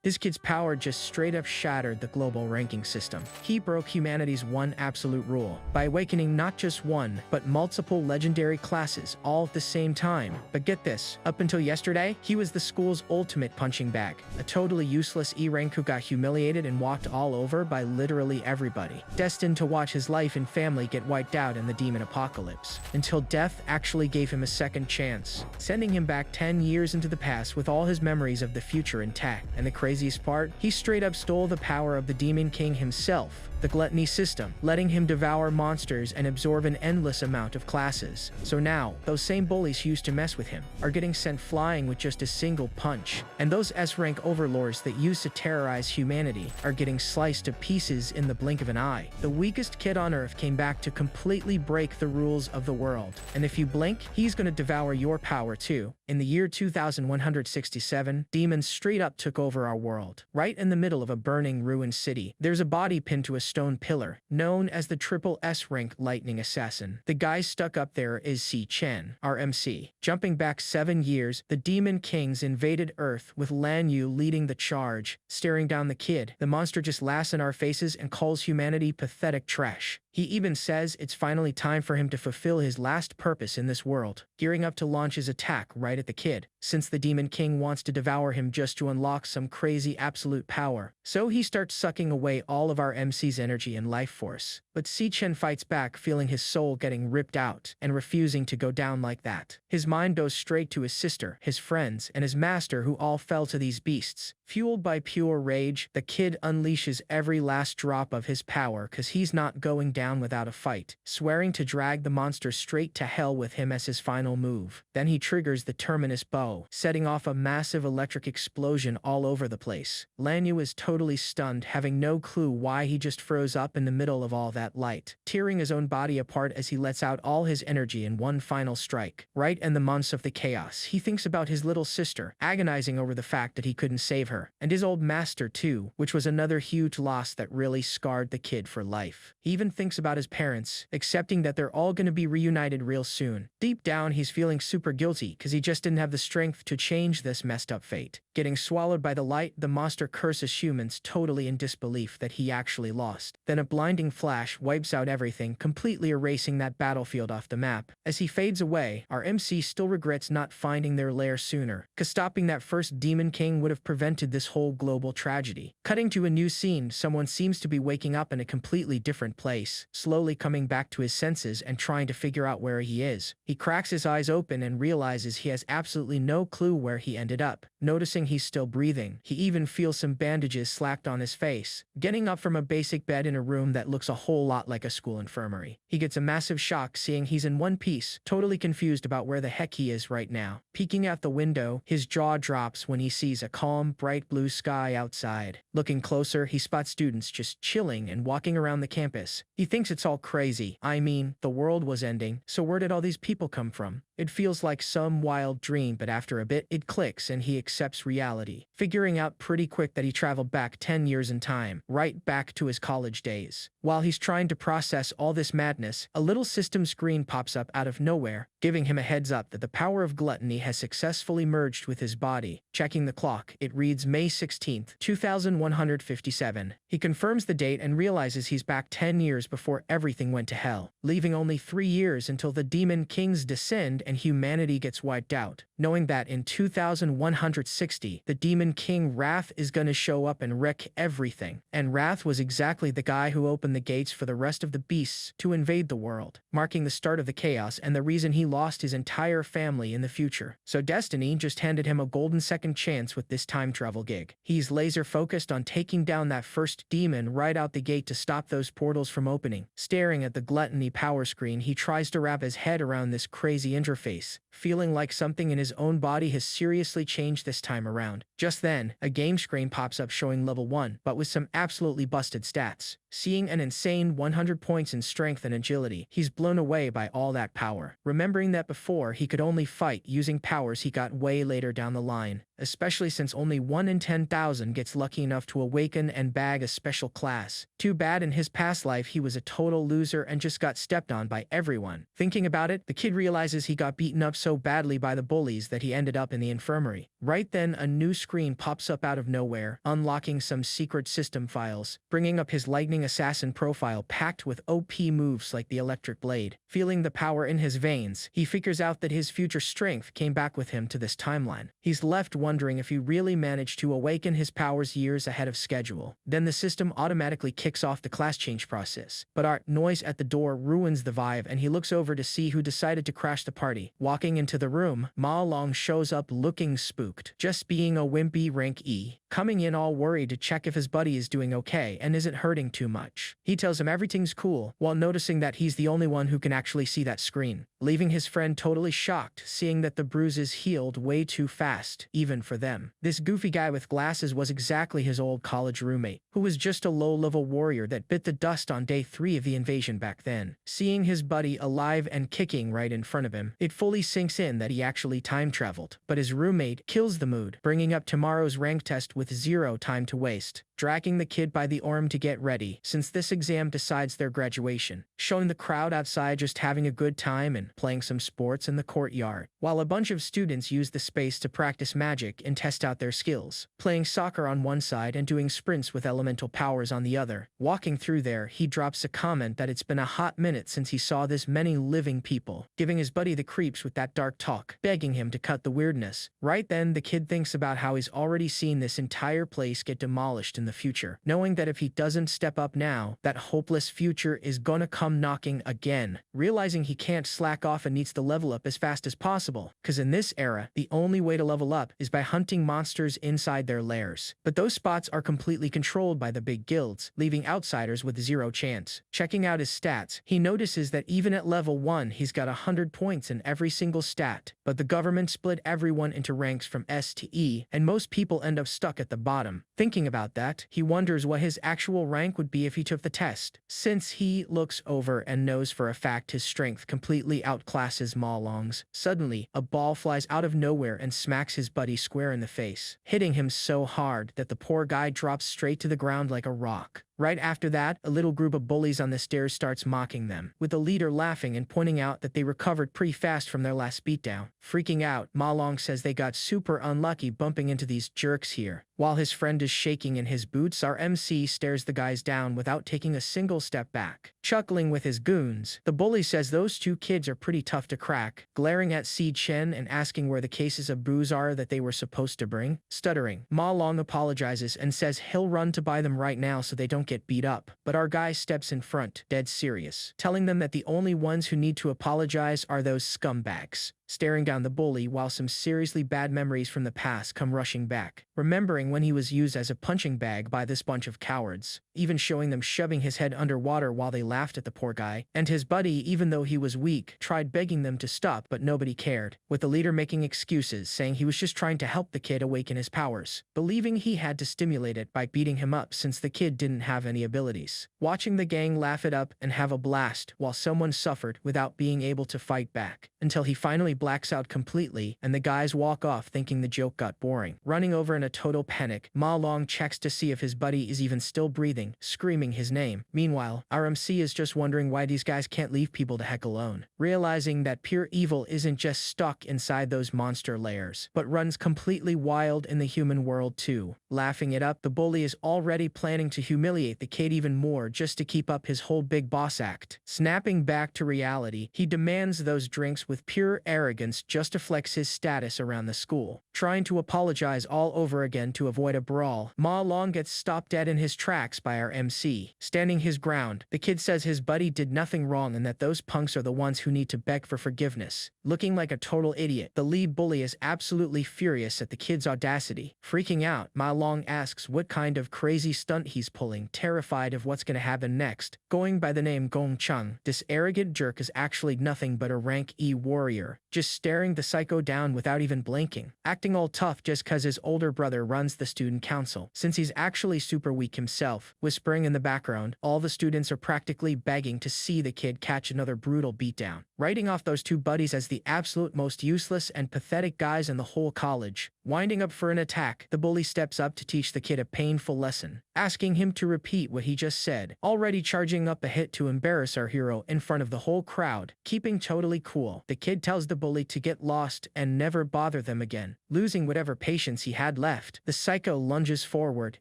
This kid's power just straight up shattered the global ranking system. He broke humanity's one absolute rule by awakening not just one, but multiple legendary classes all at the same time. But get this, up until yesterday, he was the school's ultimate punching bag. A totally useless E-rank who got humiliated and walked all over by literally everybody, destined to watch his life and family get wiped out in the demon apocalypse, until death actually gave him a second chance, sending him back 10 years into the past with all his memories of the future intact. And the craziest part, he straight up stole the power of the Demon King himself, the gluttony system, letting him devour monsters and absorb an endless amount of classes. So now, those same bullies who used to mess with him are getting sent flying with just a single punch, and those S-rank overlords that used to terrorize humanity are getting sliced to pieces in the blink of an eye. The weakest kid on Earth came back to completely break the rules of the world, and if you blink, he's gonna devour your power too. In the year 2167, demons straight up took over our world. Right in the middle of a burning ruined city, there's a body pinned to a stone pillar, known as the triple S-rank lightning assassin. The guy stuck up there is Si Chen, our MC. Jumping back 7 years, the Demon Kings invaded Earth with Lan Yu leading the charge. Staring down the kid, the monster just laughs in our faces and calls humanity pathetic trash. He even says it's finally time for him to fulfill his last purpose in this world, gearing up to launch his attack right at the kid, since the Demon King wants to devour him just to unlock some crazy absolute power. So he starts sucking away all of our MC's energy and life force. But Si Chen fights back, feeling his soul getting ripped out and refusing to go down like that. His mind goes straight to his sister, his friends, and his master, who all fell to these beasts. Fueled by pure rage, the kid unleashes every last drop of his power cause he's not going down without a fight, swearing to drag the monster straight to hell with him as his final move. Then he triggers the Terminus bow, setting off a massive electric explosion all over the place. Lan Yu is totally stunned, having no clue why he just froze up in the middle of all that light, tearing his own body apart as he lets out all his energy in one final strike. Right in the months of the chaos, he thinks about his little sister, agonizing over the fact that he couldn't save her, and his old master too, which was another huge loss that really scarred the kid for life. He even thinks about his parents, accepting that they're all gonna be reunited real soon. Deep down, he's feeling super guilty because he just didn't have the strength to change this messed up fate. Getting swallowed by the light, the monster curses humans, totally in disbelief that he actually lost. Then a blinding flash wipes out everything, completely erasing that battlefield off the map. As he fades away, our MC still regrets not finding their lair sooner, cause stopping that first Demon King would have prevented this whole global tragedy. Cutting to a new scene, someone seems to be waking up in a completely different place, slowly coming back to his senses and trying to figure out where he is. He cracks his eyes open and realizes he has absolutely no clue where he ended up. Noticing he's still breathing, he even feels some bandages slapped on his face. Getting up from a basic bed in a room that looks a whole lot like a school infirmary, he gets a massive shock seeing he's in one piece, totally confused about where the heck he is right now. Peeking out the window, his jaw drops when he sees a calm, bright blue sky outside. Looking closer, he spots students just chilling and walking around the campus. He thinks it's all crazy. I mean, the world was ending, so where did all these people come from? It feels like some wild dream, but after a bit, it clicks and he accepts reality, figuring out pretty quick that he traveled back 10 years in time, right back to his college days. While he's trying to process all this madness, a little system screen pops up out of nowhere, giving him a heads up that the power of gluttony has successfully merged with his body. Checking the clock, it reads May 16th, 2157. He confirms the date and realizes he's back 10 years before everything went to hell, leaving only 3 years until the Demon Kings descend and humanity gets wiped out. Knowing that in 2160, the Demon King Wrath is gonna show up and wreck everything. And Wrath was exactly the guy who opened the gates for the rest of the beasts to invade the world, marking the start of the chaos and the reason he lost his entire family in the future. So Destiny just handed him a golden second chance with this time travel gig. He's laser focused on taking down that first demon right out the gate to stop those portals from opening. Staring at the gluttony power screen, he tries to wrap his head around this crazy interface, feeling like something in his own body has seriously changed this time around. Just then, a game screen pops up showing level 1, but with some absolutely busted stats. Seeing an insane 100 points in strength and agility, he's blown away by all that power, remembering that before he could only fight using powers he got way later down the line. especially since only 1 in 10,000 gets lucky enough to awaken and bag a special class. Too bad in his past life he was a total loser and just got stepped on by everyone. Thinking about it, the kid realizes he got beaten up so badly by the bullies that he ended up in the infirmary. Right then, a new screen pops up out of nowhere, unlocking some secret system files, bringing up his lightning assassin profile packed with OP moves like the electric blade. Feeling the power in his veins, he figures out that his future strength came back with him to this timeline. He's left wondering if he really managed to awaken his powers years ahead of schedule. Then the system automatically kicks off the class change process. But our noise at the door ruins the vibe and he looks over to see who decided to crash the party. Walking into the room, Ma Long shows up looking spooked, just being a wimpy rank E, coming in all worried to check if his buddy is doing okay and isn't hurting too much. He tells him everything's cool, while noticing that he's the only one who can actually see that screen, leaving his friend totally shocked, seeing that the bruises healed way too fast, even for them. This goofy guy with glasses was exactly his old college roommate, who was just a low-level warrior that bit the dust on day 3 of the invasion back then. Seeing his buddy alive and kicking right in front of him, it fully sinks in that he actually time-traveled. But his roommate kills the mood, bringing up tomorrow's rank test with 0 time to waste, dragging the kid by the arm to get ready, since this exam decides their graduation, showing the crowd outside just having a good time and playing some sports in the courtyard, while a bunch of students use the space to practice magic and test out their skills, playing soccer on one side and doing sprints with elemental powers on the other. Walking through there, he drops a comment that it's been a hot minute since he saw this many living people, giving his buddy the creeps with that dark talk, begging him to cut the weirdness. Right then, the kid thinks about how he's already seen this entire place get demolished in the future, knowing that if he doesn't step up now, that hopeless future is gonna come knocking again. Realizing he can't slack off and needs to level up as fast as possible, cause in this era, the only way to level up is by hunting monsters inside their lairs. But those spots are completely controlled by the big guilds, leaving outsiders with 0 chance. Checking out his stats, he notices that even at level 1, he's got 100 points in every single stat, but the government split everyone into ranks from S to E, and most people end up stuck at the bottom. Thinking about that, he wonders what his actual rank would be if he took the test, since he looks over and knows for a fact his strength completely outclasses Ma Long's. Suddenly, a ball flies out of nowhere and smacks his buddy square in the face, hitting him so hard that the poor guy drops straight to the ground like a rock. Right after that, a little group of bullies on the stairs starts mocking them, with the leader laughing and pointing out that they recovered pretty fast from their last beatdown. Freaking out, Ma Long says they got super unlucky bumping into these jerks here. While his friend is shaking in his boots, our MC stares the guys down without taking a single step back. Chuckling with his goons, the bully says those 2 kids are pretty tough to crack, glaring at Si Chen and asking where the cases of booze are that they were supposed to bring. Stuttering, Ma Long apologizes and says he'll run to buy them right now so they don't get beat up, but our guy steps in front, dead serious, telling them that the only ones who need to apologize are those scumbags. Staring down the bully while some seriously bad memories from the past come rushing back, remembering when he was used as a punching bag by this bunch of cowards, even showing them shoving his head underwater while they laughed at the poor guy, and his buddy, even though he was weak, tried begging them to stop but nobody cared, with the leader making excuses saying he was just trying to help the kid awaken his powers, believing he had to stimulate it by beating him up since the kid didn't have any abilities. Watching the gang laugh it up and have a blast while someone suffered without being able to fight back, until he finally blacks out completely and the guys walk off thinking the joke got boring. Running over in a total panic, Ma Long checks to see if his buddy is even still breathing, screaming his name. Meanwhile, our MC is just wondering why these guys can't leave people the heck alone, realizing that pure evil isn't just stuck inside those monster layers, but runs completely wild in the human world too. Laughing it up, the bully is already planning to humiliate the kid even more just to keep up his whole big boss act. Snapping back to reality, he demands those drinks with pure arrogance just to flex his status around the school. Trying to apologize all over again to avoid a brawl, Ma Long gets stopped dead in his tracks by our MC. Standing his ground, the kid says his buddy did nothing wrong and that those punks are the ones who need to beg for forgiveness. Looking like a total idiot, the lead bully is absolutely furious at the kid's audacity. Freaking out, Ma Long asks what kind of crazy stunt he's pulling, terrified of what's gonna happen next. Going by the name Gong Chung, this arrogant jerk is actually nothing but a rank E warrior, just staring the psycho down without even blinking, acting all tough just cause his older brother runs the student council, since he's actually super weak himself. Whispering in the background, all the students are practically begging to see the kid catch another brutal beatdown, writing off those two buddies as the absolute most useless and pathetic guys in the whole college. Winding up for an attack, the bully steps up to teach the kid a painful lesson, asking him to repeat what he just said, already charging up a hit to embarrass our hero in front of the whole crowd. Keeping totally cool, the kid tells the bully to get lost and never bother them again. Losing whatever patience he had left, the psycho lunges forward,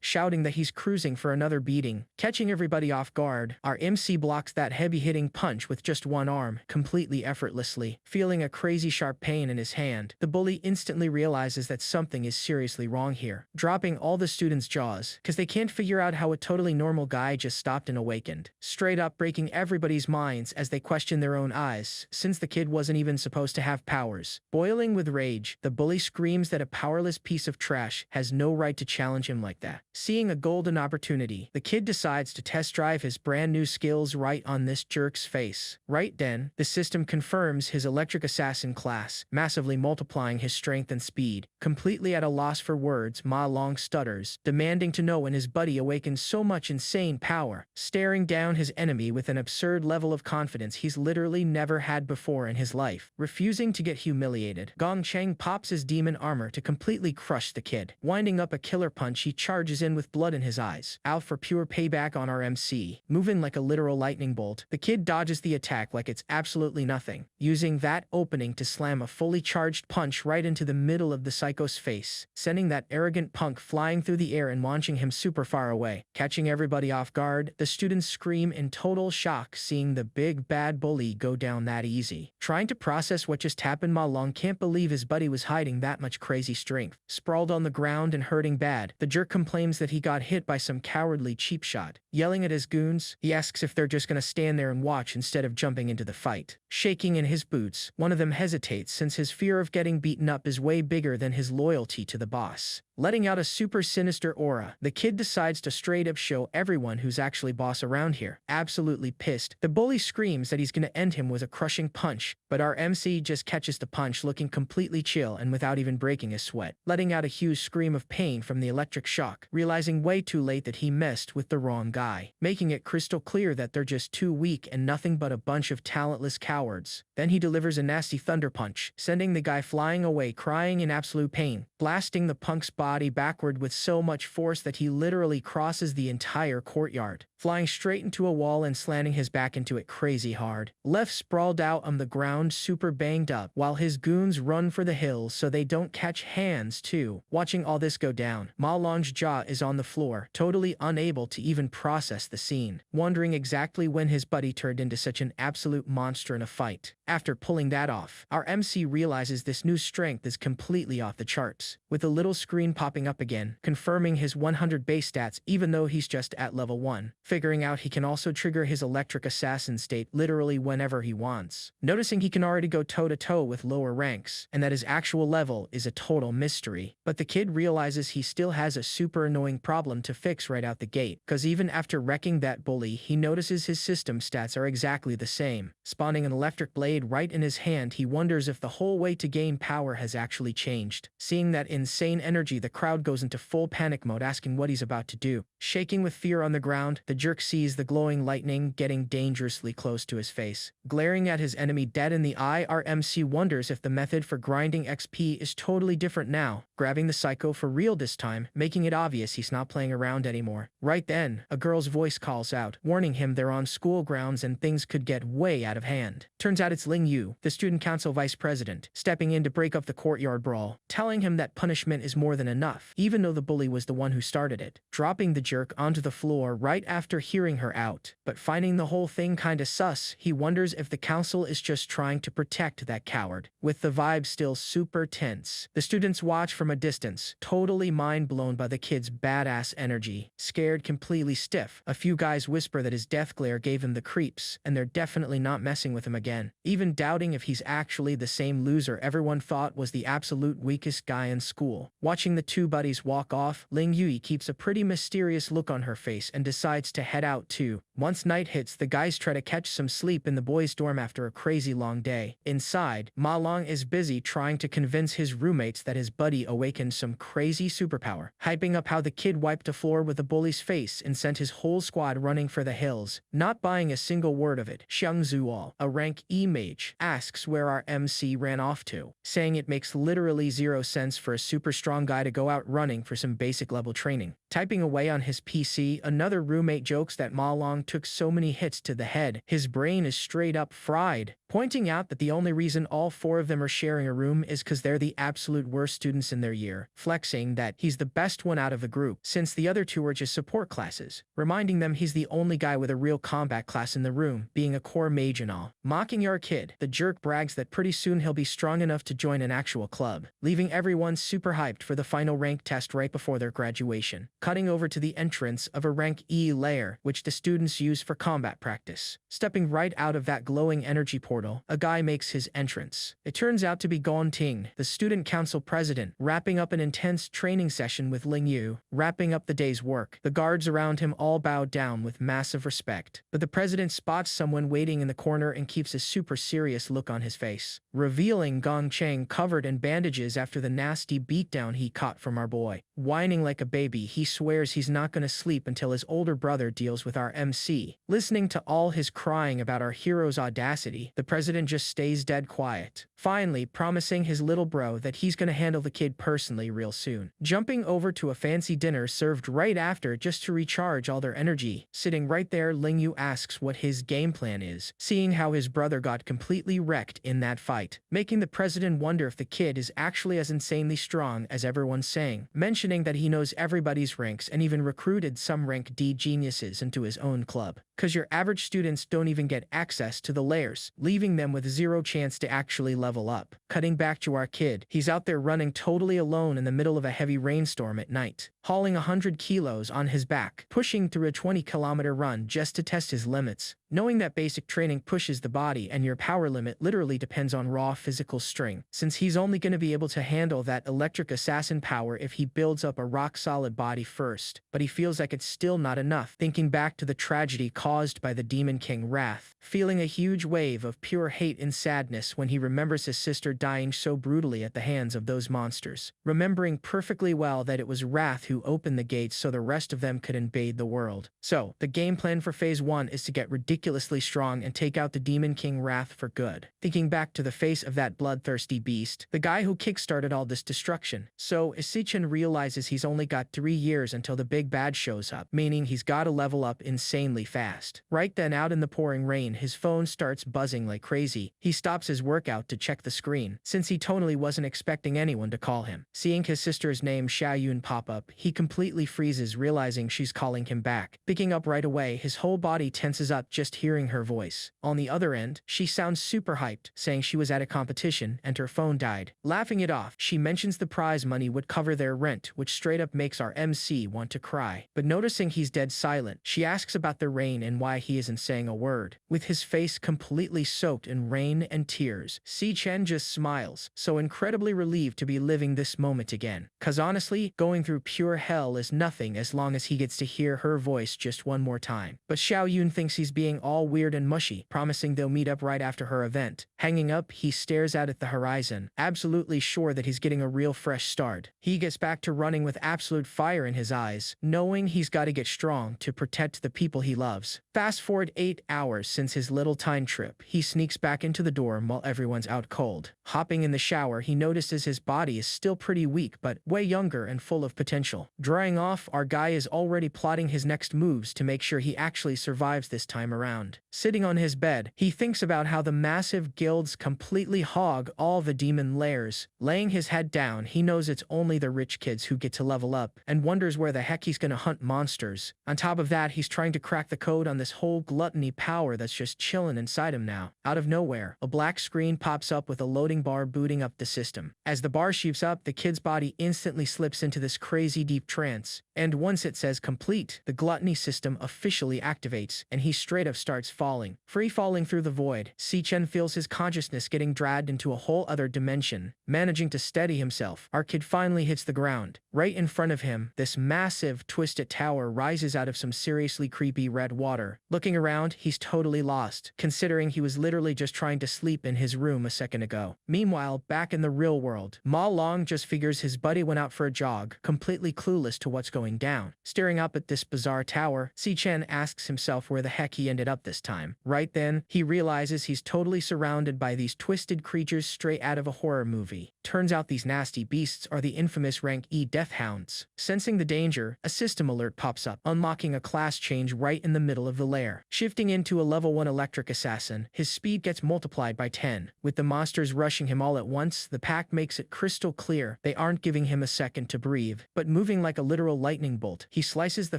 shouting that he's cruising for another beating. Catching everybody off guard, our MC blocks that heavy-hitting punch with just one arm, completely effortlessly. Feeling a crazy sharp pain in his hand, the bully instantly realizes that something is seriously wrong here, dropping all the students' jaws, cause they can't figure out how a totally normal guy just stopped and awakened. Straight up breaking everybody's minds as they question their own eyes, since the kid wasn't even supposed to have powers. Boiling with rage, the bully screams that a powerless piece of trash has no right to challenge him like that. Seeing a golden opportunity, the kid decides to test drive his brand new skills right on this jerk's face. Right then, the system confirms his electric assassin class, massively multiplying his strength and speed. Completely at a loss for words, Ma Long stutters, demanding to know when his buddy awakens so much insane power, staring down his enemy with an absurd level of confidence he's literally never had before in his life. Refusing to get humiliated, Gong Cheng pops his demon armor to completely crush the kid. Winding up a killer punch, he charges in with blood in his eyes, out for pure payback on our MC. Moving like a literal lightning bolt, the kid dodges the attack like it's absolutely nothing, using that opening to slam a fully charged punch right into the middle of the psycho's face, sending that arrogant punk flying through the air and launching him super far away. Catching everybody off guard, the students scream in total shock seeing the big bad bully go down that easy. Trying to process what just happened, Ma Long can't believe his buddy was hiding that much crazy strength. Sprawled on the ground and hurting bad, the jerk complains that he got hit by some cowardly cheap shot. Yelling at his goons, he asks if they're just gonna stand there and watch instead of jumping into the fight. Shaking in his boots, one of them hesitates since his fear of getting beaten up is way bigger than his loyalty to the boss. Letting out a super sinister aura, the kid decides to straight up show everyone who's actually boss around here. Absolutely pissed, the bully screams that he's gonna end him with a crushing punch, but our MC just catches the punch looking completely chill and without even breaking a sweat, letting out a huge scream of pain from the electric shock, realizing way too late that he messed with the wrong guy, making it crystal clear that they're just too weak and nothing but a bunch of talentless cowards. Then he delivers a nasty thunder punch, sending the guy flying away crying in absolute pain, blasting the punk's body backward with so much force that he literally crosses the entire courtyard, flying straight into a wall and slanting his back into it crazy hard. Left sprawled out on the ground super banged up, while his goons run for the hills so they don't catch hands too. Watching all this go down, Ma Long's jaw is on the floor, totally unable to even process the scene, wondering exactly when his buddy turned into such an absolute monster in a fight. After pulling that off, our MC realizes this new strength is completely off the charts, with a little screen popping up again, confirming his 100 base stats even though he's just at level 1. Figuring out he can also trigger his electric assassin state literally whenever he wants. Noticing he can already go toe-to-toe with lower ranks, and that his actual level is a total mystery. But the kid realizes he still has a super annoying problem to fix right out the gate, cause even after wrecking that bully, he notices his system stats are exactly the same. Spawning an electric blade right in his hand, he wonders if the whole way to gain power has actually changed. Seeing that insane energy, the crowd goes into full panic mode asking what he's about to do. Shaking with fear on the ground, the jerk sees the glowing lightning getting dangerously close to his face. Glaring at his enemy dead in the eye, our MC wonders if the method for grinding XP is totally different now, grabbing the psycho for real this time, making it obvious he's not playing around anymore. Right then, a girl's voice calls out, warning him they're on school grounds and things could get way out of hand. Turns out it's Ling Yu, the student council vice president, stepping in to break up the courtyard brawl, telling him that punishment is more than enough, even though the bully was the one who started it, dropping the jerk onto the floor right after hearing her out. But finding the whole thing kinda sus, he wonders if the council is just trying to protect that coward. With the vibe still super tense, the students watch from a distance, totally mind blown by the kid's badass energy. Scared completely stiff, a few guys whisper that his death glare gave him the creeps, and they're definitely not messing with him again, even doubting if he's actually the same loser everyone thought was the absolute weakest guy in school. Watching the two buddies walk off, Ling Yui keeps a pretty mysterious look on her face and decides to head out too. Once night hits, the guys try to catch some sleep in the boys' dorm after a crazy long day. Inside, Inside, Ma Long is busy trying to convince his roommates that his buddy awakened some crazy superpower, hyping up how the kid wiped a floor with a bully's face and sent his whole squad running for the hills. Not buying a single word of it, Xiang Zuo, a rank E mage, asks where our MC ran off to, saying it makes literally zero sense for a super strong guy to go out running for some basic level training. Typing away on his PC, another roommate jokes that Ma Long took so many hits to the head, his brain is straight up fried, pointing out that the only reason all four of them are sharing a room is because they're the absolute worst students in their year, flexing that he's the best one out of the group, since the other two are just support classes, reminding them he's the only guy with a real combat class in the room, being a core mage and all. Mocking our kid, the jerk brags that pretty soon he'll be strong enough to join an actual club, leaving everyone super hyped for the final rank test right before their graduation. Cutting over to the entrance of a rank E lair, which the students use for combat practice. Stepping right out of that glowing energy portal, a guy makes his entrance. It turns out to be Gon Ting, the student council president, wrapping up an intense training session with Ling Yu, wrapping up the day's work. The guards around him all bow down with massive respect, but the president spots someone waiting in the corner and keeps a super serious look on his face, revealing Gong Cheng covered in bandages after the nasty beatdown he caught from our boy. Whining like a baby, he swears he's not going to sleep until his older brother deals with our MC. Listening to all his crying about our hero's audacity, the president just stays dead quiet, finally promising his little bro that he's going to handle the kid personally real soon. Jumping over to a fancy dinner served right after just to recharge all their energy. Sitting right there, Ling Yu asks what his game plan is, seeing how his brother got completely wrecked in that fight, making the president wonder if the kid is actually as insanely strong as everyone's saying, mentioning that he knows everybody's ranks and even recruited some rank D geniuses into his own club, cause your average students don't even get access to the layers, leaving them with zero chance to actually level up. Cutting back to our kid, he's out there running totally alone in the middle of a heavy rainstorm at night, hauling 100 kilos on his back, pushing through a 20-kilometer run just to test his limits, knowing that basic training pushes the body and your power limit literally depends on raw physical strength, since he's only going to be able to handle that electric assassin power if he builds up a rock-solid body first, but he feels like it's still not enough, thinking back to the tragedy caused by the Demon King Wrath, feeling a huge wave of pure hate and sadness when he remembers his sister dying so brutally at the hands of those monsters, remembering perfectly well that it was Wrath who opened the gates so the rest of them could invade the world. So, the game plan for Phase 1 is to get ridiculously strong and take out the Demon King Wrath for good. Thinking back to the face of that bloodthirsty beast, the guy who kickstarted all this destruction. So, Isichin realizes he's only got 3 years until the big bad shows up, meaning he's gotta level up insanely fast. Right then, out in the pouring rain, his phone starts buzzing like crazy. He stops his workout to check the screen, since he totally wasn't expecting anyone to call him. Seeing his sister's name Xiaoyun pop up, he completely freezes, realizing she's calling him back. Picking up right away, his whole body tenses up just hearing her voice. On the other end, she sounds super hyped, saying she was at a competition and her phone died. Laughing it off, she mentions the prize money would cover their rent, which straight up makes our MC want to cry. But noticing he's dead silent, she asks about the rain and why he isn't saying a word. With his face completely soaked in rain and tears, Si Chen just smiles, so incredibly relieved to be living this moment again. Cause honestly, going through pure hell is nothing as long as he gets to hear her voice just one more time. But Xiao Yun thinks he's being all weird and mushy, promising they'll meet up right after her event. Hanging up, he stares out at the horizon, absolutely sure that he's getting a real fresh start. He gets back to running with absolute fire in his eyes, knowing he's got to get strong to protect the people he loves. Fast forward 8 hours since his little time trip, he sneaks back into the dorm while everyone's out cold. Hopping in the shower, he notices his body is still pretty weak but way younger and full of potential. Drying off, our guy is already plotting his next moves to make sure he actually survives this time around. Sitting on his bed, he thinks about how the massive guilds completely hog all the demon lairs. Laying his head down, he knows it's only the rich kids who get to level up, and wonders where the heck he's gonna hunt monsters. On top of that, he's trying to crack the code on this whole gluttony power that's just chilling inside him now. Out of nowhere, a black screen pops up with a loading bar booting up the system. As the bar shoots up, the kid's body instantly slips into this crazy deep trance. And once it says complete, the gluttony system officially activates, and he straight up starts falling. Free falling through the void, Si-chen feels his consciousness getting dragged into a whole other dimension. Managing to steady himself, our kid finally hits the ground. Right in front of him, this massive, twisted tower rises out of some seriously creepy red water. Looking around, he's totally lost, considering he was literally just trying to sleep in his room a second ago. Meanwhile, back in the real world, Ma Long just figures his buddy went out for a jog, completely clueless to what's going down. Staring up at this bizarre tower, Si-chen asks himself where the heck he ended up this time. Right then, he realizes he's totally surrounded by these twisted creatures straight out of a horror movie. Turns out these nasty beasts are the infamous Rank E Death Hounds. Sensing the danger, a system alert pops up, unlocking a class change right in the middle of the lair. Shifting into a level 1 electric assassin, his speed gets multiplied by 10. With the monsters rushing him all at once, the pack makes it crystal clear they aren't giving him a second to breathe, but moving like a literal lightning bolt, he slices the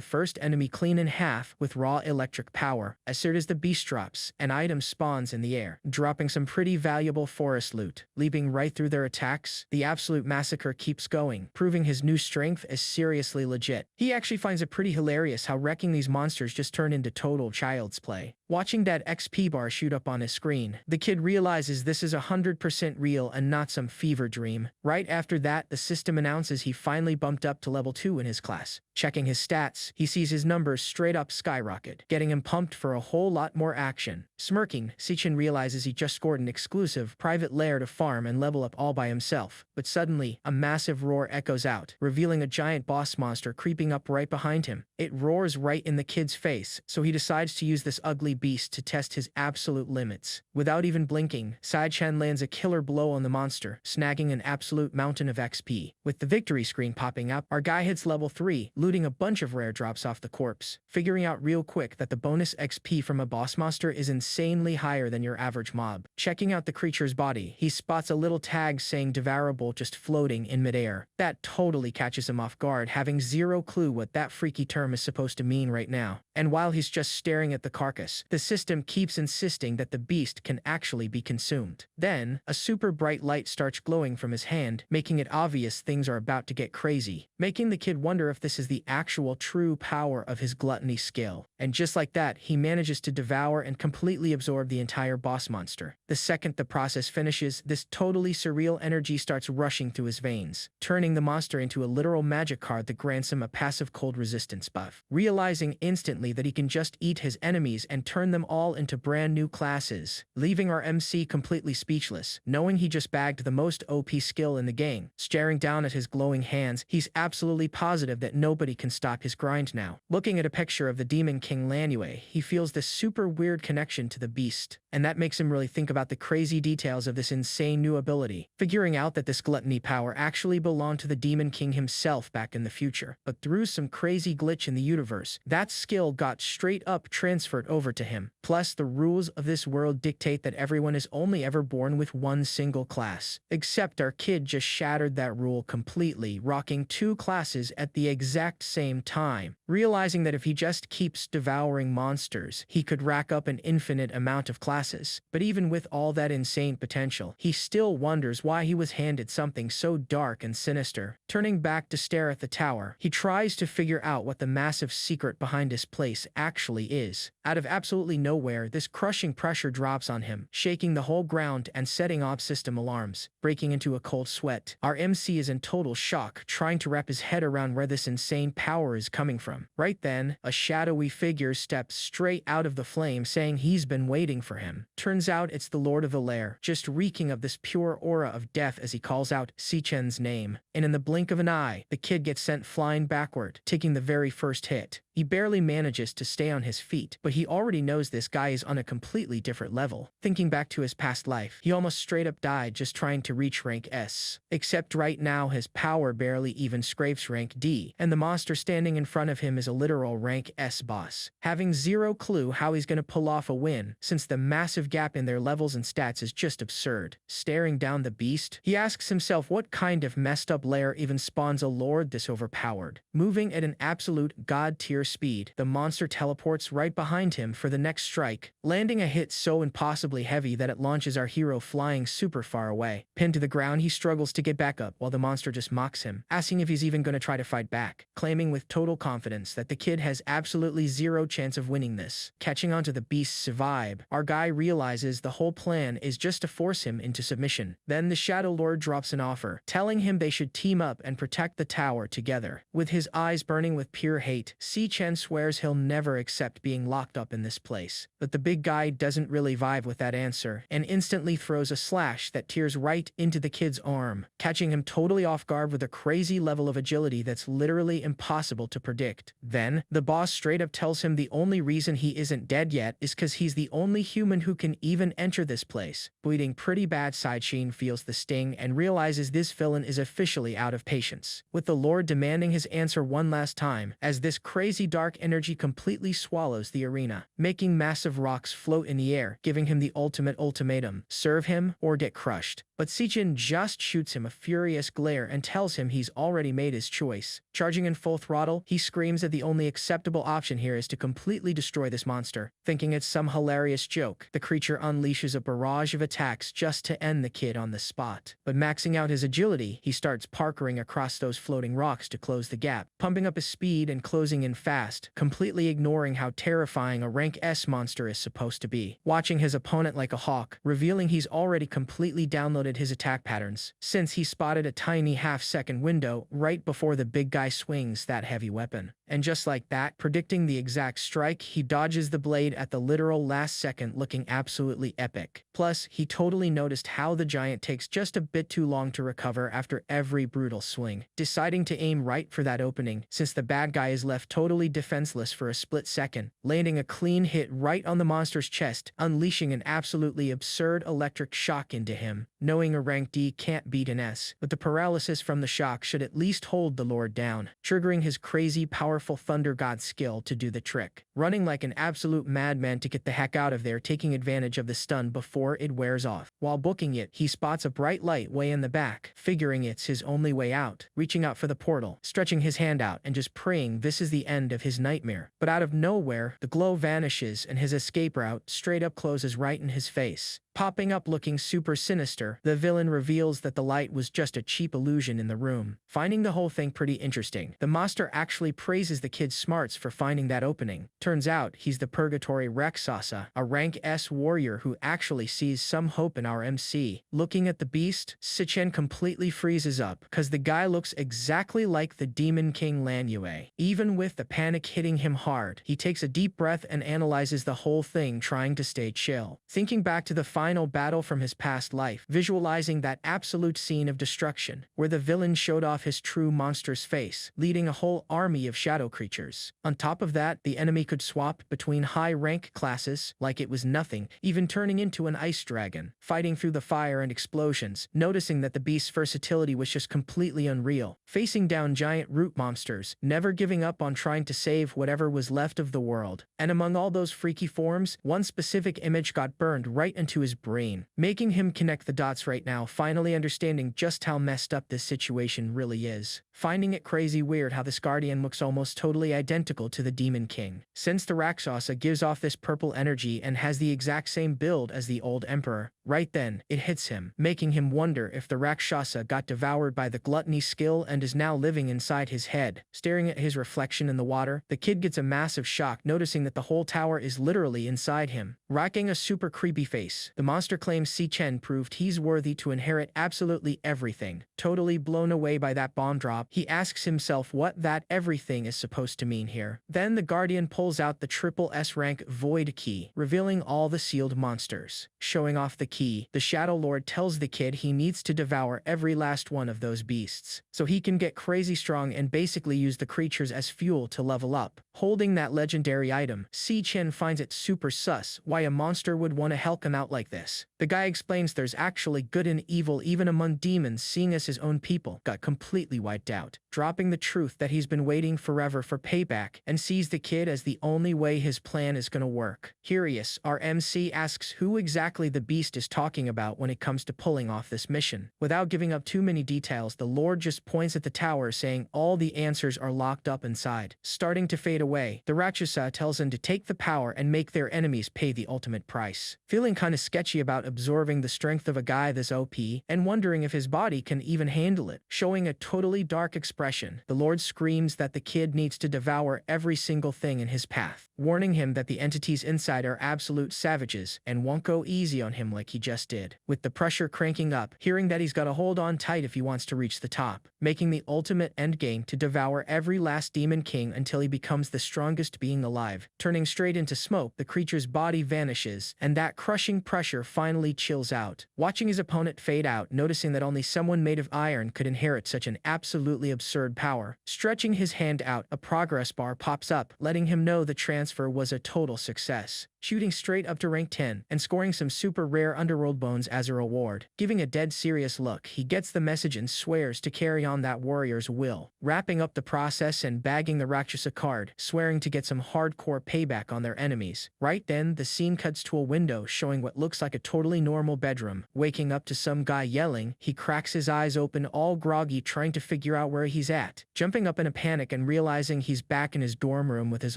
first enemy clean in half with raw electric power. As soon as the beast drops, an item spawns in the air, dropping some pretty valuable forest loot. Leaping right through their attacks, the absolute massacre keeps going, proving his new strength is seriously legit. He actually finds it pretty hilarious how wrecking these monsters just turned into total child's play. Watching that XP bar shoot up on his screen, the kid realizes this is 100% real and not some fever dream. Right after that, the system announces he finally bumped up to level 2 in his class. Checking his stats, he sees his numbers straight up skyrocket, getting him pumped for a whole lot more action. Smirking, Si-chen realizes he just scored an exclusive private lair to farm and level up all by himself. But suddenly, a massive roar echoes out, revealing a giant boss monster creeping up right behind him. It roars right in the kid's face, so he decides to use this ugly beast to test his absolute limits. Without even blinking, Si-chen lands a killer blow on the monster, snagging an absolute mountain of XP. With the victory screen popping up, our guy hits level 3, looting a bunch of rare drops off the corpse, figuring out real quick that the bonus XP from a boss monster is insanely higher than your average mob. Checking out the creature's body, he spots a little tag saying devourable just floating in midair. That totally catches him off guard, having zero clue what that freaky term is supposed to mean right now. And while he's just staring at the carcass, the system keeps insisting that the beast can actually be consumed. Then, a super bright light starts glowing from his hand, making it obvious things are about to get crazy, making the kid wonder if this is the actual true power of his gluttony skill. And just like that, he manages to devour and completely absorb the entire boss monster. The second the process finishes, this totally surreal energy starts rushing through his veins, turning the monster into a literal magic card that grants him a passive cold resistance buff. Realizing instantly that he can just eat his enemies and turn them all into brand new classes, leaving our MC completely speechless, knowing he just bagged the most OP skill in the game. Staring down at his glowing hands, he's absolutely positive that nobody can stop his grind now. Looking at a picture of the Demon King Lanue, he feels this super weird connection to the beast, and that makes him really think about the crazy details of this insane new ability, figuring out that this gluttony power actually belonged to the Demon King himself back in the future. But through some crazy glitch in the universe, that skill got straight up transferred over to him. Plus, the rules of this world dictate that everyone is only ever born with one single class. Except our kid just shattered that rule completely, rocking 2 classes at the exact same time. Realizing that if he just keeps devouring monsters, he could rack up an infinite amount of classes. But even with all that insane potential, he still wonders why he was handed something so dark and sinister. Turning back to stare at the tower, he tries to figure out what the massive secret behind his place actually is. Out of absolutely nowhere, this crushing pressure drops on him, shaking the whole ground and setting off system alarms. Breaking into a cold sweat, our MC is in total shock, trying to wrap his head around where this insane power is coming from. Right then, a shadowy figure steps straight out of the flame, saying he's been waiting for him. Turns out it's the Lord of the Lair, just reeking of this pure aura of death as he calls out Si-chen's name. And in the blink of an eye, the kid gets sent flying backward, taking the very first hit. He barely manages to stay on his feet, but he already knows this guy is on a completely different level. Thinking back to his past life, he almost straight up died just trying to reach rank S. Except right now his power barely even scrapes rank D, and the monster standing in front of him is a literal rank S boss. Having zero clue how he's gonna pull off a win, since the massive gap in their levels and stats is just absurd. Staring down the beast, he asks himself what kind of messed up lair even spawns a lord this overpowered, moving at an absolute god-tier sheer speed. The monster teleports right behind him for the next strike, landing a hit so impossibly heavy that it launches our hero flying super far away. Pinned to the ground, he struggles to get back up while the monster just mocks him, asking if he's even going to try to fight back, claiming with total confidence that the kid has absolutely zero chance of winning this. Catching onto the beast's vibe, our guy realizes the whole plan is just to force him into submission. Then the Shadow Lord drops an offer, telling him they should team up and protect the tower together. With his eyes burning with pure hate, Si-Chen swears he'll never accept being locked up in this place. But the big guy doesn't really vibe with that answer, and instantly throws a slash that tears right into the kid's arm, catching him totally off guard with a crazy level of agility that's literally impossible to predict. Then, the boss straight up tells him the only reason he isn't dead yet is because he's the only human who can even enter this place. Bleeding pretty bad, Sidesheen feels the sting and realizes this villain is officially out of patience, with the Lord demanding his answer one last time, as this crazy dark energy completely swallows the arena, making massive rocks float in the air, giving him the ultimate ultimatum: serve him or get crushed. But Si-Chen just shoots him a furious glare and tells him he's already made his choice. Charging in full throttle, he screams that the only acceptable option here is to completely destroy this monster. Thinking it's some hilarious joke, the creature unleashes a barrage of attacks just to end the kid on the spot. But maxing out his agility, he starts parkouring across those floating rocks to close the gap, pumping up his speed and closing in fast, completely ignoring how terrifying a rank S monster is supposed to be. Watching his opponent like a hawk, revealing he's already completely downloaded his attack patterns, since he spotted a tiny half-second window right before the big guy swings that heavy weapon. And just like that, predicting the exact strike, he dodges the blade at the literal last second, looking absolutely epic. Plus, he totally noticed how the giant takes just a bit too long to recover after every brutal swing, deciding to aim right for that opening, since the bad guy is left totally defenseless for a split second, landing a clean hit right on the monster's chest, unleashing an absolutely absurd electric shock into him. Knowing a rank D can't beat an S, but the paralysis from the shock should at least hold the Lord down, triggering his crazy powerful Thunder God skill to do the trick. Running like an absolute madman to get the heck out of there, taking advantage of the stun before it wears off. While booking it, he spots a bright light way in the back, figuring it's his only way out, reaching out for the portal, stretching his hand out and just praying this is the end of his nightmare. But out of nowhere, the glow vanishes and his escape route straight up closes right in his face. Popping up looking super sinister, the villain reveals that the light was just a cheap illusion in the room. Finding the whole thing pretty interesting, the monster actually praises the kid's smarts for finding that opening. Turns out he's the Purgatory Rakshasa, a rank S warrior who actually sees some hope in our MC. Looking at the beast, Si-Chen completely freezes up, cause the guy looks exactly like the Demon King Lanyue. Even with the panic hitting him hard, he takes a deep breath and analyzes the whole thing, trying to stay chill. Thinking back to the final battle from his past life, visualizing that absolute scene of destruction, where the villain showed off his true monster's face, leading a whole army of shadow creatures. On top of that, the enemy could swap between high-rank classes like it was nothing, even turning into an ice dragon, fighting through the fire and explosions, noticing that the beast's versatility was just completely unreal, facing down giant root monsters, never giving up on trying to save whatever was left of the world. And among all those freaky forms, one specific image got burned right into his brain, making him connect the dots right now, finally understanding just how messed up this situation really is. Finding it crazy weird how this guardian looks almost totally identical to the Demon King, since the Rakshasa gives off this purple energy and has the exact same build as the old emperor. Right then, it hits him, making him wonder if the Rakshasa got devoured by the gluttony skill and is now living inside his head. Staring at his reflection in the water, the kid gets a massive shock, noticing that the whole tower is literally inside him. Rocking a super creepy face, the monster claims Si-Chen proved he's worthy to inherit absolutely everything. Totally blown away by that bomb drop, he asks himself what that everything is supposed to mean here. Then the Guardian pulls out the triple S rank Void Key, revealing all the sealed monsters. Showing off the key, the Shadow Lord tells the kid he needs to devour every last one of those beasts, so he can get crazy strong and basically use the creatures as fuel to level up. Holding that legendary item, Si-Chen finds it super sus why a monster would want to help him out like this. The guy explains there's actually good and evil even among demons, seeing as his own people got completely wiped out, dropping the truth that he's been waiting forever for payback, and sees the kid as the only way his plan is gonna work. Curious, our MC asks who exactly the beast is talking about when it comes to pulling off this mission. Without giving up too many details, the Lord just points at the tower, saying all the answers are locked up inside. Starting to fade away, the Rakshasa tells him to take the power and make their enemies pay the ultimate price. Feeling kinda sketchy about absorbing the strength of a guy this OP, and wondering if his body can even handle it, showing a totally dark expression, the Lord screams that the kid needs to devour every single thing in his path, warning him that the entities inside are absolute savages and won't go easy on him like he just did. With the pressure cranking up, hearing that he's gotta hold on tight if he wants to reach the top, making the ultimate endgame to devour every last demon king until he becomes the strongest being alive. Turning straight into smoke, the creature's body vanishes, and that crushing pressure finally chills out. Watching his opponent fade out, noticing that only someone made of iron could inherit such an absolutely absurd power. Stretching his hand out, a progress bar pops up, letting him know the transfer was a total success. Shooting straight up to rank 10, and scoring some super rare underworld bones as a reward. Giving a dead serious look, he gets the message and swears to carry on that warrior's will. Wrapping up the process and bagging the Rakshasa card, swearing to get some hardcore payback on their enemies. Right then, the scene cuts to a window showing what looks like a totally normal bedroom. Waking up to some guy yelling, he cracks his eyes open all groggy trying to figure out where he's at. Jumping up in a panic and realizing he's back in his dorm room with his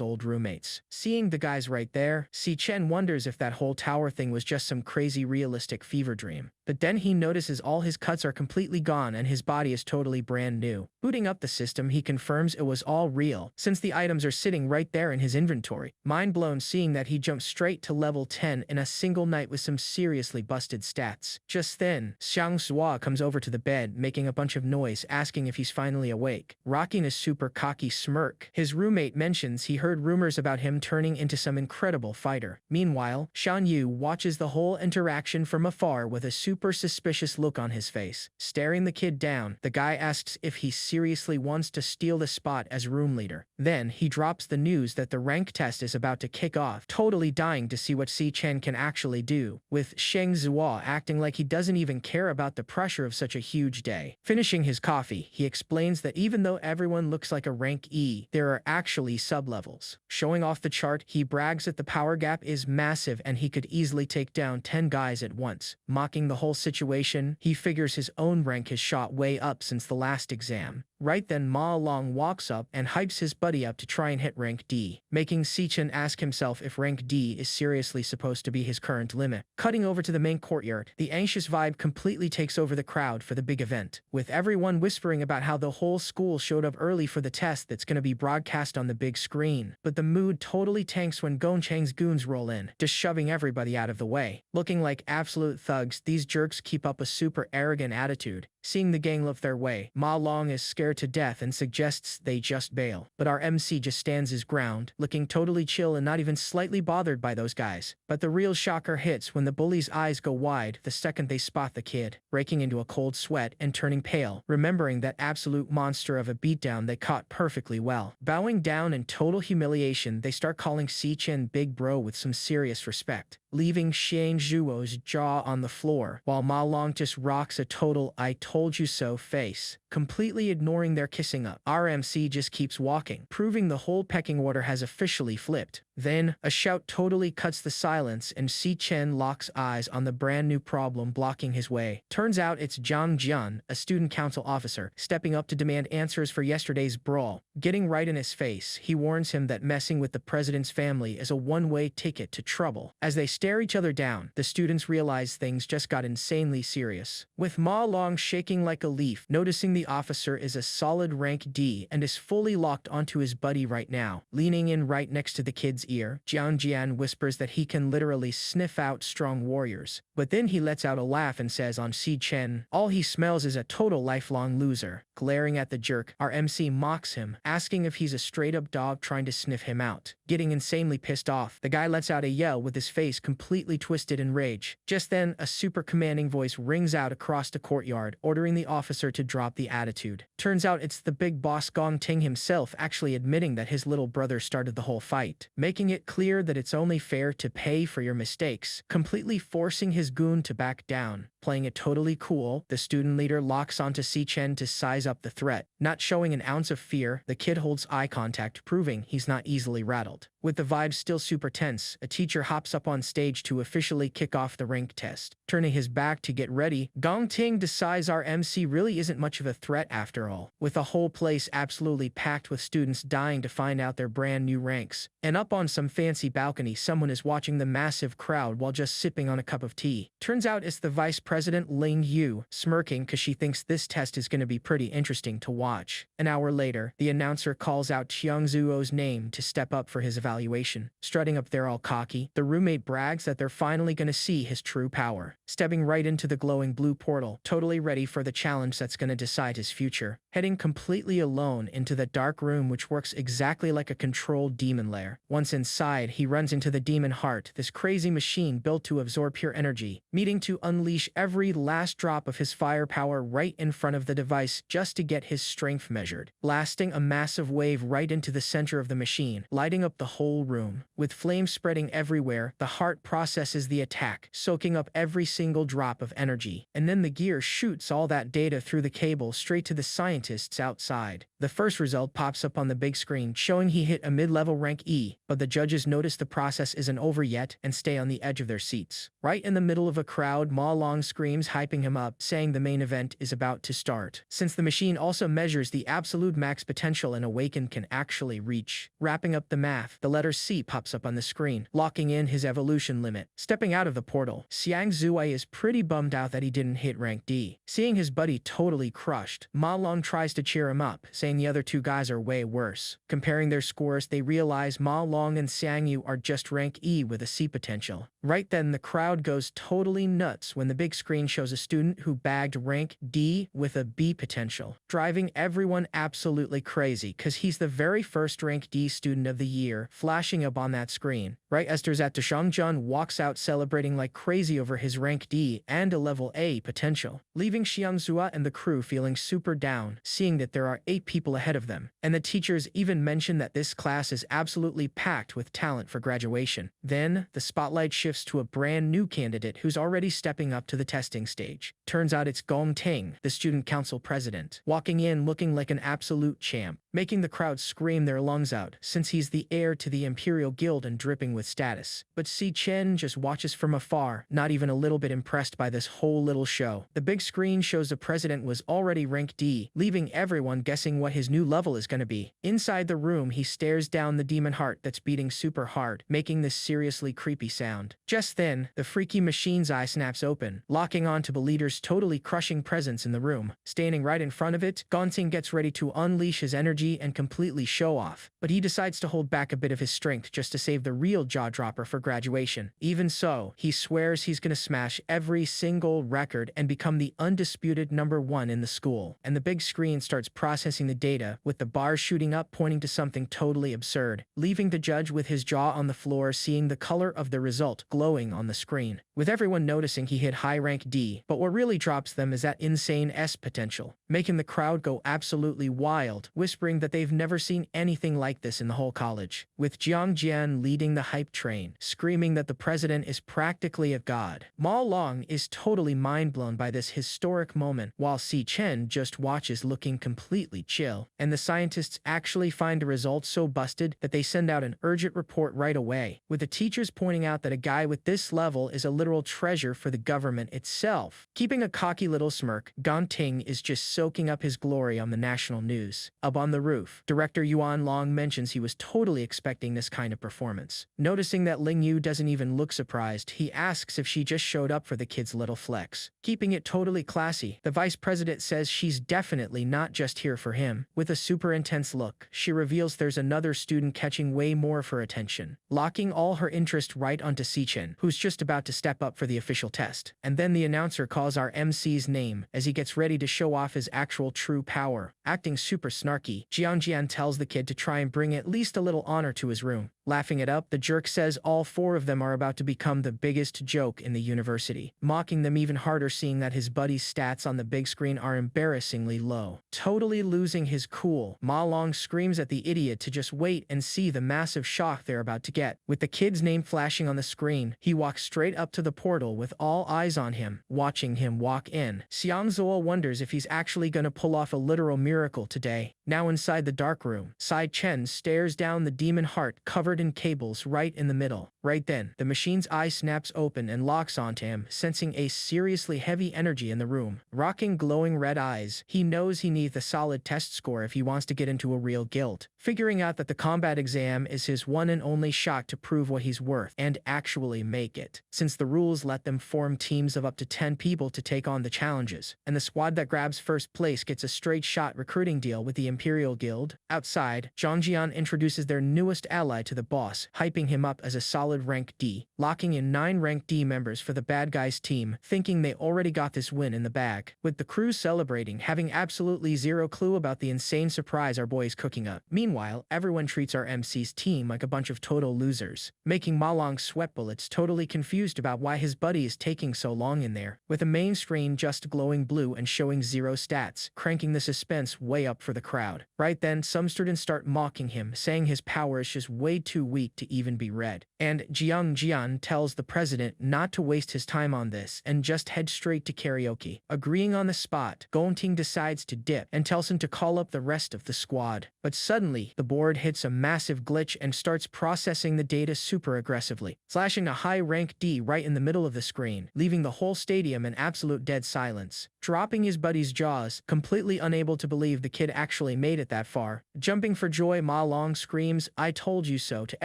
old roommates. Seeing the guys right there, Chen wonders if that whole tower thing was just some crazy realistic fever dream. But then he notices all his cuts are completely gone and his body is totally brand new. Booting up the system, he confirms it was all real, since the items are sitting right there in his inventory. Mind blown seeing that he jumped straight to level 10 in a single night with some seriously busted stats. Just then, Xiang Zhua comes over to the bed, making a bunch of noise, asking if he's finally awake. Rocking a super cocky smirk, his roommate mentions he heard rumors about him turning into some incredible fighter. Meanwhile, Shan Yu watches the whole interaction from afar with a super suspicious look on his face. Staring the kid down, the guy asks if he seriously wants to steal the spot as room leader. Then, he drops the news that the rank test is about to kick off, totally dying to see what Si Chen can actually do, with Sheng Zhuo acting like he doesn't even care about the pressure of such a huge day. Finishing his coffee, he explains that even though everyone looks like a rank E, there are actually sub-levels. Showing off the chart, he brags that the power gap is massive and he could easily take down 10 guys at once. Mocking the whole situation, he figures his own rank has shot way up since the last exam. Right then, Ma Long walks up and hypes his buddy up to try and hit rank D, making Sichen ask himself if rank D is seriously supposed to be his current limit. Cutting over to the main courtyard, the anxious vibe completely takes over the crowd for the big event, with everyone whispering about how the whole school showed up early for the test that's gonna be broadcast on the big screen. But the mood totally tanks when Gongchang's goons roll in, just shoving everybody out of the way. Looking like absolute thugs, these jerks keep up a super arrogant attitude. Seeing the gang look their way, Ma Long is scared to death and suggests they just bail. But our MC just stands his ground, looking totally chill and not even slightly bothered by those guys. But the real shocker hits when the bullies' eyes go wide the second they spot the kid, breaking into a cold sweat and turning pale, remembering that absolute monster of a beatdown they caught perfectly well. Bowing down in total humiliation, they start calling Si Chen Big Bro with some serious respect, leaving Shang Zhuo's jaw on the floor, while Ma Long just rocks a total "I told you so" face, completely ignoring their kissing up. Our MC just keeps walking, proving the whole pecking order has officially flipped. Then, a shout totally cuts the silence and Si Chen locks eyes on the brand new problem blocking his way. Turns out it's Zhang Jian, a student council officer, stepping up to demand answers for yesterday's brawl. Getting right in his face, he warns him that messing with the president's family is a one-way ticket to trouble. As they stare each other down, the students realize things just got insanely serious. With Ma Long shaking like a leaf, noticing the officer is a solid rank D and is fully locked onto his buddy right now. Leaning in right next to the kid's ear, Jiang Jian whispers that he can literally sniff out strong warriors. But then he lets out a laugh and says on Si Chen, all he smells is a total lifelong loser. Glaring at the jerk, our MC mocks him, asking if he's a straight-up dog trying to sniff him out. Getting insanely pissed off, the guy lets out a yell with his face completely twisted in rage. Just then, a super commanding voice rings out across the courtyard, ordering the officer to drop the attitude. Turns out it's the big boss Gong Ting himself actually admitting that his little brother started the whole fight, making it clear that it's only fair to pay for your mistakes, completely forcing his goon to back down. Playing it totally cool, the student leader locks onto Si-Chen to size up the threat. Not showing an ounce of fear, the kid holds eye contact, proving he's not easily rattled. With the vibes still super tense, a teacher hops up on stage to officially kick off the rank test. Turning his back to get ready, Gong Ting decides our MC really isn't much of a threat after all, with the whole place absolutely packed with students dying to find out their brand new ranks. And up on some fancy balcony, someone is watching the massive crowd while just sipping on a cup of tea. Turns out it's the Vice President Ling Yu, smirking because she thinks this test is going to be pretty interesting to watch. An hour later, the announcer calls out Chiang Zuo's name to step up for his evaluation. Strutting up there all cocky, the roommate brags that they're finally going to see his true power. Stepping right into the glowing blue portal, totally ready for the challenge that's going to decide his future. Heading completely alone into the dark room, which works exactly like a controlled demon lair. Once inside, he runs into the demon heart, this crazy machine built to absorb pure energy, needing to unleash every last drop of his firepower right in front of the device just to get his strength measured. Blasting a massive wave right into the center of the machine, lighting up the whole room. With flames spreading everywhere, the heart processes the attack, soaking up every single drop of energy. And then the gear shoots all that data through the cable straight to the scientists outside. The first result pops up on the big screen, showing he hit a mid-level rank E, but the judges notice the process isn't over yet and stay on the edge of their seats. Right in the middle of a crowd, Ma Long screams, hyping him up, saying the main event is about to start. Since the machine also measures the absolute max potential an awakened can actually reach. Wrapping up the math, the letter C pops up on the screen, locking in his evolution limit. Stepping out of the portal, Xiang Zuai is pretty bummed out that he didn't hit rank D. Seeing his buddy totally crushed, Ma Long tries to cheer him up, saying the other two guys are way worse. Comparing their scores, they realize Ma Long and Xiang Yu are just rank E with a C potential. Right then, the crowd goes totally nuts when the big screen shows a student who bagged rank D with a B potential, driving everyone absolutely crazy because he's the very first rank D student of the year, flashing up on that screen. Right as Derzat Deshangjun walks out celebrating like crazy over his rank D and a level A potential, leaving Xiang Zua and the crew feeling super down, seeing that there are 8 people ahead of them. And the teachers even mention that this class is absolutely packed with talent for graduation. Then, the spotlight shifts to a brand new candidate who's already stepping up to the testing stage. Turns out it's Gong Ting, the student council president, walking in looking like an absolute champ, making the crowd scream their lungs out since he's the heir to the Imperial Guild and dripping with status. But Si-Chen just watches from afar, not even a little bit impressed by this whole little show. The big screen shows the president was already rank D, leaving everyone guessing what his new level is going to be. Inside the room, he stares down the demon heart that's beating super hard, making this seriously creepy sound. Just then, the freaky machine's eye snaps open, locking on to the leader's totally crushing presence in the room. Standing right in front of it, Gonting gets ready to unleash his energy and completely show off, but he decides to hold back a bit of his strength just to save the real jaw-dropper for graduation. Even so, he swears he's gonna smash every single record and become the undisputed #1 in the school. And the big screen starts processing the data, with the bars shooting up pointing to something totally absurd, leaving the judge with his jaw on the floor seeing the color of the result glowing on the screen. With everyone noticing he hit high rank D, but what really drops them is that insane S potential, making the crowd go absolutely wild, whispering that they've never seen anything like this in the whole college. With Jiang Jian leading the hype train, screaming that the president is practically a god. Ma Long is totally mind-blown by this historic moment, while Si-Chen just watches looking completely chill. And the scientists actually find the results so busted that they send out an urgent report right away, with the teachers pointing out that a guy with this level is a literal treasure for the government itself. Keeping a cocky little smirk, Gonting is just soaking up his glory on the national news. Up on the roof, director Yuan Long mentions he was totally expecting this kind of performance. Noticing that Ling Yu doesn't even look surprised, he asks if she just showed up for the kid's little flex. Keeping it totally classy, the vice president says she's definitely not just here for him. With a super intense look, she reveals there's another student catching way more of her attention, locking all her interest right onto Si-Chen, who's just about to step up for the official test. And then the announcer calls our MC's name as he gets ready to show off his actual true power. Acting super snarky, Jian tells the kid to try and bring at least a little honor to his room. Laughing it up, the jerk says all 4 of them are about to become the biggest joke in the university, mocking them even harder seeing that his buddy's stats on the big screen are embarrassingly low. Totally losing his cool, Ma Long screams at the idiot to just wait and see the massive shock they're about to get. With the kid's name flashing on the screen, he walks straight up to the portal with all eyes on him, watching him walk in. Xiang Zuo wonders if he's actually gonna pull off a literal miracle today. Now inside the dark room, Sai Chen stares down the demon heart covered in cables right in the middle. Right then, the machine's eye snaps open and locks onto him, sensing a seriously heavy energy in the room. Rocking glowing red eyes, he knows he needs a solid test score if he wants to get into a real guild. Figuring out that the combat exam is his one and only shot to prove what he's worth and actually make it, since the rules let them form teams of up to 10 people to take on the challenges, and the squad that grabs first place gets a straight shot recruiting deal with the Imperial Guild. Outside, Zhangjian introduces their newest ally to the boss, hyping him up as a solid rank D, locking in 9 rank D members for the bad guys team, thinking they already got this win in the bag, with the crew celebrating, having absolutely zero clue about the insane surprise our boy's cooking up. Meanwhile, everyone treats our MC's team like a bunch of total losers, making Ma Long sweat bullets, totally confused about why his buddy is taking so long in there, with the main screen just glowing blue and showing 0 stats, cranking the suspense way up for the crowd. Right then, some students start mocking him, saying his power is just way too weak to even be read. And Jian tells the president not to waste his time on this and just head straight to karaoke. Agreeing on the spot, Gongting decides to dip and tells him to call up the rest of the squad. But suddenly, the board hits a massive glitch and starts processing the data super aggressively, flashing a high rank D right in the middle of the screen, leaving the whole stadium in absolute dead silence. Dropping his buddy's jaws, completely unable to believe the kid actually made it that far. Jumping for joy, Ma Long screams, "I told you so," to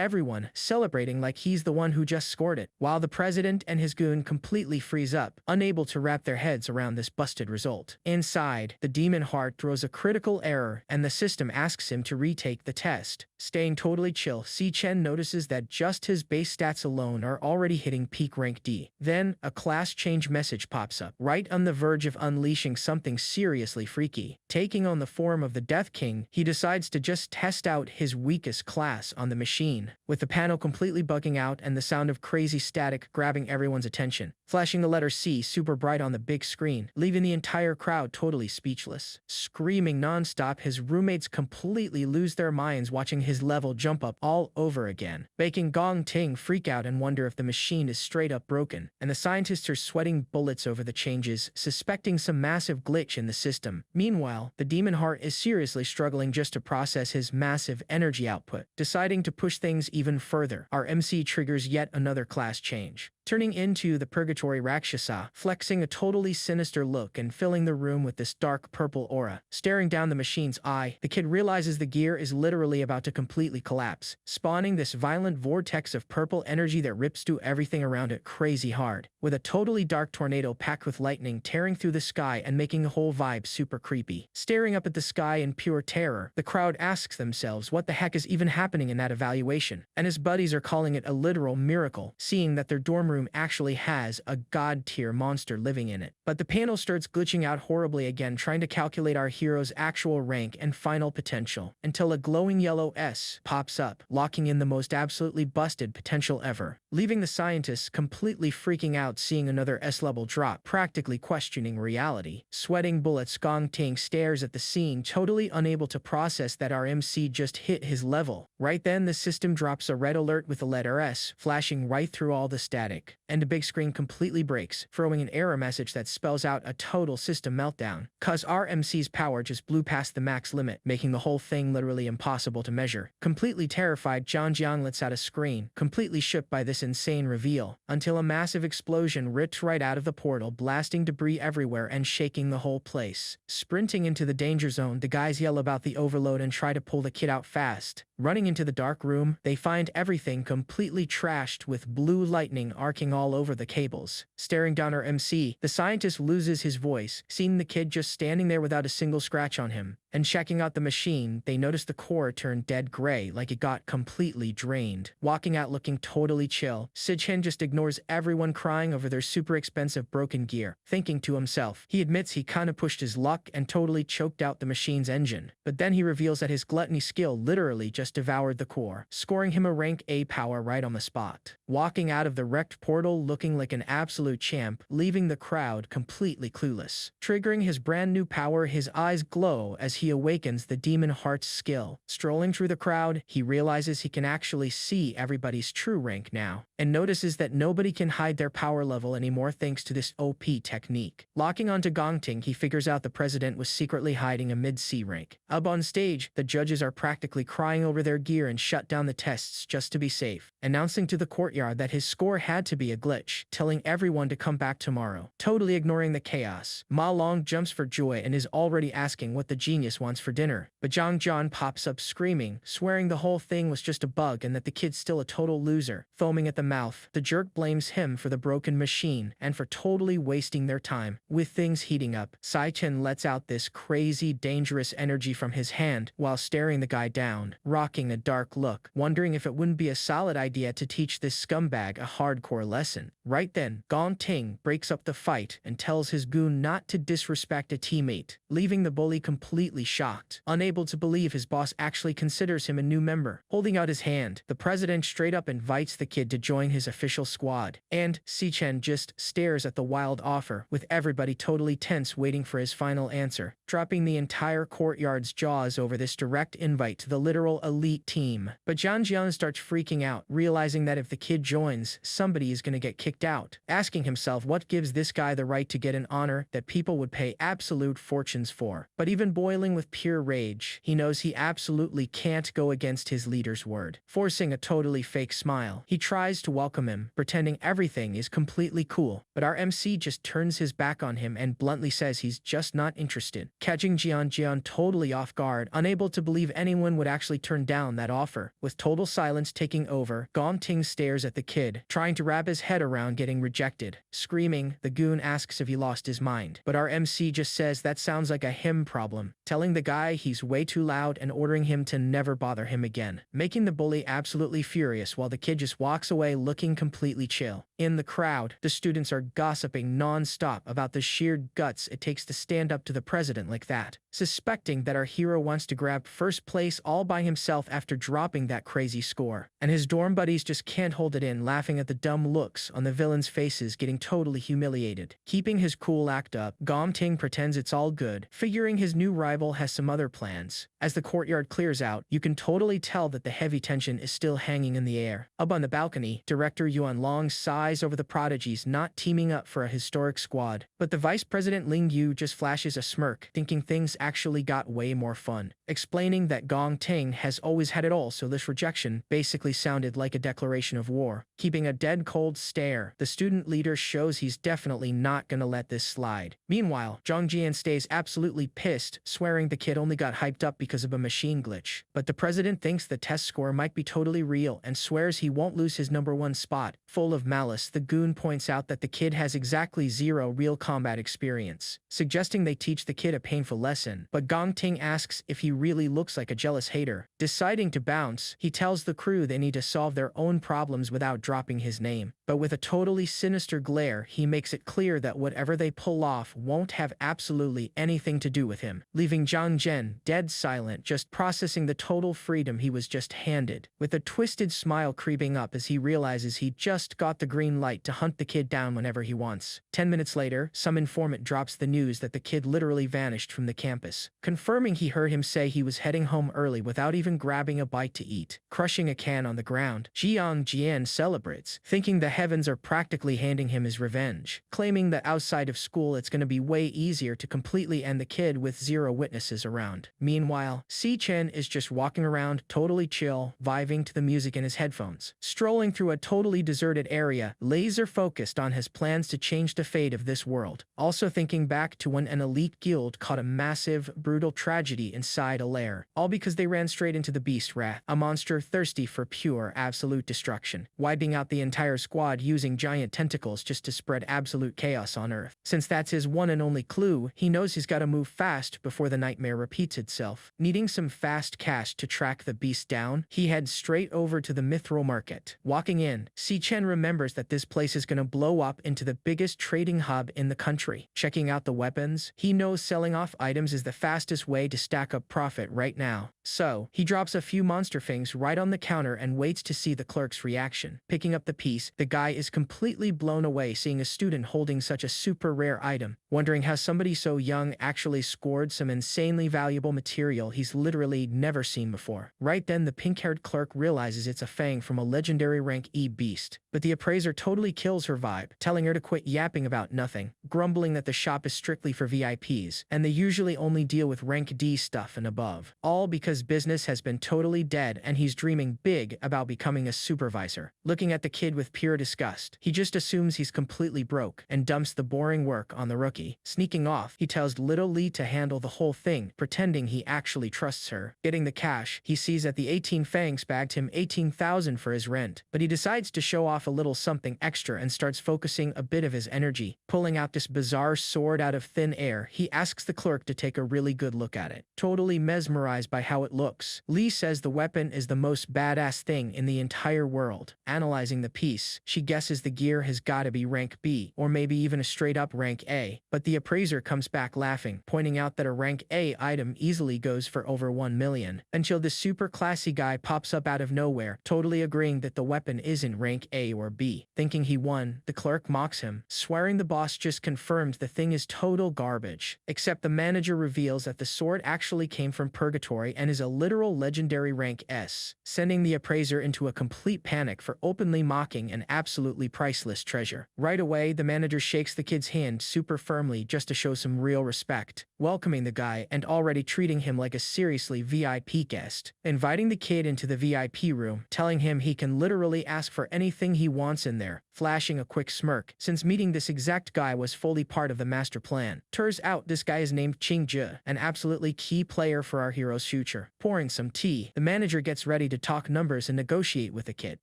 everyone, celebrating like he's the one who just scored it, while the president and his goon completely freeze up, unable to wrap their heads around this busted result. Inside, the demon heart throws a critical error, and the system asks him to retake the test. Staying totally chill, Si Chen notices that just his base stats alone are already hitting peak rank D. Then, a class change message pops up, right on the verge of unleashing something seriously freaky. Taking on the form of the Death King, he decides to just test out his weakest class on the machine, with the panel completely bugging out and the sound of crazy static grabbing everyone's attention, flashing the letter C super bright on the big screen, leaving the entire crowd totally speechless. Screaming non-stop, his roommates completely lose their minds watching his level jump up all over again, making Gong Ting freak out and wonder if the machine is straight up broken, and the scientists are sweating bullets over the changes, suspecting some massive glitch in the system. Meanwhile, the demon heart is seriously struggling just to process his massive energy output. Deciding to push things even further, our MC triggers yet another class change, turning into the Purgatory Rakshasa, flexing a totally sinister look and filling the room with this dark purple aura. Staring down the machine's eye, the kid realizes the gear is literally about to completely collapse, spawning this violent vortex of purple energy that rips through everything around it crazy hard, with a totally dark tornado packed with lightning tearing through the sky and making the whole vibe super creepy. Staring up at the sky in pure terror, the crowd asks themselves what the heck is even happening in that evaluation, and his buddies are calling it a literal miracle, seeing that their dorm room actually has a god-tier monster living in it. But the panel starts glitching out horribly again, trying to calculate our hero's actual rank and final potential, until a glowing yellow S pops up, locking in the most absolutely busted potential ever, leaving the scientists completely freaking out seeing another S-level drop, practically questioning reality. Sweating bullets, Gong Ting stares at the scene, totally unable to process that our MC just hit his level. Right then, the system drops a red alert with the letter S, flashing right through all the static, and the big screen completely breaks, throwing an error message that spells out a total system meltdown, cause our MC's power just blew past the max limit, making the whole thing literally impossible to measure. Completely terrified, Jiang lets out a scream, completely shook by this insane reveal, until a massive explosion ripped right out of the portal, blasting debris everywhere and shaking the whole place. Sprinting into the danger zone, the guys yell about the overload and try to pull the kid out fast. Running into the dark room, they find everything completely trashed with blue lightning arcing all over the cables. Staring down our MC, the scientist loses his voice, seeing the kid just standing there without a single scratch on him. And checking out the machine, they notice the core turned dead gray like it got completely drained. Walking out looking totally chill, Si Chen just ignores everyone crying over their super expensive broken gear, thinking to himself, himself. He admits he kinda pushed his luck and totally choked out the machine's engine. But then he reveals that his gluttony skill literally just devoured the core, scoring him a rank A power right on the spot. Walking out of the wrecked portal looking like an absolute champ, leaving the crowd completely clueless. Triggering his brand new power, his eyes glow as he awakens the demon heart's skill. Strolling through the crowd, he realizes he can actually see everybody's true rank now, and notices that nobody can hide their power level anymore thanks to this OP technique. Locking onto Gongting, he figures out the president was secretly hiding a mid-C rank. Up on stage, the judges are practically crying over their gear and shut down the tests just to be safe, announcing to the courtyard that his score had to be a glitch, telling everyone to come back tomorrow. Totally ignoring the chaos, Ma Long jumps for joy and is already asking what the genius wants for dinner. But Zhang Jian pops up screaming, swearing the whole thing was just a bug and that the kid's still a total loser. Foaming at the mouth, the jerk blames him for the broken machine and for totally wasting their time. With things heating up, Sai Chen lets out this crazy, dangerous energy from his hand while staring the guy down, rocking a dark look, wondering if it wouldn't be a solid idea to teach this scumbag a hardcore lesson. Right then, Gong Ting breaks up the fight and tells his goon not to disrespect a teammate, leaving the bully completely shocked, unable to believe his boss actually considers him a new member. Holding out his hand, the president straight up invites the kid to join his official squad, and Si Chen just stares at the wild offer, with everybody totally tense waiting for his final answer, dropping the entire courtyard's jaws over this direct invite to the literal elite team. But Zhang Jian starts freaking out, realizing that if the kid joins, somebody is gonna get kicked out, asking himself what gives this guy the right to get an honor that people would pay absolute fortunes for. But even boiling with pure rage, he knows he absolutely can't go against his leader's word. Forcing a totally fake smile, he tries to welcome him, pretending everything is completely cool, but our MC just turns his back on him and bluntly says he's just not interested, catching Jian totally off guard, unable to believe anyone would actually turn down that offer. With total silence taking over, Gong Ting stares at the kid, trying to wrap his head around getting rejected. Screaming, the goon asks if he lost his mind, but our MC just says that sounds like a him problem, telling the guy he's way too loud and ordering him to never bother him again, making the bully absolutely furious while the kid just walks away looking completely chill. In the crowd, the students are gossiping non-stop about the sheer guts it takes to stand up to the president like that, suspecting that our hero wants to grab first place all by himself after dropping that crazy score. And his dorm buddies just can't hold it in, laughing at the dumb looks on the villains' faces, getting totally humiliated. Keeping his cool act up, Gong Ting pretends it's all good, figuring his new rival has some other plans. As the courtyard clears out, you can totally tell that the heavy tension is still hanging in the air. Up on the balcony, director Yuan Long sighs over the prodigies not teaming up for a historic squad, but the vice president Ling Yu just flashes a smirk, thinking things actually got way more fun, explaining that Gong Ting has always had it all, so this rejection basically sounded like a declaration of war. Keeping a dead cold stare, the student leader shows he's definitely not gonna let this slide. Meanwhile, Zhang Jian stays absolutely pissed, swearing the kid only got hyped up because of a machine glitch. But the president thinks the test score might be totally real and swears he won't lose his #1 spot. Full of malice, the goon points out that the kid has exactly 0 real combat experience, suggesting they teach the kid a painful lesson. But Gong Ting asks if he really looks like a jealous hater. Deciding to bounce, he tells the crew they need to solve their own problems without dropping his name. But with a totally sinister glare, he makes it clear that whatever they pull off won't have absolutely anything to do with him, leaving Zhang Jian dead silent, just processing the total freedom he was just handed, with a twisted smile creeping up as he realizes he just got the green light to hunt the kid down whenever he wants. 10 minutes later, some informant drops the news that the kid literally vanished from the campus, confirming he heard him say he was heading home early without even grabbing a bite to eat. Crushing a can on the ground, Jiang Jian celebrates, thinking the heavens are practically handing him his revenge, claiming that outside of school it's going to be way easier to completely end the kid with 0 witnesses around. Meanwhile, Si Chen is just walking around totally chill, vibing to the music in his headphones, strolling through a totally deserted area, laser focused on his plans to change the fate of this world, also thinking back to when an elite guild caught a massive, brutal tragedy inside a lair, all because they ran straight into the Beast Wrath, a monster thirsty for pure, absolute destruction, wiping out the entire squad using giant tentacles just to spread absolute chaos on Earth. Since that's his one and only clue, he knows he's gotta move fast before the the nightmare repeats itself. Needing some fast cash to track the beast down, he heads straight over to the mithril market. Walking in, Si-Chen remembers that this place is gonna blow up into the biggest trading hub in the country. Checking out the weapons, he knows selling off items is the fastest way to stack up profit right now. So, he drops a few monster things right on the counter and waits to see the clerk's reaction. Picking up the piece, the guy is completely blown away seeing a student holding such a super rare item, wondering how somebody so young actually scored some insanely valuable material he's literally never seen before. Right then, the pink-haired clerk realizes it's a fang from a legendary rank E beast, but the appraiser totally kills her vibe, telling her to quit yapping about nothing, grumbling that the shop is strictly for VIPs, and they usually only deal with rank D stuff and above. All because business has been totally dead and he's dreaming big about becoming a supervisor. Looking at the kid with pure disgust, he just assumes he's completely broke and dumps the boring work on the rookie. Sneaking off, he tells little Lee to handle the whole thing, pretending he actually trusts her. Getting the cash, he sees that the 18 fangs bagged him 18,000 for his rent, but he decides to show off a little something extra and starts focusing a bit of his energy. Pulling out this bizarre sword out of thin air, he asks the clerk to take a really good look at it. Totally mesmerized by how it looks, Lee says the weapon is the most badass thing in the entire world. Analyzing the piece, she guesses the gear has gotta be rank B, or maybe even a straight up rank A, but the appraiser comes back laughing, pointing out that a rank A item easily goes for over 1 million, until this super classy guy pops up out of nowhere, totally agreeing that the weapon isn't rank A or B. Thinking he won, the clerk mocks him, swearing the boss just confirmed the thing is total garbage. Except the manager reveals that the sword actually came from Purgatory and is a literal legendary rank S, sending the appraiser into a complete panic for openly mocking an absolutely priceless treasure. Right away, the manager shakes the kid's hand super firmly just to show some real respect, welcoming the guy and already treating him like a seriously VIP guest, inviting the kid into the VIP room, telling him he can literally ask for anything he wants in there, flashing a quick smirk, since meeting this exact guy was fully part of the master plan. Turns out this guy is named Qingzhe, an absolutely key player for our hero's future. Pouring some tea, the manager gets ready to talk numbers and negotiate with the kid,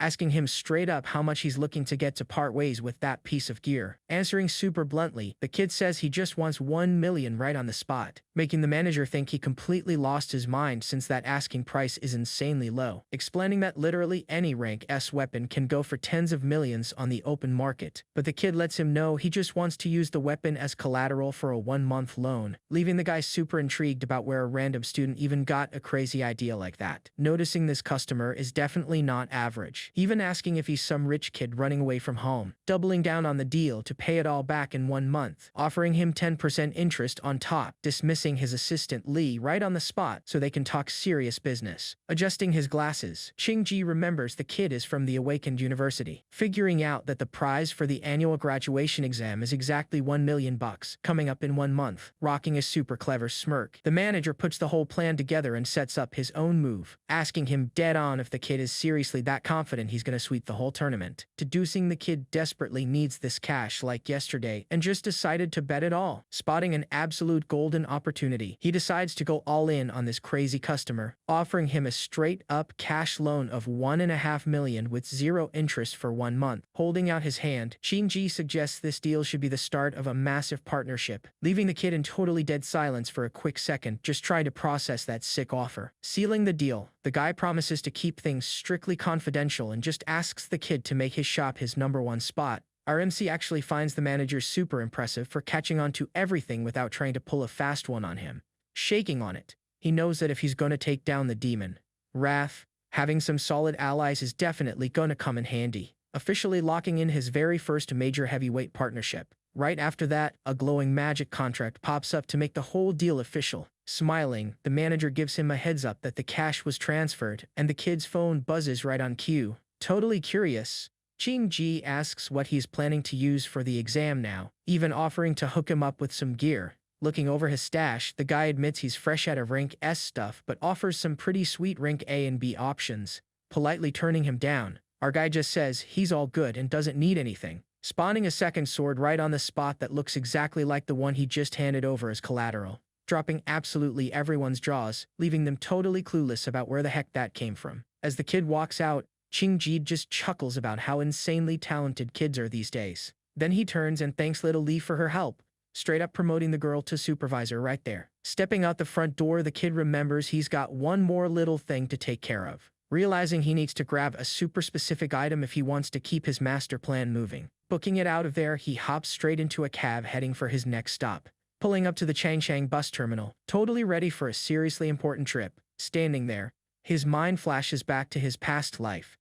asking him straight up how much he's looking to get to part ways with that piece of gear. Answering super bluntly, the kid says he just wants 1 million right on the spot, making the manager think he completely lost his mind since that asking price is insanely low, explaining that literally any rank S weapon can go for tens of millions on the open market, but the kid lets him know he just wants to use the weapon as collateral for a 1-month loan, leaving the guy super intrigued about where a random student even got a crazy idea like that. Noticing this customer is definitely not average, even asking if he's some rich kid running away from home, doubling down on the deal to pay it all back in 1 month, offering him 10% interest on top, dismissing his assistant Lee right on the spot so they can talk serious business. Adjusting his glasses, Qingji remembers the kid is from the Awakened University, figuring out that the prize for the annual graduation exam is exactly 1 million bucks, coming up in 1 month. Rocking a super clever smirk, the manager puts the whole plan together and sets up his own move, asking him dead on if the kid is seriously that confident he's gonna sweep the whole tournament, deducing the kid desperately needs this cash like yesterday and just decided to bet it all. Spotting an absolute golden opportunity, he decides to go all in on this crazy customer, offering him a straight-up cash loan of 1.5 million with 0 interest for 1 month. Holding out his hand, Qingji suggests this deal should be the start of a massive partnership, leaving the kid in totally dead silence for a quick second, just trying to process that sick offer. Sealing the deal, the guy promises to keep things strictly confidential and just asks the kid to make his shop his #1 spot. Our MC actually finds the manager super impressive for catching on to everything without trying to pull a fast one on him. Shaking on it, he knows that if he's gonna take down the demon, Wrath, having some solid allies is definitely gonna come in handy, officially locking in his very first major heavyweight partnership. Right after that, a glowing magic contract pops up to make the whole deal official. Smiling, the manager gives him a heads up that the cash was transferred, and the kid's phone buzzes right on cue. Totally curious, Qingji asks what he's planning to use for the exam now, even offering to hook him up with some gear. Looking over his stash, the guy admits he's fresh out of rank S stuff but offers some pretty sweet rank A and B options, politely turning him down. Our guy just says he's all good and doesn't need anything, spawning a second sword right on the spot that looks exactly like the one he just handed over as collateral, dropping absolutely everyone's jaws, leaving them totally clueless about where the heck that came from. As the kid walks out, Qingji just chuckles about how insanely talented kids are these days. Then he turns and thanks little Lee for her help, straight up promoting the girl to supervisor right there. Stepping out the front door, the kid remembers he's got one more little thing to take care of. Realizing he needs to grab a super specific item if he wants to keep his master plan moving. Booking it out of there, he hops straight into a cab heading for his next stop. Pulling up to the Changchang bus terminal, totally ready for a seriously important trip. Standing there, his mind flashes back to his past life,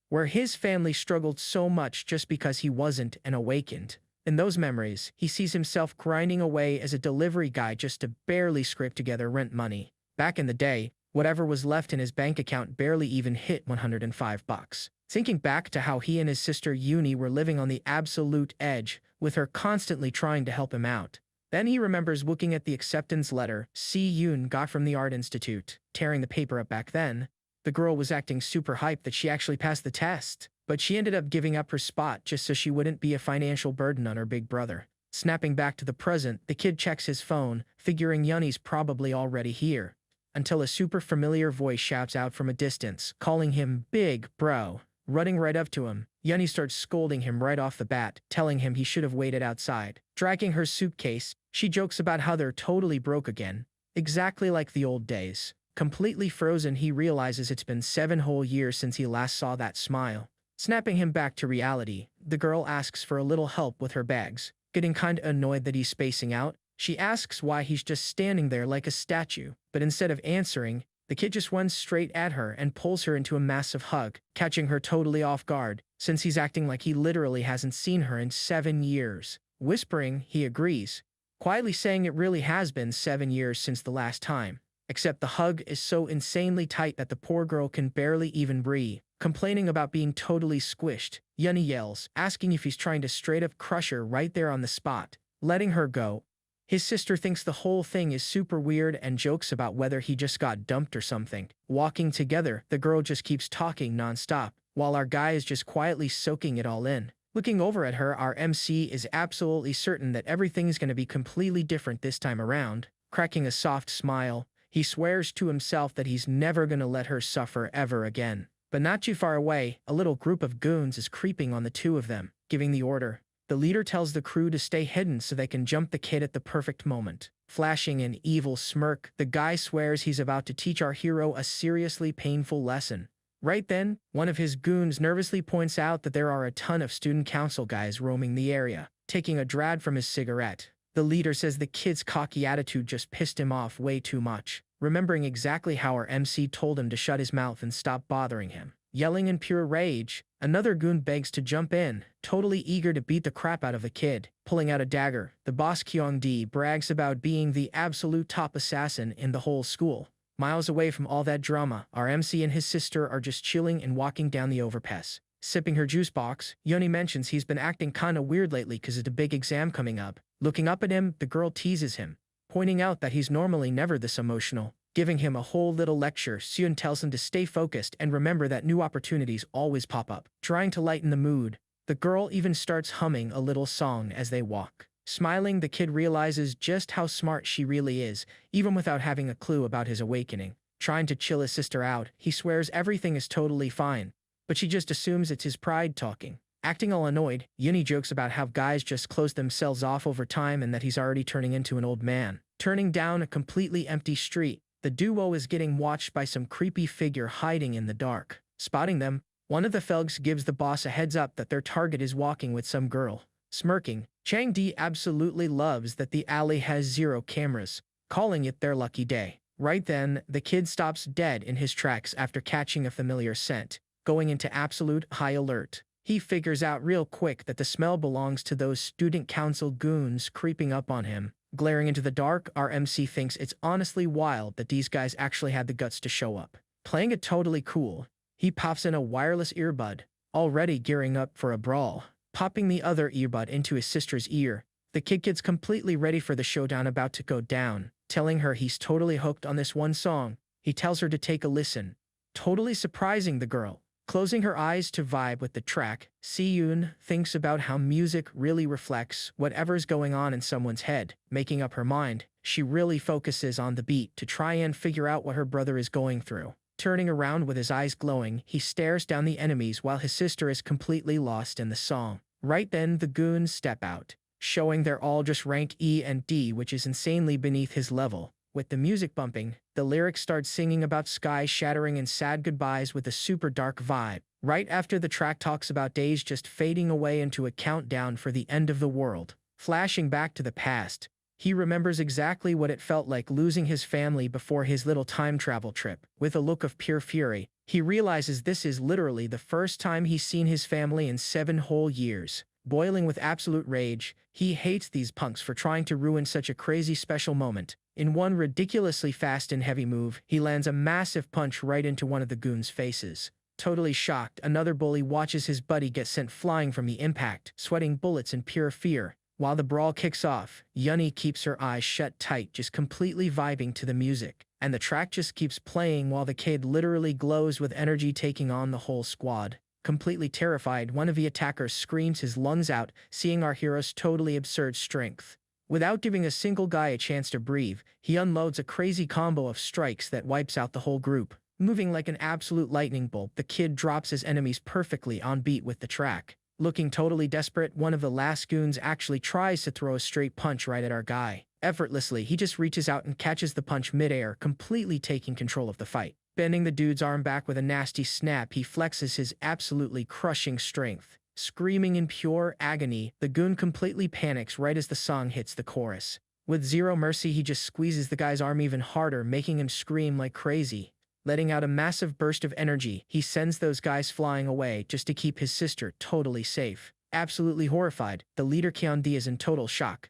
where his family struggled so much just because he wasn't an awakened. In those memories, he sees himself grinding away as a delivery guy just to barely scrape together rent money. Back in the day, whatever was left in his bank account barely even hit $105. Thinking back to how he and his sister Uni were living on the absolute edge, with her constantly trying to help him out. Then he remembers looking at the acceptance letter Si-Yoon got from the Art Institute. Tearing the paper up back then, the girl was acting super hyped that she actually passed the test, but she ended up giving up her spot just so she wouldn't be a financial burden on her big brother. Snapping back to the present, the kid checks his phone, figuring Yuni's probably already here, until a super familiar voice shouts out from a distance, calling him Big Bro. Running right up to him, Yuni starts scolding him right off the bat, telling him he should have waited outside. Dragging her suitcase, she jokes about how they're totally broke again, exactly like the old days. Completely frozen, he realizes it's been 7 whole years since he last saw that smile. Snapping him back to reality, the girl asks for a little help with her bags. Getting kinda annoyed that he's spacing out, she asks why he's just standing there like a statue, but instead of answering, the kid just runs straight at her and pulls her into a massive hug, catching her totally off guard, since he's acting like he literally hasn't seen her in 7 years. Whispering, he agrees, quietly saying it really has been 7 years since the last time. Except the hug is so insanely tight that the poor girl can barely even breathe. Complaining about being totally squished, Yuni yells, asking if he's trying to straight up crush her right there on the spot. Letting her go, his sister thinks the whole thing is super weird and jokes about whether he just got dumped or something. Walking together, the girl just keeps talking nonstop, while our guy is just quietly soaking it all in. Looking over at her, our MC is absolutely certain that everything's going to be completely different this time around. Cracking a soft smile, he swears to himself that he's never going to let her suffer ever again. But not too far away, a little group of goons is creeping on the two of them, giving the order. The leader tells the crew to stay hidden so they can jump the kid at the perfect moment. Flashing an evil smirk, the guy swears he's about to teach our hero a seriously painful lesson. Right then, one of his goons nervously points out that there are a ton of student council guys roaming the area. Taking a drag from his cigarette, the leader says the kid's cocky attitude just pissed him off way too much. Remembering exactly how our MC told him to shut his mouth and stop bothering him. Yelling in pure rage, another goon begs to jump in, totally eager to beat the crap out of the kid. Pulling out a dagger, the boss Kyung-di brags about being the absolute top assassin in the whole school. Miles away from all that drama, our MC and his sister are just chilling and walking down the overpass. Sipping her juice box, Yuni mentions he's been acting kinda weird lately cause of the big exam coming up. Looking up at him, the girl teases him, pointing out that he's normally never this emotional. Giving him a whole little lecture, Seon tells him to stay focused and remember that new opportunities always pop up. Trying to lighten the mood, the girl even starts humming a little song as they walk. Smiling, the kid realizes just how smart she really is, even without having a clue about his awakening. Trying to chill his sister out, he swears everything is totally fine, but she just assumes it's his pride talking. Acting all annoyed, Yuni jokes about how guys just close themselves off over time and that he's already turning into an old man. Turning down a completely empty street, the duo is getting watched by some creepy figure hiding in the dark. Spotting them, one of the thugs gives the boss a heads up that their target is walking with some girl. Smirking, Chang-di absolutely loves that the alley has 0 cameras, calling it their lucky day. Right then, the kid stops dead in his tracks after catching a familiar scent. Going into absolute high alert, he figures out real quick that the smell belongs to those student council goons creeping up on him. Glaring into the dark, our MC thinks it's honestly wild that these guys actually had the guts to show up. Playing it totally cool, he pops in a wireless earbud, already gearing up for a brawl. Popping the other earbud into his sister's ear, the kid gets completely ready for the showdown about to go down. Telling her he's totally hooked on this one song, he tells her to take a listen, totally surprising the girl. Closing her eyes to vibe with the track, Si-Yoon thinks about how music really reflects whatever's going on in someone's head. Making up her mind, she really focuses on the beat to try and figure out what her brother is going through. Turning around with his eyes glowing, he stares down the enemies while his sister is completely lost in the song. Right then, the goons step out, showing they're all just rank E and D, which is insanely beneath his level. With the music bumping, the lyrics start singing about sky shattering and sad goodbyes with a super dark vibe. Right after the track talks about days just fading away into a countdown for the end of the world. Flashing back to the past, he remembers exactly what it felt like losing his family before his little time travel trip. With a look of pure fury, he realizes this is literally the first time he's seen his family in 7 whole years. Boiling with absolute rage, he hates these punks for trying to ruin such a crazy special moment. In one ridiculously fast and heavy move, he lands a massive punch right into one of the goons' faces. Totally shocked, another bully watches his buddy get sent flying from the impact, sweating bullets in pure fear. While the brawl kicks off, Yuni keeps her eyes shut tight, just completely vibing to the music. And the track just keeps playing while the kid literally glows with energy, taking on the whole squad. Completely terrified, one of the attackers screams his lungs out, seeing our hero's totally absurd strength. Without giving a single guy a chance to breathe, he unloads a crazy combo of strikes that wipes out the whole group. Moving like an absolute lightning bolt, the kid drops his enemies perfectly on beat with the track. Looking totally desperate, one of the last goons actually tries to throw a straight punch right at our guy. Effortlessly, he just reaches out and catches the punch midair, completely taking control of the fight. Bending the dude's arm back with a nasty snap, he flexes his absolutely crushing strength. Screaming in pure agony, the goon completely panics right as the song hits the chorus. With zero mercy, he just squeezes the guy's arm even harder, making him scream like crazy. Letting out a massive burst of energy, he sends those guys flying away just to keep his sister totally safe. Absolutely horrified, the leader Kyundi is in total shock.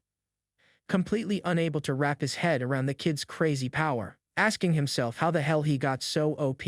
Completely unable to wrap his head around the kid's crazy power, asking himself how the hell he got so OP.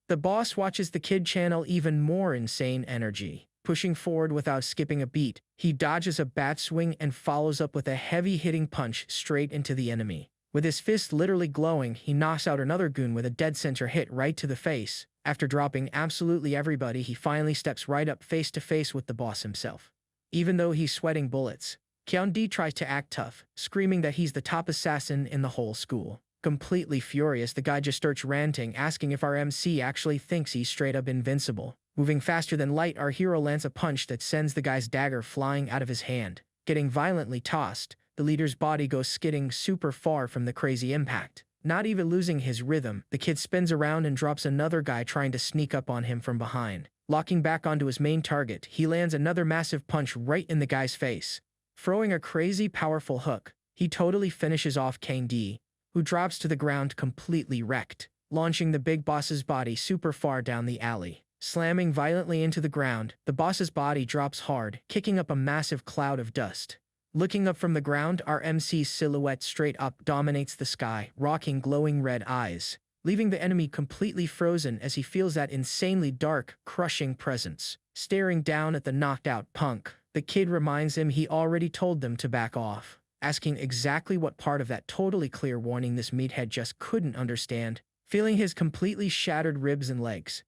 The boss watches the kid channel even more insane energy. Pushing forward without skipping a beat, he dodges a bat swing and follows up with a heavy-hitting punch straight into the enemy. With his fist literally glowing, he knocks out another goon with a dead center hit right to the face. After dropping absolutely everybody, he finally steps right up face to face with the boss himself. Even though he's sweating bullets, Kyundi tries to act tough, screaming that he's the top assassin in the whole school. Completely furious, the guy just starts ranting, asking if our MC actually thinks he's straight up invincible. Moving faster than light, our hero lands a punch that sends the guy's dagger flying out of his hand. Getting violently tossed, the leader's body goes skidding super far from the crazy impact. Not even losing his rhythm, the kid spins around and drops another guy trying to sneak up on him from behind. Locking back onto his main target, he lands another massive punch right in the guy's face. Throwing a crazy powerful hook, he totally finishes off Kyundi, who drops to the ground completely wrecked, launching the big boss's body super far down the alley. Slamming violently into the ground, the boss's body drops hard, kicking up a massive cloud of dust. Looking up from the ground, our MC's silhouette straight up dominates the sky, rocking glowing red eyes, leaving the enemy completely frozen as he feels that insanely dark, crushing presence. Staring down at the knocked out punk, the kid reminds him he already told them to back off, asking exactly what part of that totally clear warning this meathead just couldn't understand. Feeling his completely shattered ribs and legs,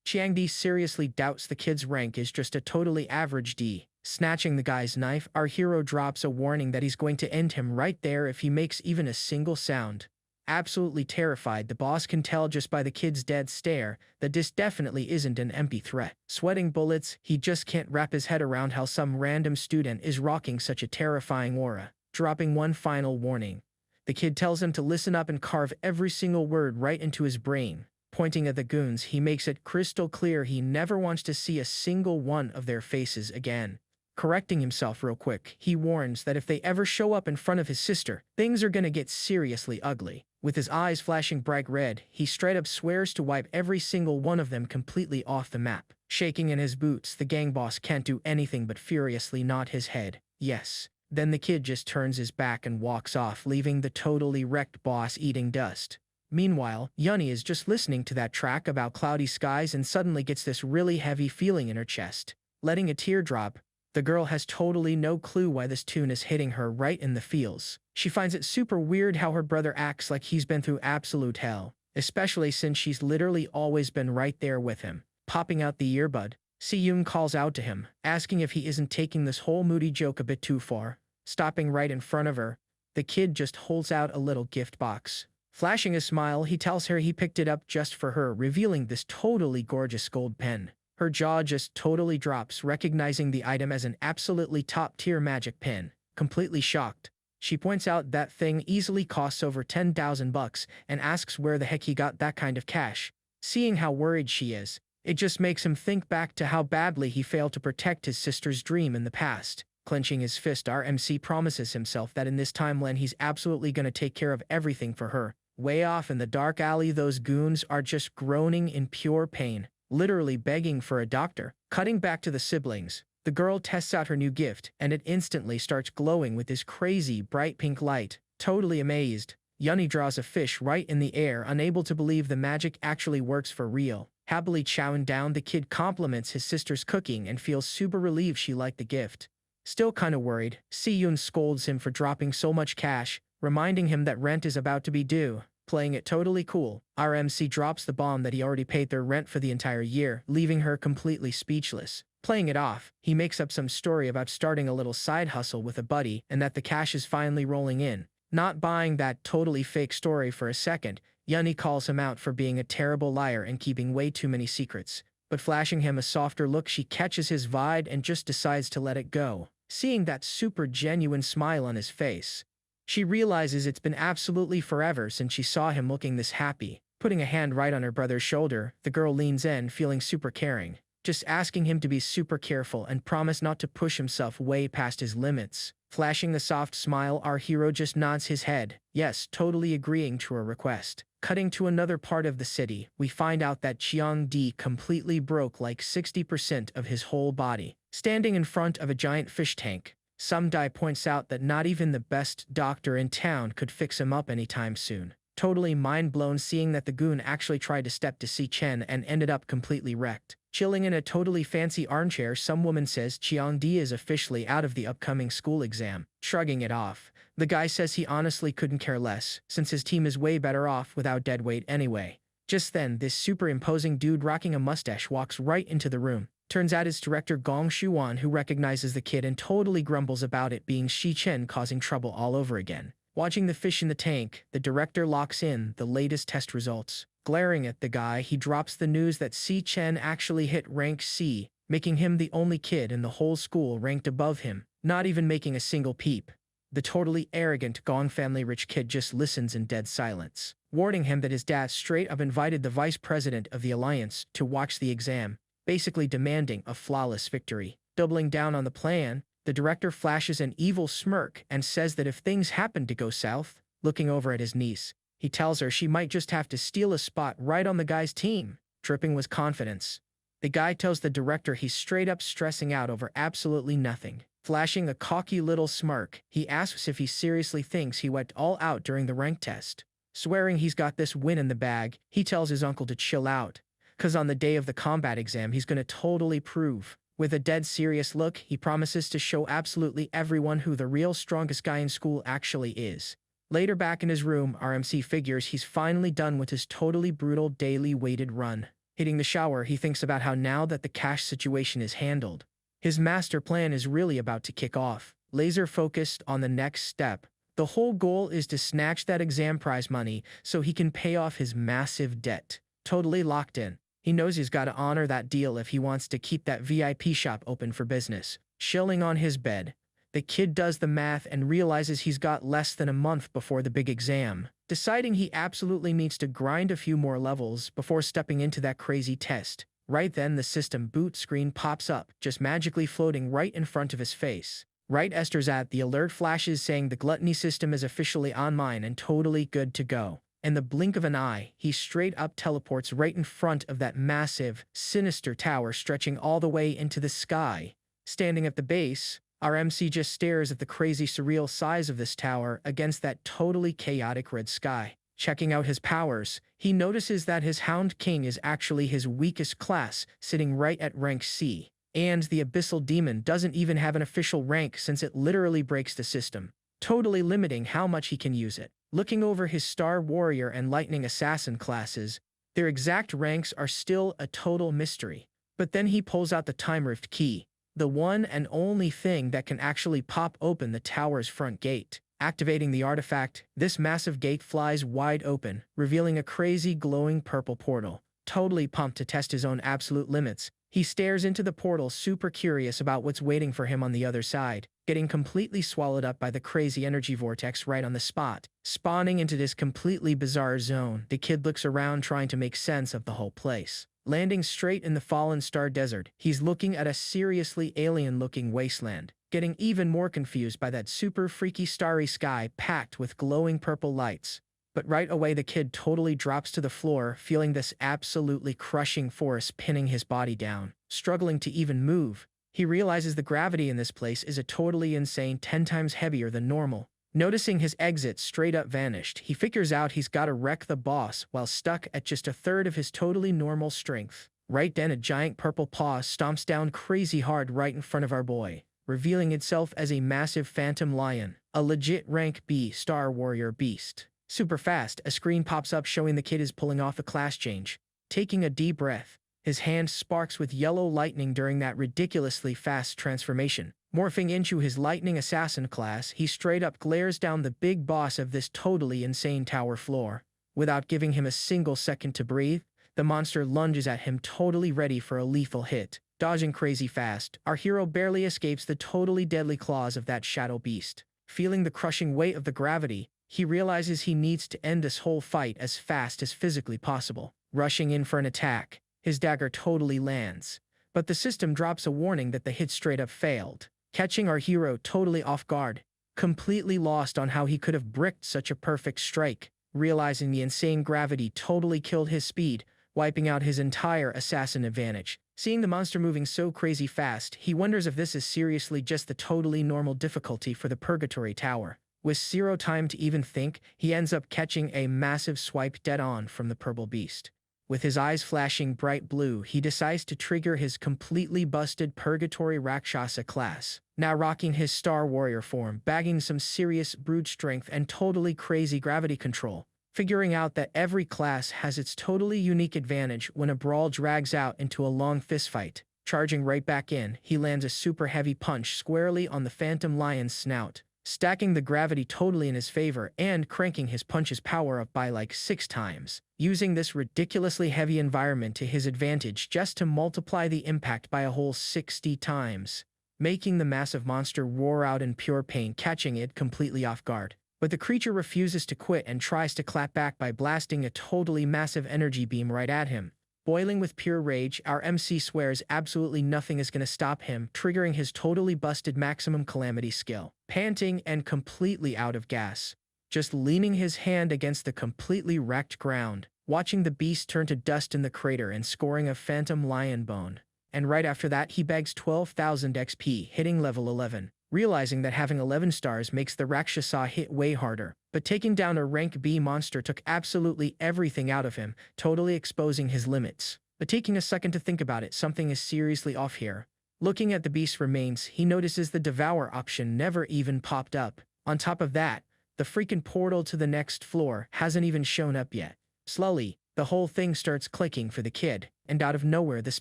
Chiangdi seriously doubts the kid's rank is just a totally average D. Snatching the guy's knife, our hero drops a warning that he's going to end him right there if he makes even a single sound. Absolutely terrified, the boss can tell just by the kid's dead stare that this definitely isn't an empty threat. Sweating bullets, he just can't wrap his head around how some random student is rocking such a terrifying aura. Dropping one final warning, the kid tells him to listen up and carve every single word right into his brain. Pointing at the goons, he makes it crystal clear he never wants to see a single one of their faces again. Correcting himself real quick, he warns that if they ever show up in front of his sister, things are gonna get seriously ugly. With his eyes flashing bright red, he straight up swears to wipe every single one of them completely off the map. Shaking in his boots, the gang boss can't do anything but furiously nod his head. Yes. Then the kid just turns his back and walks off, leaving the totally wrecked boss eating dust. Meanwhile, Yuni is just listening to that track about cloudy skies and suddenly gets this really heavy feeling in her chest. Letting a tear drop, the girl has totally no clue why this tune is hitting her right in the feels. She finds it super weird how her brother acts like he's been through absolute hell, especially since she's literally always been right there with him. Popping out the earbud, Si-yoon calls out to him, asking if he isn't taking this whole moody joke a bit too far. Stopping right in front of her, the kid just holds out a little gift box. Flashing a smile, he tells her he picked it up just for her, revealing this totally gorgeous gold pen. Her jaw just totally drops, recognizing the item as an absolutely top-tier magic pen. completely shocked. She points out that thing easily costs over 10,000 bucks and asks where the heck he got that kind of cash. Seeing how worried she is, it just makes him think back to how badly he failed to protect his sister's dream in the past. Clenching his fist, our MC promises himself that in this timeline he's absolutely gonna take care of everything for her. Way off in the dark alley, those goons are just groaning in pure pain, literally begging for a doctor. Cutting back to the siblings, the girl tests out her new gift, and it instantly starts glowing with this crazy, bright pink light. Totally amazed, Yunny draws a fish right in the air, unable to believe the magic actually works for real. Happily chowing down, the kid compliments his sister's cooking and feels super relieved she liked the gift. Still kinda worried, Si-yoon scolds him for dropping so much cash, reminding him that rent is about to be due. Playing it totally cool, our MC drops the bomb that he already paid their rent for the entire year, leaving her completely speechless. Playing it off, he makes up some story about starting a little side hustle with a buddy and that the cash is finally rolling in. Not buying that totally fake story for a second, Yunny calls him out for being a terrible liar and keeping way too many secrets. But flashing him a softer look, she catches his vibe and just decides to let it go. Seeing that super genuine smile on his face, she realizes it's been absolutely forever since she saw him looking this happy. Putting a hand right on her brother's shoulder, the girl leans in, feeling super caring, just asking him to be super careful and promise not to push himself way past his limits. Flashing a soft smile, our hero just nods his head, yes, totally agreeing to her request. Cutting to another part of the city, we find out that Cheong-di completely broke like 60% of his whole body. Standing in front of a giant fish tank, Sum-dai points out that not even the best doctor in town could fix him up anytime soon. Totally mind-blown seeing that the goon actually tried to step to Si-chen and ended up completely wrecked. Chilling in a totally fancy armchair, some woman says Cheong-di is officially out of the upcoming school exam. Shrugging it off, the guy says he honestly couldn't care less, since his team is way better off without deadweight anyway. Just then, this super imposing dude rocking a mustache walks right into the room. Turns out it's director Gong Shuan, who recognizes the kid and totally grumbles about it being Si-chen causing trouble all over again. Watching the fish in the tank, the director locks in the latest test results. Glaring at the guy, he drops the news that Si-chen actually hit rank C, making him the only kid in the whole school ranked above him, not even making a single peep. The totally arrogant Gong family rich kid just listens in dead silence, warning him that his dad straight up invited the vice president of the alliance to watch the exam, basically demanding a flawless victory. Doubling down on the plan, the director flashes an evil smirk and says that if things happen to go south, looking over at his niece, he tells her she might just have to steal a spot right on the guy's team. Dripping with confidence, the guy tells the director he's straight up stressing out over absolutely nothing. Flashing a cocky little smirk, he asks if he seriously thinks he went all out during the rank test. Swearing he's got this win in the bag, he tells his uncle to chill out, cause on the day of the combat exam he's gonna totally prove. With a dead serious look, he promises to show absolutely everyone who the real strongest guy in school actually is. Later back in his room, our MC figures he's finally done with his totally brutal daily weighted run. Hitting the shower, he thinks about how now that the cash situation is handled, his master plan is really about to kick off. Laser focused on the next step, the whole goal is to snatch that exam prize money so he can pay off his massive debt. Totally locked in, he knows he's got to honor that deal if he wants to keep that VIP shop open for business. Chilling on his bed, the kid does the math and realizes he's got less than a month before the big exam, deciding he absolutely needs to grind a few more levels before stepping into that crazy test. Right then, the system boot screen pops up, just magically floating right in front of his face. Right Esther's at the alert flashes saying the gluttony system is officially online and totally good to go. In the blink of an eye, he straight up teleports right in front of that massive, sinister tower stretching all the way into the sky. Standing at the base, our MC just stares at the crazy surreal size of this tower against that totally chaotic red sky. Checking out his powers, he notices that his Hound King is actually his weakest class, sitting right at rank C. And the Abyssal Demon doesn't even have an official rank since it literally breaks the system, totally limiting how much he can use it. Looking over his Star Warrior and Lightning Assassin classes, their exact ranks are still a total mystery. But then he pulls out the Time Rift key, the one and only thing that can actually pop open the tower's front gate. Activating the artifact, this massive gate flies wide open, revealing a crazy glowing purple portal. Totally pumped to test his own absolute limits, He stares into the portal, super curious about what's waiting for him on the other side, getting completely swallowed up by the crazy energy vortex right on the spot. Spawning into this completely bizarre zone, the kid looks around trying to make sense of the whole place. Landing straight in the fallen star desert, he's looking at a seriously alien-looking wasteland, getting even more confused by that super freaky starry sky packed with glowing purple lights. But right away the kid totally drops to the floor, feeling this absolutely crushing force pinning his body down. Struggling to even move, he realizes the gravity in this place is a totally insane 10 times heavier than normal. Noticing his exit straight up vanished, he figures out he's gotta wreck the boss while stuck at just a third of his totally normal strength. Right then a giant purple paw stomps down crazy hard right in front of our boy, revealing itself as a massive phantom lion, a legit rank B Star Warrior beast. Super fast, a screen pops up showing the kid is pulling off a class change. Taking a deep breath, his hand sparks with yellow lightning during that ridiculously fast transformation. Morphing into his lightning assassin class, he straight up glares down the big boss of this totally insane tower floor. Without giving him a single second to breathe, the monster lunges at him totally ready for a lethal hit. Dodging crazy fast, our hero barely escapes the totally deadly claws of that shadow beast. Feeling the crushing weight of the gravity, he realizes he needs to end this whole fight as fast as physically possible. Rushing in for an attack, his dagger totally lands, but the system drops a warning that the hit straight up failed, catching our hero totally off guard, completely lost on how he could have bricked such a perfect strike. Realizing the insane gravity totally killed his speed, wiping out his entire assassin advantage. Seeing the monster moving so crazy fast, he wonders if this is seriously just the totally normal difficulty for the Purgatory Tower. With zero time to even think, he ends up catching a massive swipe dead on from the purple beast. With his eyes flashing bright blue, he decides to trigger his completely busted Purgatory Rakshasa class. Now rocking his Star Warrior form, bagging some serious brute strength and totally crazy gravity control. Figuring out that every class has its totally unique advantage when a brawl drags out into a long fistfight. Charging right back in, he lands a super heavy punch squarely on the Phantom Lion's snout, stacking the gravity totally in his favor and cranking his punch's power up by like 6 times, using this ridiculously heavy environment to his advantage just to multiply the impact by a whole 60 times, making the massive monster roar out in pure pain, catching it completely off guard. But the creature refuses to quit and tries to clap back by blasting a totally massive energy beam right at him. Boiling with pure rage, our MC swears absolutely nothing is going to stop him, triggering his totally busted maximum calamity skill. Panting and completely out of gas, just leaning his hand against the completely wrecked ground, watching the beast turn to dust in the crater and scoring a phantom lion bone. And right after that he begs 12,000 XP, hitting level 11. Realizing that having 11 stars makes the Rakshasa hit way harder, but taking down a rank B monster took absolutely everything out of him, totally exposing his limits. But taking a second to think about it, something is seriously off here. Looking at the beast's remains, he notices the Devour option never even popped up. On top of that, the freaking portal to the next floor hasn't even shown up yet. Slowly, the whole thing starts clicking for the kid, and out of nowhere this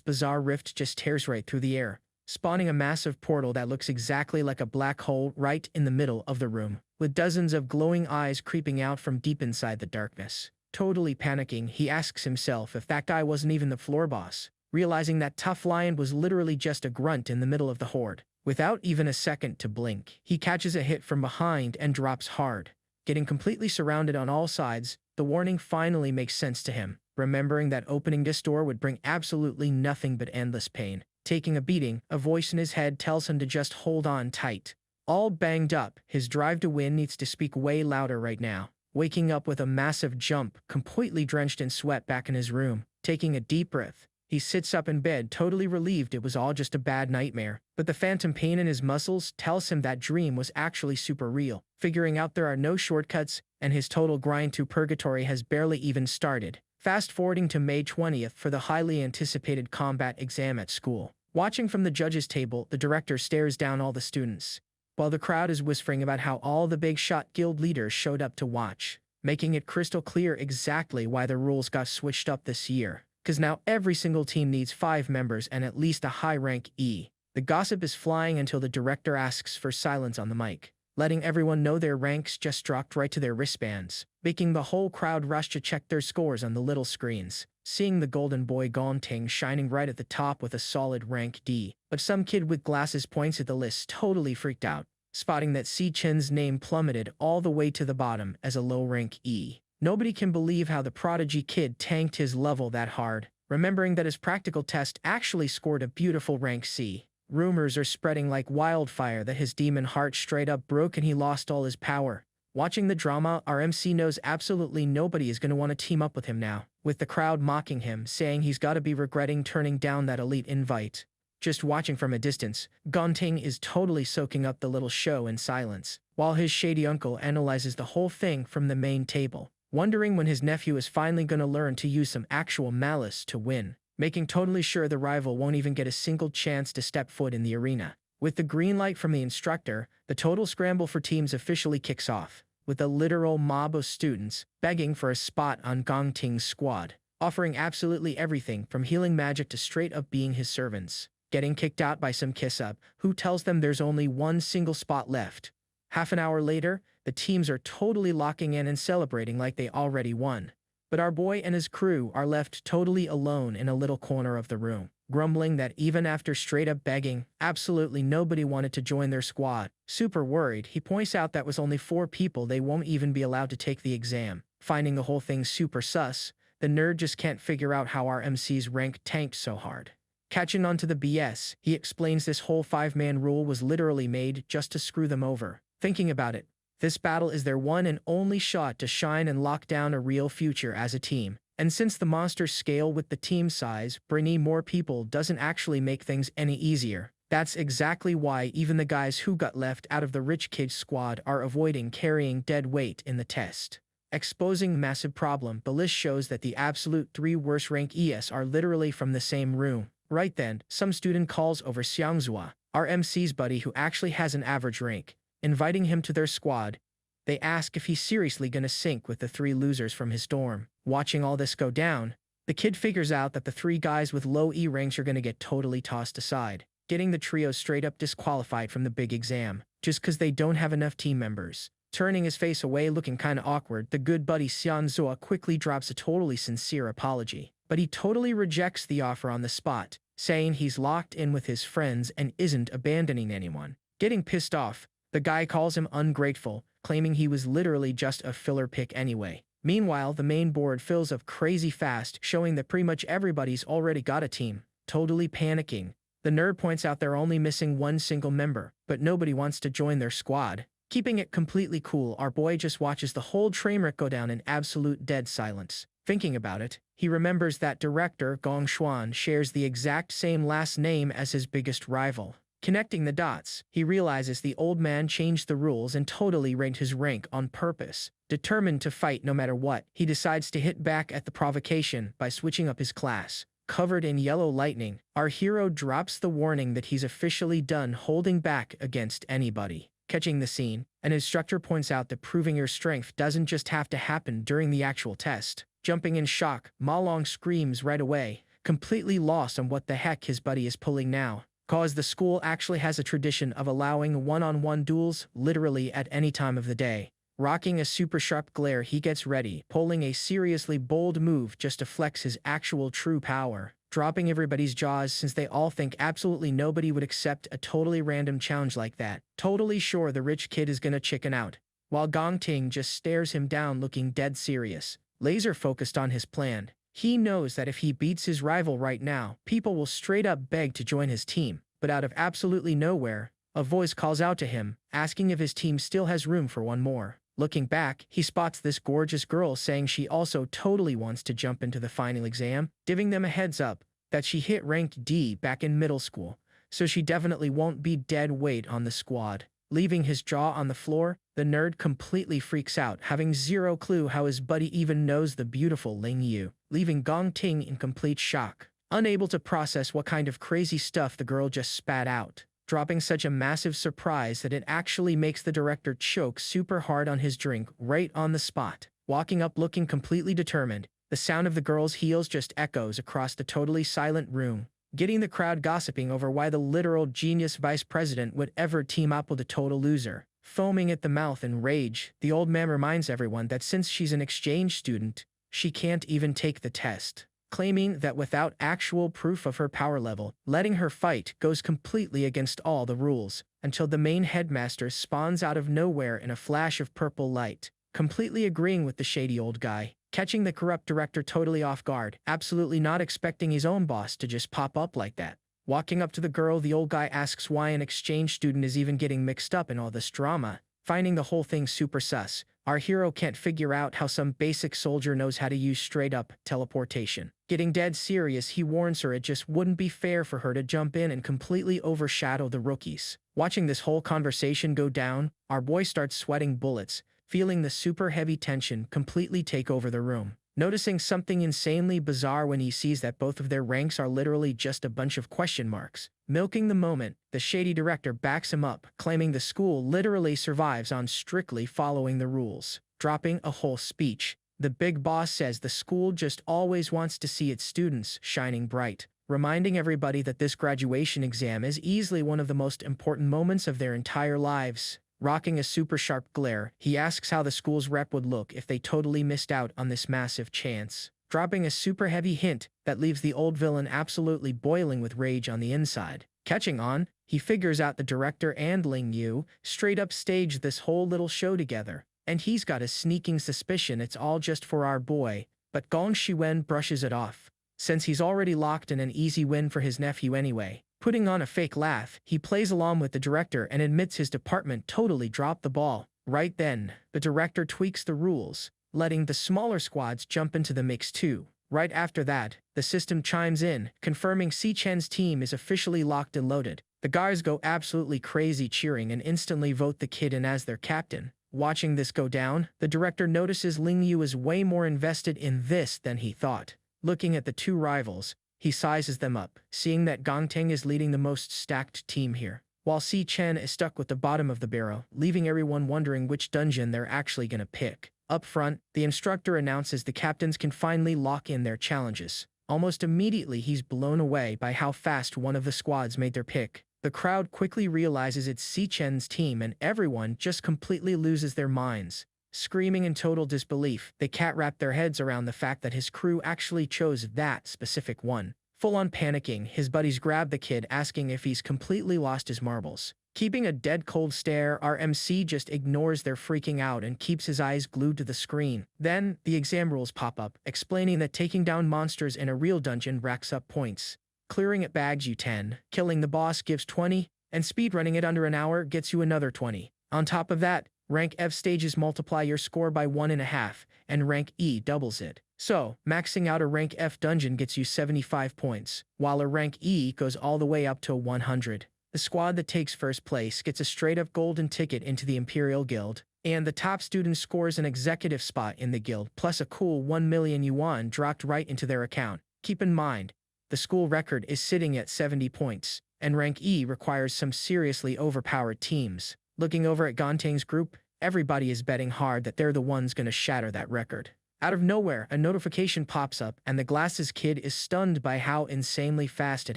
bizarre rift just tears right through the air, spawning a massive portal that looks exactly like a black hole right in the middle of the room, with dozens of glowing eyes creeping out from deep inside the darkness. Totally panicking, he asks himself if that guy wasn't even the floor boss, realizing that Tough Lion was literally just a grunt in the middle of the horde. Without even a second to blink, he catches a hit from behind and drops hard. Getting completely surrounded on all sides, the warning finally makes sense to him, remembering that opening this door would bring absolutely nothing but endless pain. Taking a beating, a voice in his head tells him to just hold on tight. All banged up, his drive to win needs to speak way louder right now. Waking up with a massive jump, completely drenched in sweat back in his room. Taking a deep breath, he sits up in bed, totally relieved it was all just a bad nightmare. But the phantom pain in his muscles tells him that dream was actually super real. Figuring out there are no shortcuts, and his total grind to purgatory has barely even started. Fast forwarding to May 20th for the highly anticipated combat exam at school. Watching from the judges' table, the director stares down all the students, while the crowd is whispering about how all the big shot guild leaders showed up to watch, making it crystal clear exactly why the rules got switched up this year. Cause now every single team needs 5 members and at least a high rank E. The gossip is flying until the director asks for silence on the mic. letting everyone know their ranks just dropped right to their wristbands, making the whole crowd rush to check their scores on the little screens. Seeing the golden boy Gongting shining right at the top with a solid rank D, but some kid with glasses points at the list totally freaked out, spotting that Si Chen's name plummeted all the way to the bottom as a low rank E. Nobody can believe how the prodigy kid tanked his level that hard, remembering that his practical test actually scored a beautiful rank C. Rumors are spreading like wildfire that his demon heart straight up broke and he lost all his power. Watching the drama, our MC knows absolutely nobody is going to want to team up with him now, with the crowd mocking him, saying he's got to be regretting turning down that elite invite. Just watching from a distance, Gongting is totally soaking up the little show in silence, while his shady uncle analyzes the whole thing from the main table, wondering when his nephew is finally going to learn to use some actual malice to win, making totally sure the rival won't even get a single chance to step foot in the arena. With the green light from the instructor, the total scramble for teams officially kicks off, with a literal mob of students begging for a spot on Gongting's squad, offering absolutely everything from healing magic to straight up being his servants, getting kicked out by some kiss-up who tells them there's only one single spot left. Half an hour later, the teams are totally locking in and celebrating like they already won. But our boy and his crew are left totally alone in a little corner of the room, grumbling that even after straight-up begging, absolutely nobody wanted to join their squad. Super worried, he points out that with only 4 people they won't even be allowed to take the exam. Finding the whole thing super sus, the nerd just can't figure out how our MC's rank tanked so hard. Catching on to the BS, he explains this whole 5-man rule was literally made just to screw them over. Thinking about it, this battle is their one and only shot to shine and lock down a real future as a team. And since the monsters scale with the team size, bringing more people doesn't actually make things any easier. That's exactly why even the guys who got left out of the rich kids squad are avoiding carrying dead weight in the test. Exposing massive problem, the list shows that the absolute 3 worst rank ES are literally from the same room. Right then, some student calls over Xiangzhua, our MC's buddy who actually has an average rank, inviting him to their squad. They ask if he's seriously gonna sync with the 3 losers from his dorm. Watching all this go down, the kid figures out that the 3 guys with low E ranks are gonna get totally tossed aside, getting the trio straight up disqualified from the big exam, just cause they don't have enough team members. Turning his face away looking kinda awkward, the good buddy Xianzhua quickly drops a totally sincere apology, but he totally rejects the offer on the spot, saying he's locked in with his friends and isn't abandoning anyone. Getting pissed off, the guy calls him ungrateful, claiming he was literally just a filler pick anyway. Meanwhile, the main board fills up crazy fast, showing that pretty much everybody's already got a team. Totally panicking, the nerd points out they're only missing 1 single member, but nobody wants to join their squad. Keeping it completely cool, our boy just watches the whole trainwreck go down in absolute dead silence. Thinking about it, he remembers that director Gong Xuan shares the exact same last name as his biggest rival. Connecting the dots, he realizes the old man changed the rules and totally ranked his rank on purpose. Determined to fight no matter what, he decides to hit back at the provocation by switching up his class. Covered in yellow lightning, our hero drops the warning that he's officially done holding back against anybody. Catching the scene, an instructor points out that proving your strength doesn't just have to happen during the actual test. Jumping in shock, Ma Long screams right away, completely lost on what the heck his buddy is pulling now. Cause the school actually has a tradition of allowing one-on-one duels literally at any time of the day. Rocking a super sharp glare, he gets ready, pulling a seriously bold move just to flex his actual true power, dropping everybody's jaws since they all think absolutely nobody would accept a totally random challenge like that. Totally sure the rich kid is gonna chicken out, while Gongting just stares him down looking dead serious, laser focused on his plan. He knows that if he beats his rival right now, people will straight up beg to join his team, but out of absolutely nowhere, a voice calls out to him, asking if his team still has room for one more. Looking back, he spots this gorgeous girl saying she also totally wants to jump into the final exam, giving them a heads up that she hit rank D back in middle school, so she definitely won't be dead weight on the squad. Leaving his jaw on the floor, the nerd completely freaks out, having zero clue how his buddy even knows the beautiful Ling Yu, leaving Gongting in complete shock, unable to process what kind of crazy stuff the girl just spat out, dropping such a massive surprise that it actually makes the director choke super hard on his drink right on the spot. Walking up looking completely determined, the sound of the girl's heels just echoes across the totally silent room, getting the crowd gossiping over why the literal genius vice president would ever team up with a total loser. Foaming at the mouth in rage, the old man reminds everyone that since she's an exchange student, she can't even take the test, claiming that without actual proof of her power level, letting her fight goes completely against all the rules, until the main headmaster spawns out of nowhere in a flash of purple light, completely agreeing with the shady old guy, catching the corrupt director totally off guard, absolutely not expecting his own boss to just pop up like that. Walking up to the girl, the old guy asks why an exchange student is even getting mixed up in all this drama. Finding the whole thing super sus, our hero can't figure out how some basic soldier knows how to use straight-up teleportation. Getting dead serious, he warns her it just wouldn't be fair for her to jump in and completely overshadow the rookies. Watching this whole conversation go down, our boy starts sweating bullets, feeling the super heavy tension completely take over the room. Noticing something insanely bizarre when he sees that both of their ranks are literally just a bunch of question marks. Milking the moment, the shady director backs him up, claiming the school literally survives on strictly following the rules. Dropping a whole speech, the big boss says the school just always wants to see its students shining bright, reminding everybody that this graduation exam is easily one of the most important moments of their entire lives. Rocking a super sharp glare, he asks how the school's rep would look if they totally missed out on this massive chance, dropping a super heavy hint that leaves the old villain absolutely boiling with rage on the inside. Catching on, he figures out the director and Ling Yu straight up staged this whole little show together, and he's got a sneaking suspicion it's all just for our boy, but Gong Shiwen brushes it off, since he's already locked in an easy win for his nephew anyway. Putting on a fake laugh, he plays along with the director and admits his department totally dropped the ball. Right then, the director tweaks the rules, letting the smaller squads jump into the mix too. Right after that, the system chimes in, confirming Si Chen's team is officially locked and loaded. The guys go absolutely crazy cheering and instantly vote the kid in as their captain. Watching this go down, the director notices Ling Yu is way more invested in this than he thought. Looking at the two rivals, he sizes them up, seeing that Gongteng is leading the most stacked team here, while Si Chen is stuck with the bottom of the barrel, leaving everyone wondering which dungeon they're actually gonna pick. Up front, the instructor announces the captains can finally lock in their challenges. Almost immediately, he's blown away by how fast one of the squads made their pick. The crowd quickly realizes it's Si Chen's team and everyone just completely loses their minds. Screaming in total disbelief, they can't wrap their heads around the fact that his crew actually chose that specific one. Full-on panicking, his buddies grab the kid asking if he's completely lost his marbles. Keeping a dead cold stare, our MC just ignores their freaking out and keeps his eyes glued to the screen. Then, the exam rules pop up, explaining that taking down monsters in a real dungeon racks up points. Clearing it bags you 10, killing the boss gives 20, and speedrunning it under an hour gets you another 20. On top of that, Rank F stages multiply your score by 1.5, and Rank E doubles it. So, maxing out a Rank F dungeon gets you 75 points, while a Rank E goes all the way up to 100. The squad that takes first place gets a straight-up golden ticket into the Imperial Guild, and the top student scores an executive spot in the guild, plus a cool 1 million yuan dropped right into their account. Keep in mind, the school record is sitting at 70 points, and Rank E requires some seriously overpowered teams. Looking over at Gongteng's group, everybody is betting hard that they're the ones gonna shatter that record. Out of nowhere, a notification pops up and the glasses kid is stunned by how insanely fast it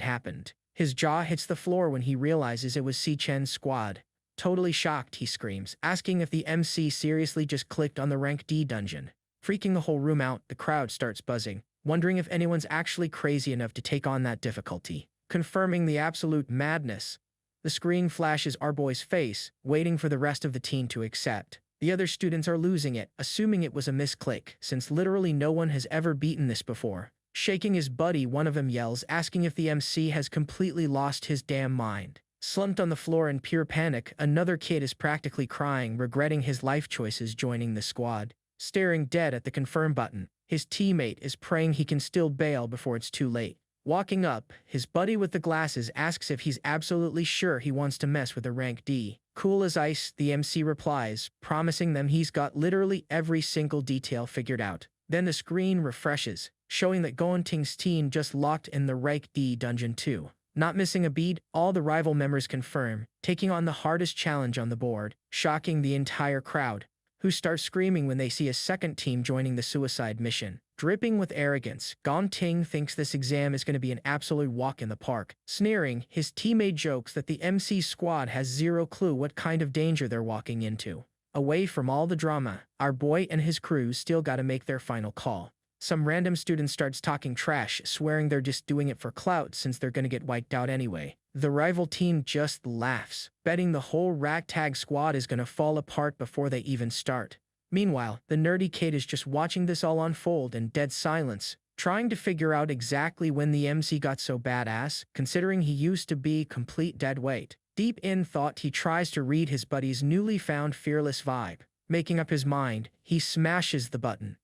happened. His jaw hits the floor when he realizes it was Si Chen's squad. Totally shocked, he screams, asking if the MC seriously just clicked on the Rank D dungeon. Freaking the whole room out, the crowd starts buzzing, wondering if anyone's actually crazy enough to take on that difficulty. Confirming the absolute madness, the screen flashes our boy's face, waiting for the rest of the team to accept. The other students are losing it, assuming it was a misclick, since literally no one has ever beaten this before. Shaking his buddy, one of them yells, asking if the MC has completely lost his damn mind. Slumped on the floor in pure panic, another kid is practically crying, regretting his life choices joining the squad. Staring dead at the confirm button, his teammate is praying he can still bail before it's too late. Walking up, his buddy with the glasses asks if he's absolutely sure he wants to mess with a Rank D. Cool as ice, the MC replies, promising them he's got literally every single detail figured out. Then the screen refreshes, showing that Gongteng's team just locked in the Rank D dungeon too. Not missing a beat, all the rival members confirm, taking on the hardest challenge on the board, shocking the entire crowd, who start screaming when they see a second team joining the suicide mission. Dripping with arrogance, Gong Ting thinks this exam is going to be an absolute walk in the park. Sneering, his teammate jokes that the MC squad has zero clue what kind of danger they're walking into. Away from all the drama, our boy and his crew still gotta make their final call. Some random student starts talking trash, swearing they're just doing it for clout since they're gonna get wiped out anyway. The rival team just laughs, betting the whole ragtag squad is gonna fall apart before they even start. Meanwhile, the nerdy kid is just watching this all unfold in dead silence, trying to figure out exactly when the MC got so badass, considering he used to be complete dead weight. Deep in thought, he tries to read his buddy's newly found fearless vibe. Making up his mind, he smashes the button,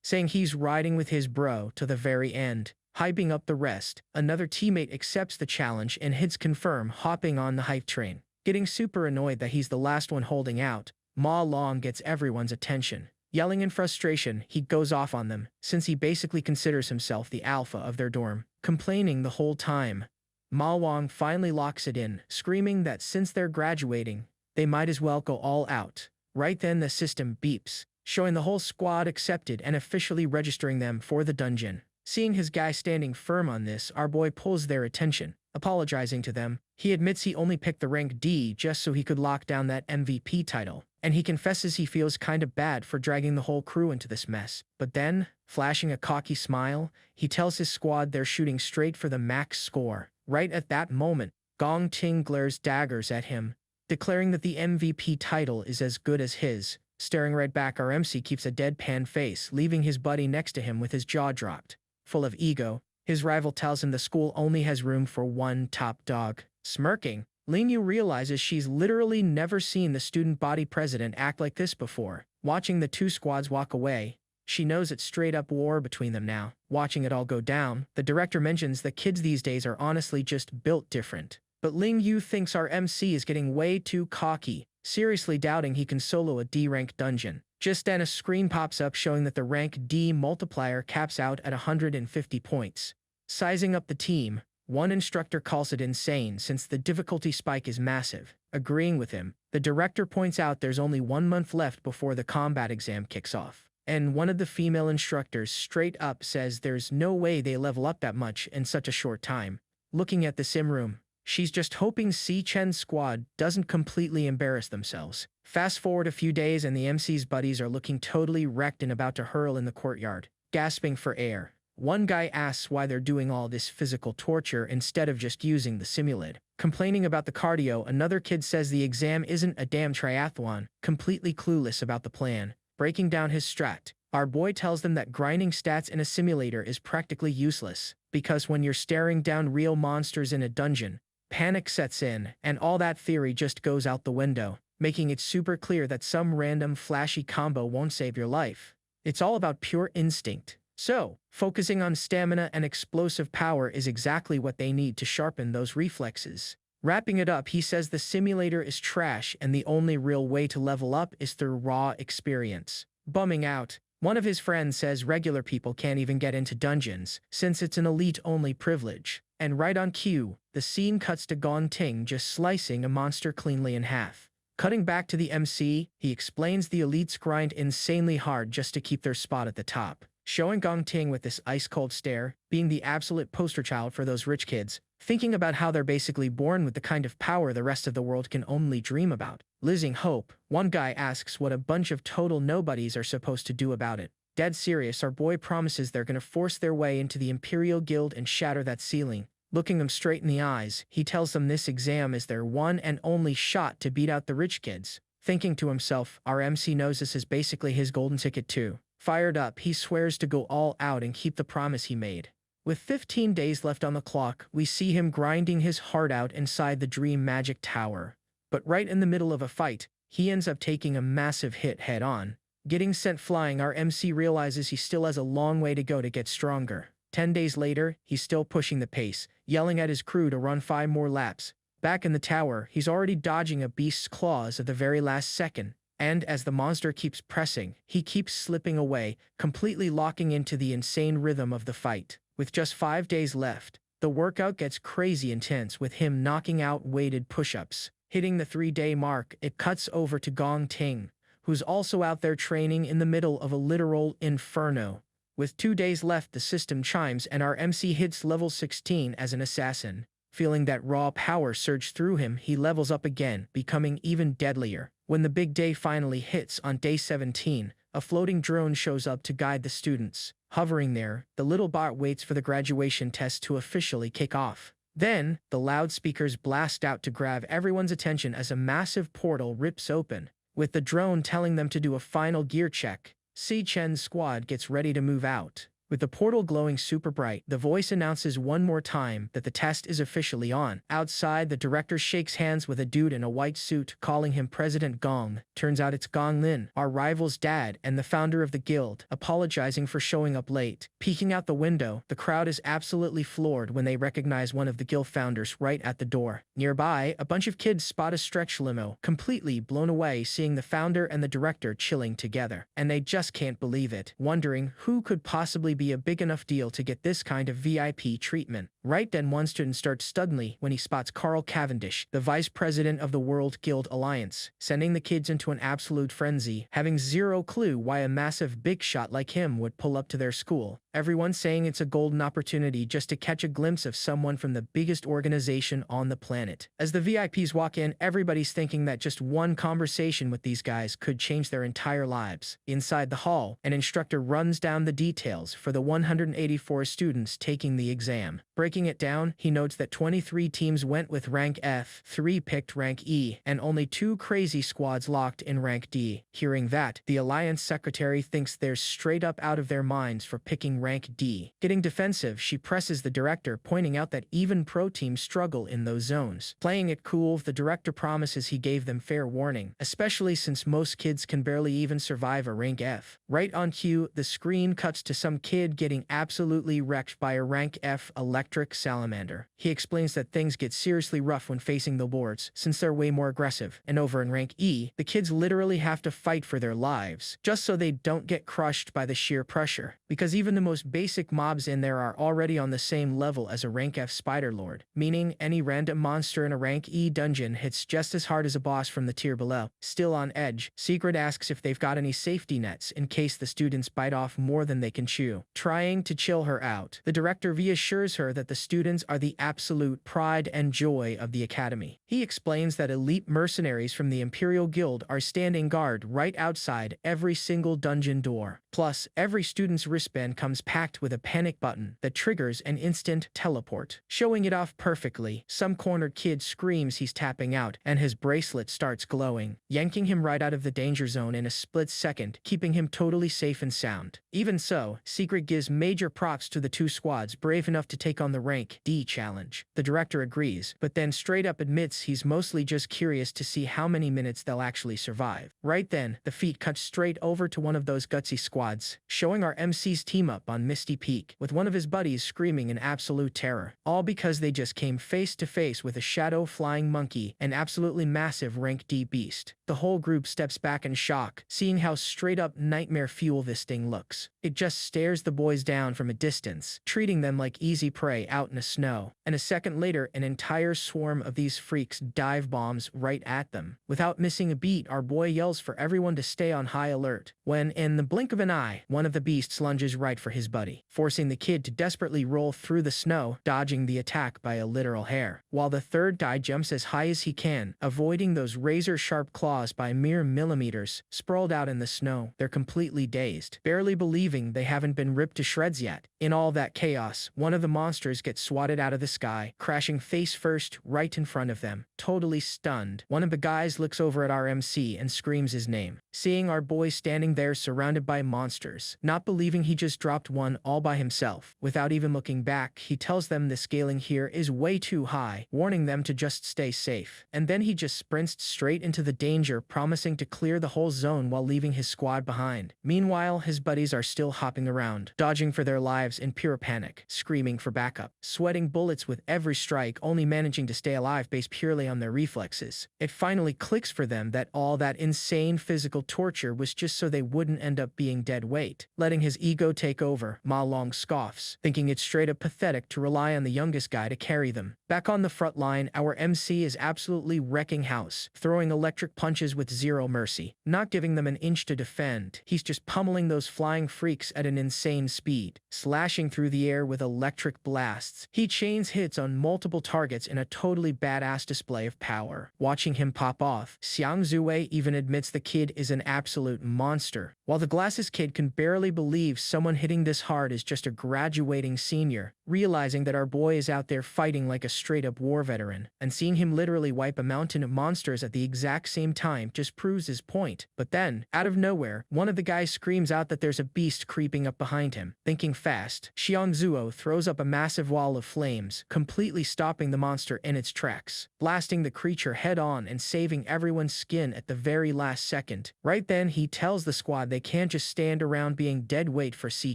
saying he's riding with his bro to the very end. Hyping up the rest, another teammate accepts the challenge and hits confirm, hopping on the hype train. Getting super annoyed that he's the last one holding out, Ma Long gets everyone's attention. Yelling in frustration, he goes off on them, since he basically considers himself the alpha of their dorm. Complaining the whole time, Ma Wong finally locks it in, screaming that since they're graduating, they might as well go all out. Right then the system beeps, showing the whole squad accepted and officially registering them for the dungeon. Seeing his guy standing firm on this, our boy pulls their attention. Apologizing to them, he admits he only picked the rank D just so he could lock down that MVP title, and he confesses he feels kind of bad for dragging the whole crew into this mess. But then, flashing a cocky smile, he tells his squad they're shooting straight for the max score. Right at that moment, Gong Ting glares daggers at him, declaring that the MVP title is as good as his. Staring right back, our MC keeps a deadpan face, leaving his buddy next to him with his jaw dropped. Full of ego, his rival tells him the school only has room for one top dog. Smirking, Ling Yu realizes she's literally never seen the student body president act like this before. Watching the two squads walk away, she knows it's straight up war between them now. Watching it all go down, the director mentions that kids these days are honestly just built different. But Ling Yu thinks our MC is getting way too cocky, seriously doubting he can solo a D-rank dungeon. Just then a screen pops up showing that the rank D multiplier caps out at 150 points. Sizing up the team, one instructor calls it insane since the difficulty spike is massive. Agreeing with him, the director points out there's only 1 month left before the combat exam kicks off. And one of the female instructors straight up says there's no way they level up that much in such a short time. Looking at the sim room, she's just hoping Si Chen's squad doesn't completely embarrass themselves. Fast forward a few days and the MC's buddies are looking totally wrecked and about to hurl in the courtyard, gasping for air. One guy asks why they're doing all this physical torture instead of just using the simulid. Complaining about the cardio, another kid says the exam isn't a damn triathlon, completely clueless about the plan. Breaking down his strat, our boy tells them that grinding stats in a simulator is practically useless, because when you're staring down real monsters in a dungeon, panic sets in, and all that theory just goes out the window, making it super clear that some random flashy combo won't save your life. It's all about pure instinct. So, focusing on stamina and explosive power is exactly what they need to sharpen those reflexes. Wrapping it up, he says the simulator is trash and the only real way to level up is through raw experience. Bumming out, one of his friends says regular people can't even get into dungeons, since it's an elite-only privilege. And right on cue, the scene cuts to Gong Ting just slicing a monster cleanly in half. Cutting back to the MC, he explains the elites grind insanely hard just to keep their spot at the top, showing Gong Ting with this ice-cold stare, being the absolute poster child for those rich kids, thinking about how they're basically born with the kind of power the rest of the world can only dream about. Losing hope, one guy asks what a bunch of total nobodies are supposed to do about it. Dead serious, our boy promises they're gonna force their way into the Imperial Guild and shatter that ceiling. Looking them straight in the eyes, he tells them this exam is their one and only shot to beat out the rich kids. Thinking to himself, our MC knows this is basically his golden ticket too. Fired up, he swears to go all out and keep the promise he made. With 15 days left on the clock, we see him grinding his heart out inside the Dream Magic Tower. But right in the middle of a fight, he ends up taking a massive hit head-on. Getting sent flying, our MC realizes he still has a long way to go to get stronger. 10 days later, he's still pushing the pace, yelling at his crew to run 5 more laps. Back in the tower, he's already dodging a beast's claws at the very last second. And as the monster keeps pressing, he keeps slipping away, completely locking into the insane rhythm of the fight. With just 5 days left, the workout gets crazy intense with him knocking out weighted push-ups. Hitting the 3-day mark, it cuts over to Gong Ting, who's also out there training in the middle of a literal inferno. With 2 days left, the system chimes and our MC hits level 16 as an assassin. Feeling that raw power surge through him, he levels up again, becoming even deadlier. When the big day finally hits on day 17, a floating drone shows up to guide the students. Hovering there, the little bot waits for the graduation test to officially kick off. Then, the loudspeakers blast out to grab everyone's attention as a massive portal rips open. With the drone telling them to do a final gear check, Si Chen's squad gets ready to move out. With the portal glowing super bright, the voice announces one more time that the test is officially on. Outside, the director shakes hands with a dude in a white suit, calling him President Gong. Turns out it's Gong Lin, our rival's dad and the founder of the guild, apologizing for showing up late. Peeking out the window, the crowd is absolutely floored when they recognize one of the guild founders right at the door. Nearby, a bunch of kids spot a stretch limo, completely blown away seeing the founder and the director chilling together. And they just can't believe it, wondering who could possibly be a big enough deal to get this kind of VIP treatment. Right then, one student starts suddenly when he spots Carl Cavendish, the vice president of the World Guild Alliance, sending the kids into an absolute frenzy, having zero clue why a massive big shot like him would pull up to their school. Everyone saying it's a golden opportunity just to catch a glimpse of someone from the biggest organization on the planet. As the VIPs walk in, everybody's thinking that just one conversation with these guys could change their entire lives. Inside the hall, an instructor runs down the details for the 184 students taking the exam. Breaking it down, he notes that 23 teams went with rank F, 3 picked rank E, and only 2 crazy squads locked in rank D. Hearing that, the Alliance secretary thinks they're straight up out of their minds for picking rank D. Getting defensive, she presses the director, pointing out that even pro teams struggle in those zones. Playing it cool, the director promises he gave them fair warning, especially since most kids can barely even survive a rank F. Right on cue, the screen cuts to some kid getting absolutely wrecked by a rank F electric salamander. He explains that things get seriously rough when facing the boards, since they're way more aggressive. And over in rank E, the kids literally have to fight for their lives, just so they don't get crushed by the sheer pressure. Because even the most basic mobs in there are already on the same level as a rank F spider lord, meaning any random monster in a rank E dungeon hits just as hard as a boss from the tier below. Still on edge, Secret asks if they've got any safety nets in case the students bite off more than they can chew. Trying to chill her out, the director reassures her that the students are the absolute pride and joy of the academy. He explains that elite mercenaries from the Imperial Guild are standing guard right outside every single dungeon door. Plus, every student's wristband comes packed with a panic button that triggers an instant teleport. Showing it off perfectly, some cornered kid screams he's tapping out, and his bracelet starts glowing, yanking him right out of the danger zone in a split second, keeping him totally safe and sound. Even so, Secret gives major props to the 2 squads brave enough to take on the rank D challenge. The director agrees, but then straight up admits he's mostly just curious to see how many minutes they'll actually survive. Right then, the feed cuts straight over to one of those gutsy squads, showing our MC's team up on Misty Peak, with one of his buddies screaming in absolute terror. All because they just came face to face with a shadow flying monkey, an absolutely massive rank D beast. The whole group steps back in shock, seeing how straight up nightmare fuel this thing looks. It just stares the boys down from a distance, treating them like easy prey out in the snow. And a second later, an entire swarm of these freaks dive bombs right at them. Without missing a beat, our boy yells for everyone to stay on high alert, when in the blink of an eye, one of the beasts lunges right for his buddy, forcing the kid to desperately roll through the snow, dodging the attack by a literal hair. While the third guy jumps as high as he can, avoiding those razor-sharp claws by mere millimeters. Sprawled out in the snow, they're completely dazed, barely believing they haven't been ripped to shreds yet. In all that chaos, one of the monsters gets swatted out of the sky, crashing face first right in front of them. Totally stunned, one of the guys looks over at our MC and screams his name, seeing our boy standing there surrounded by monsters, not believing he just dropped one all by himself. Without even looking back, he tells them the scaling here is way too high, warning them to just stay safe. And then he just sprints straight into the danger, promising to clear the whole zone while leaving his squad behind. Meanwhile, his buddies are still hopping around, dodging for their lives in pure panic, screaming for backup. up, sweating bullets with every strike, only managing to stay alive based purely on their reflexes. It finally clicks for them that all that insane physical torture was just so they wouldn't end up being dead weight. Letting his ego take over, Ma Long scoffs, thinking it's straight up pathetic to rely on the youngest guy to carry them. Back on the front line, our MC is absolutely wrecking house, throwing electric punches with zero mercy, not giving them an inch to defend. He's just pummeling those flying freaks at an insane speed, slashing through the air with electric blasts. He chains hits on multiple targets in a totally badass display of power. Watching him pop off, Xiang Zue even admits the kid is an absolute monster. While the glasses kid can barely believe someone hitting this hard is just a graduating senior, realizing that our boy is out there fighting like a straight-up war veteran, and seeing him literally wipe a mountain of monsters at the exact same time just proves his point. But then, out of nowhere, one of the guys screams out that there's a beast creeping up behind him. Thinking fast, Xiang Zuo throws up a massive wall of flames, completely stopping the monster in its tracks, blasting the creature head-on and saving everyone's skin at the very last second. Right then, he tells the squad they can't just stand around being dead weight for Si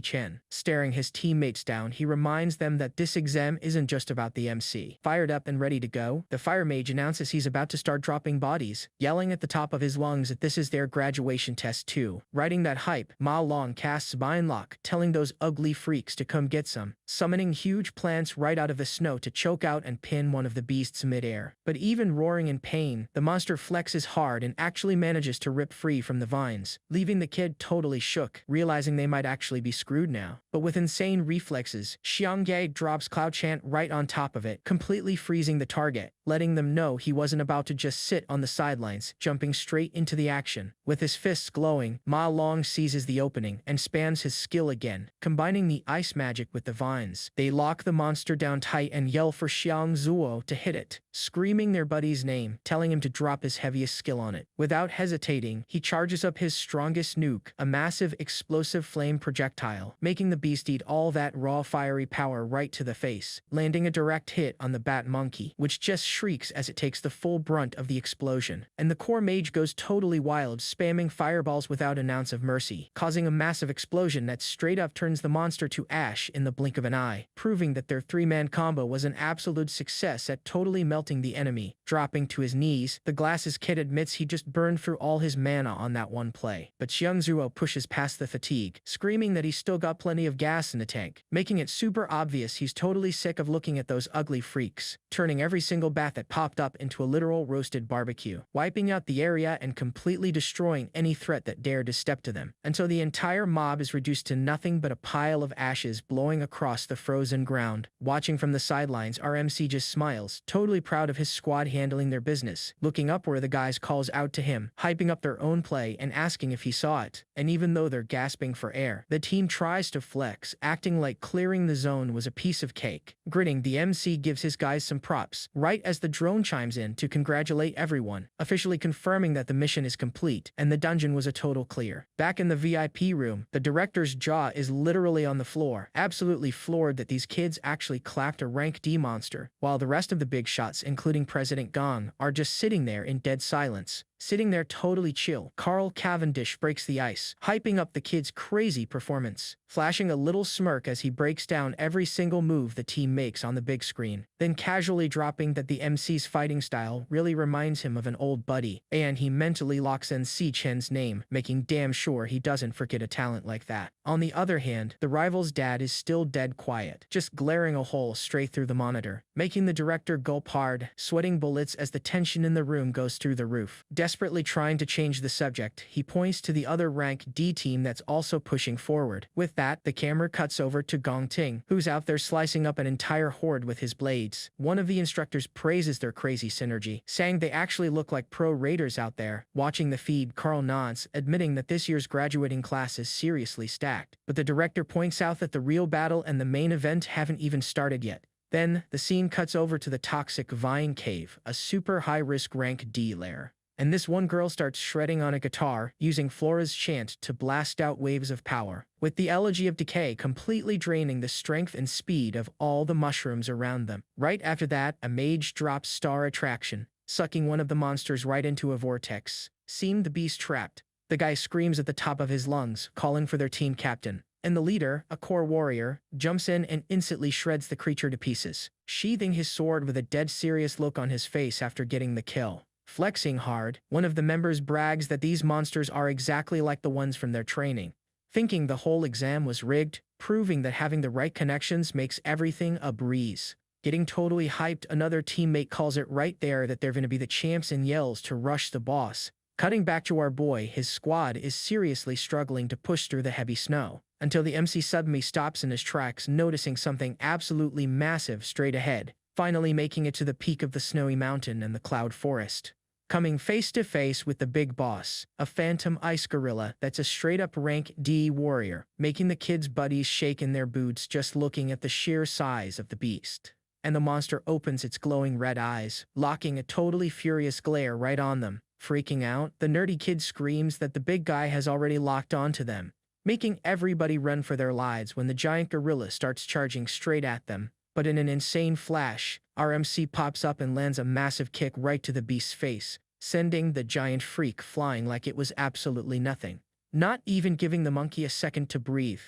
Chen. Staring his teammates down, he reminds them that this exam isn't just about the MC. Fired up and ready to go, the fire mage announces he's about to start dropping bodies, yelling at the top of his lungs that this is their graduation test too. Riding that hype, Ma Long casts Bind Lock, telling those ugly freaks to come get some, summoning huge plants right out of the snow to choke out and pin one of the beasts midair. But even roaring in pain, the monster flexes hard and actually manages to rip free from the vines, leaving the kid totally shook, realizing they might actually be screwed now. But with insane reflexes, Xiang Ye drops Cloud Chant right on top of it, completely freezing the target, letting them know he wasn't about to just sit on the sidelines, jumping straight into the action. With his fists glowing, Ma Long seizes the opening and spams his skill again, combining the ice magic with the vines. They lock the monster down tight and yell for Xiang Zuo to hit it, screaming their buddy's name, telling him to drop his heaviest skill on it. Without hesitating, he charges up his strongest nuke, a massive explosive flame projectile, making the beast eat all that raw fiery power right to the face, landing a direct hit on the bat monkey, which just shrieks as it takes the full brunt of the explosion. And the core mage goes totally wild, spamming fireballs without an ounce of mercy, causing a massive explosion that straight up turns the monster to ash in the blink of an eye, proving that their three-man combo was an absolute success at totally melting the enemy. Dropping to his knees, the glasses kid admits he just burned through all his mana on that one play. But Xiang Zuo pushes past the fatigue, screaming that he's still got plenty of gas in the tank, making it super obvious he's totally sick of looking at those ugly freaks, turning every single bat that popped up into a literal roasted barbecue, wiping out the area and completely destroying any threat that dared to step to them, until the entire mob is reduced to nothing but a pile of ashes blowing across the frozen ground. Watching from the sidelines, our MC just smiles, totally proud of his squad handling their business. Looking up where the guys calls out to him, hyping up their own play and asking if he saw it. And even though they're gasping for air, the team tries to flex, acting like clearing the zone was a piece of cake. Grinning, the MC gives his guys some props, right as the drone chimes in to congratulate everyone, officially confirming that the mission is complete and the dungeon was a total clear. Back in the VIP room, the director's jaw is literally on the floor, absolutely floored that these kids actually clapped a rank D monster, while the rest of the big shots, including President Gong, are just sitting there in dead silence. Sitting there totally chill, Carl Cavendish breaks the ice, hyping up the kid's crazy performance, flashing a little smirk as he breaks down every single move the team makes on the big screen, then casually dropping that the MC's fighting style really reminds him of an old buddy, and he mentally locks in Si Chen's name, making damn sure he doesn't forget a talent like that. On the other hand, the rival's dad is still dead quiet, just glaring a hole straight through the monitor, making the director gulp hard, sweating bullets as the tension in the room goes through the roof. Desperately trying to change the subject, he points to the other rank D team that's also pushing forward. With that, the camera cuts over to Gong Ting, who's out there slicing up an entire horde with his blades. One of the instructors praises their crazy synergy, saying they actually look like pro raiders out there. Watching the feed, Carl nods, admitting that this year's graduating class is seriously stacked. But the director points out that the real battle and the main event haven't even started yet. Then, the scene cuts over to the toxic Vine Cave, a super high-risk rank D lair. And this one girl starts shredding on a guitar, using Flora's chant to blast out waves of power, with the Elegy of Decay completely draining the strength and speed of all the mushrooms around them. Right after that, a mage drops Star Attraction, sucking one of the monsters right into a vortex, seeing the beast trapped. The guy screams at the top of his lungs, calling for their team captain, And the leader, a core warrior, jumps in and instantly shreds the creature to pieces, sheathing his sword with a dead serious look on his face after getting the kill. Flexing hard, one of the members brags that these monsters are exactly like the ones from their training, thinking the whole exam was rigged, proving that having the right connections makes everything a breeze. Getting totally hyped, another teammate calls it right there that they're going to be the champs and yells to rush the boss. Cutting back to our boy, his squad is seriously struggling to push through the heavy snow, until the MC suddenly stops in his tracks, noticing something absolutely massive straight ahead, finally making it to the peak of the snowy mountain and the cloud forest. Coming face to face with the big boss, a phantom ice gorilla that's a straight-up rank D warrior, making the kids' buddies shake in their boots just looking at the sheer size of the beast. And the monster opens its glowing red eyes, locking a totally furious glare right on them. Freaking out, the nerdy kid screams that the big guy has already locked onto them, making everybody run for their lives when the giant gorilla starts charging straight at them. But in an insane flash, our MC pops up and lands a massive kick right to the beast's face, sending the giant freak flying like it was absolutely nothing. Not even giving the monkey a second to breathe,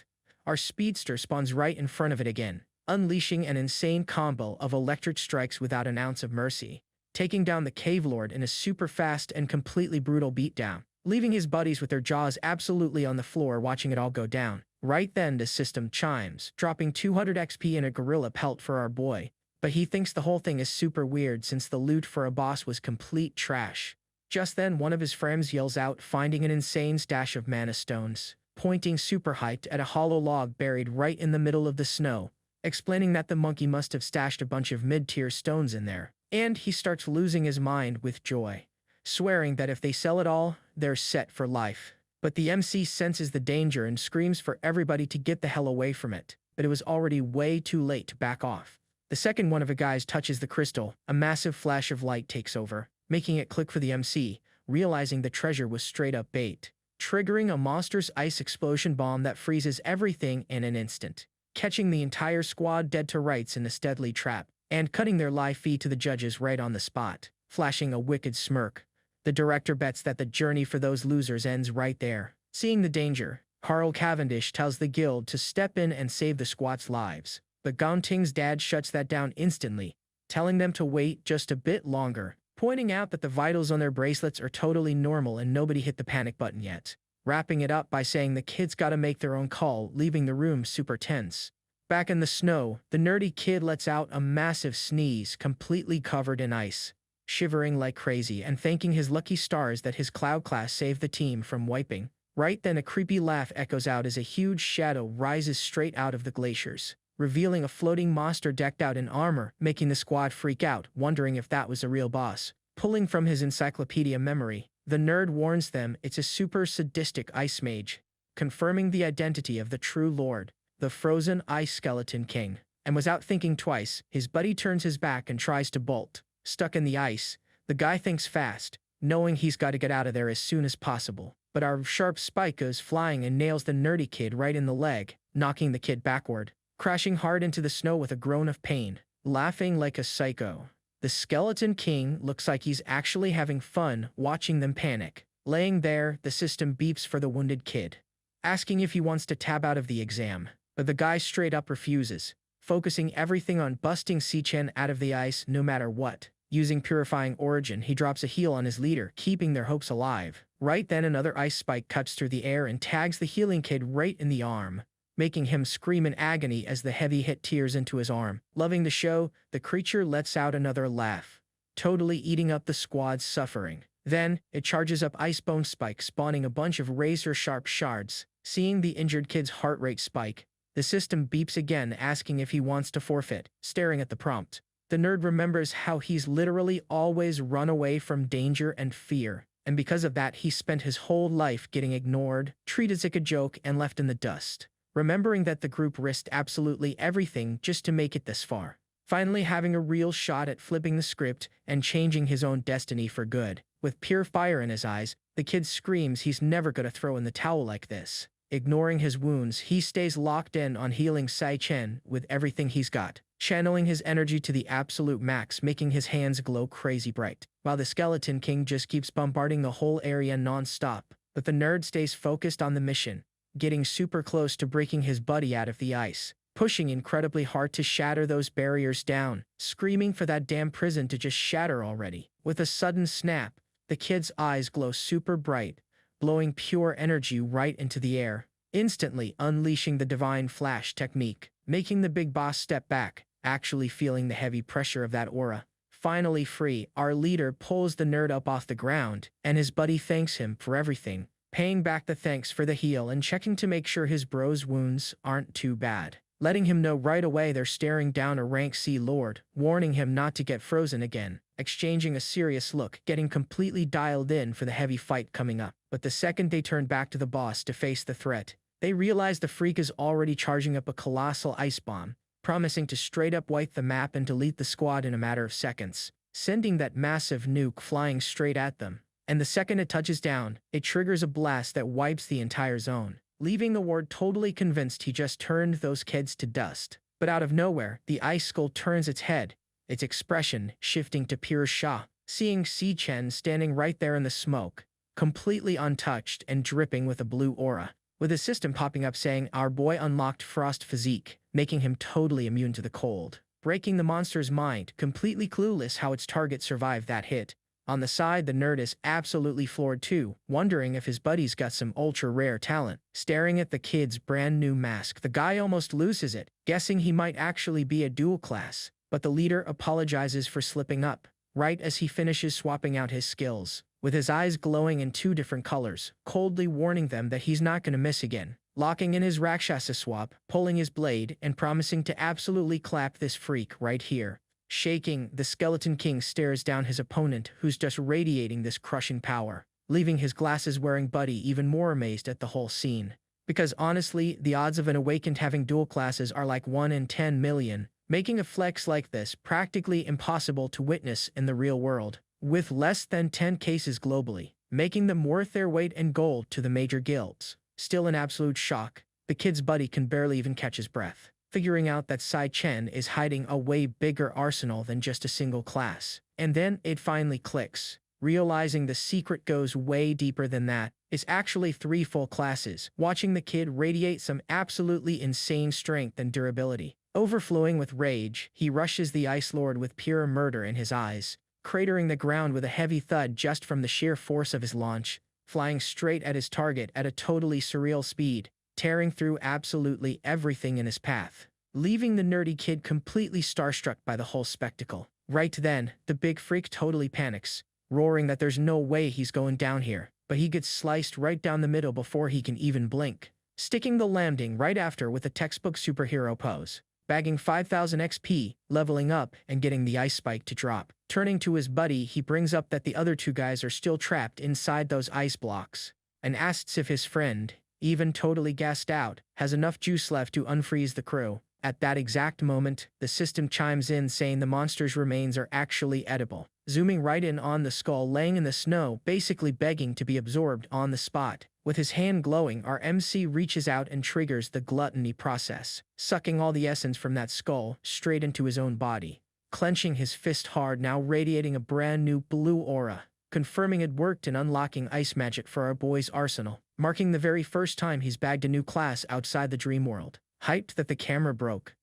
our speedster spawns right in front of it again, unleashing an insane combo of electric strikes without an ounce of mercy, taking down the cave lord in a super fast and completely brutal beatdown, leaving his buddies with their jaws absolutely on the floor watching it all go down. Right then the system chimes, dropping 200 XP and a gorilla pelt for our boy, but he thinks the whole thing is super weird since the loot for a boss was complete trash. Just then one of his friends yells out, finding an insane stash of mana stones, pointing super hyped at a hollow log buried right in the middle of the snow, explaining that the monkey must have stashed a bunch of mid-tier stones in there. And he starts losing his mind with joy, swearing that if they sell it all, they're set for life. But the MC senses the danger and screams for everybody to get the hell away from it, but it was already way too late to back off. The second one of the guys touches the crystal, a massive flash of light takes over, making it click for the MC, realizing the treasure was straight up bait, triggering a monster's ice explosion bomb that freezes everything in an instant, catching the entire squad dead to rights in a deadly trap, and cutting their live feed to the judges right on the spot, flashing a wicked smirk. The director bets that the journey for those losers ends right there. Seeing the danger, Carl Cavendish tells the guild to step in and save the squad's lives, but Gaunting's dad shuts that down instantly, telling them to wait just a bit longer, pointing out that the vitals on their bracelets are totally normal and nobody hit the panic button yet, wrapping it up by saying the kids gotta make their own call, leaving the room super tense. Back in the snow, the nerdy kid lets out a massive sneeze completely covered in ice, shivering like crazy and thanking his lucky stars that his cloud class saved the team from wiping. Right then a creepy laugh echoes out as a huge shadow rises straight out of the glaciers, revealing a floating monster decked out in armor, making the squad freak out, wondering if that was a real boss. Pulling from his encyclopedia memory, the nerd warns them it's a super sadistic ice mage, confirming the identity of the true lord, the frozen ice skeleton king. And without thinking twice, his buddy turns his back and tries to bolt. Stuck in the ice, the guy thinks fast, knowing he's got to get out of there as soon as possible. But our sharp spike goes flying and nails the nerdy kid right in the leg, knocking the kid backward, crashing hard into the snow with a groan of pain, laughing like a psycho. The skeleton king looks like he's actually having fun watching them panic. Laying there, the system beeps for the wounded kid, asking if he wants to tab out of the exam. But the guy straight up refuses, focusing everything on busting Sichen out of the ice no matter what. Using Purifying Origin, he drops a heal on his leader, keeping their hopes alive. Right then another ice spike cuts through the air and tags the healing kid right in the arm, making him scream in agony as the heavy hit tears into his arm. Loving the show, the creature lets out another laugh, totally eating up the squad's suffering. Then, it charges up Icebone Spike, spawning a bunch of razor-sharp shards. Seeing the injured kid's heart rate spike, the system beeps again asking if he wants to forfeit, staring at the prompt. The nerd remembers how he's literally always run away from danger and fear, and because of that he spent his whole life getting ignored, treated like a joke, and left in the dust. Remembering that the group risked absolutely everything just to make it this far. Finally having a real shot at flipping the script and changing his own destiny for good. With pure fire in his eyes, the kid screams he's never gonna throw in the towel like this. Ignoring his wounds, he stays locked in on healing Sai Chen with everything he's got, channeling his energy to the absolute max, making his hands glow crazy bright, while the Skeleton King just keeps bombarding the whole area non-stop. But the nerd stays focused on the mission, getting super close to breaking his buddy out of the ice, pushing incredibly hard to shatter those barriers down, screaming for that damn prison to just shatter already. With a sudden snap, the kid's eyes glow super bright, blowing pure energy right into the air, instantly unleashing the divine flash technique, making the big boss step back, actually feeling the heavy pressure of that aura. Finally free, our leader pulls the nerd up off the ground, and his buddy thanks him for everything, paying back the thanks for the heal and checking to make sure his bro's wounds aren't too bad, letting him know right away they're staring down a rank C lord, warning him not to get frozen again, exchanging a serious look, getting completely dialed in for the heavy fight coming up. But the second they turn back to the boss to face the threat, they realize the freak is already charging up a colossal ice bomb, promising to straight up wipe the map and delete the squad in a matter of seconds, sending that massive nuke flying straight at them. And the second it touches down, it triggers a blast that wipes the entire zone, leaving the ward totally convinced he just turned those kids to dust. But out of nowhere, the ice skull turns its head, its expression shifting to pure shock, seeing Si Chen standing right there in the smoke, completely untouched and dripping with a blue aura, with a system popping up saying our boy unlocked frost physique, making him totally immune to the cold, breaking the monster's mind, completely clueless how its target survived that hit. On the side, the nerd is absolutely floored too, wondering if his buddy's got some ultra-rare talent. Staring at the kid's brand new mask, the guy almost loses it, guessing he might actually be a dual class, but the leader apologizes for slipping up, right as he finishes swapping out his skills, with his eyes glowing in 2 different colors, coldly warning them that he's not gonna miss again, locking in his Rakshasa swap, pulling his blade, and promising to absolutely clap this freak right here. Shaking, the Skeleton King stares down his opponent who's just radiating this crushing power, leaving his glasses-wearing buddy even more amazed at the whole scene. Because honestly, the odds of an awakened having dual classes are like 1 in 10 million, making a flex like this practically impossible to witness in the real world, with less than 10 cases globally, making them worth their weight in gold to the major guilds. Still in absolute shock, the kid's buddy can barely even catch his breath, figuring out that Si Chen is hiding a way bigger arsenal than just a single class. And then it finally clicks, realizing the secret goes way deeper than that. It's actually 3 full classes, watching the kid radiate some absolutely insane strength and durability. Overflowing with rage, he rushes the Ice Lord with pure murder in his eyes, cratering the ground with a heavy thud just from the sheer force of his launch, flying straight at his target at a totally surreal speed, tearing through absolutely everything in his path, leaving the nerdy kid completely starstruck by the whole spectacle. Right then, the big freak totally panics, roaring that there's no way he's going down here, but he gets sliced right down the middle before he can even blink, sticking the landing right after with a textbook superhero pose, bagging 5,000 XP, leveling up, and getting the ice spike to drop. Turning to his buddy, he brings up that the other 2 guys are still trapped inside those ice blocks, and asks if his friend, even totally gassed out, has enough juice left to unfreeze the crew. At that exact moment, the system chimes in saying the monster's remains are actually edible, zooming right in on the skull laying in the snow, basically begging to be absorbed on the spot. With his hand glowing, our MC reaches out and triggers the gluttony process, sucking all the essence from that skull straight into his own body, clenching his fist hard, now radiating a brand new blue aura, confirming it worked in unlocking ice magic for our boy's arsenal, marking the very first time he's bagged a new class outside the dream world. Hyped that the camera broke,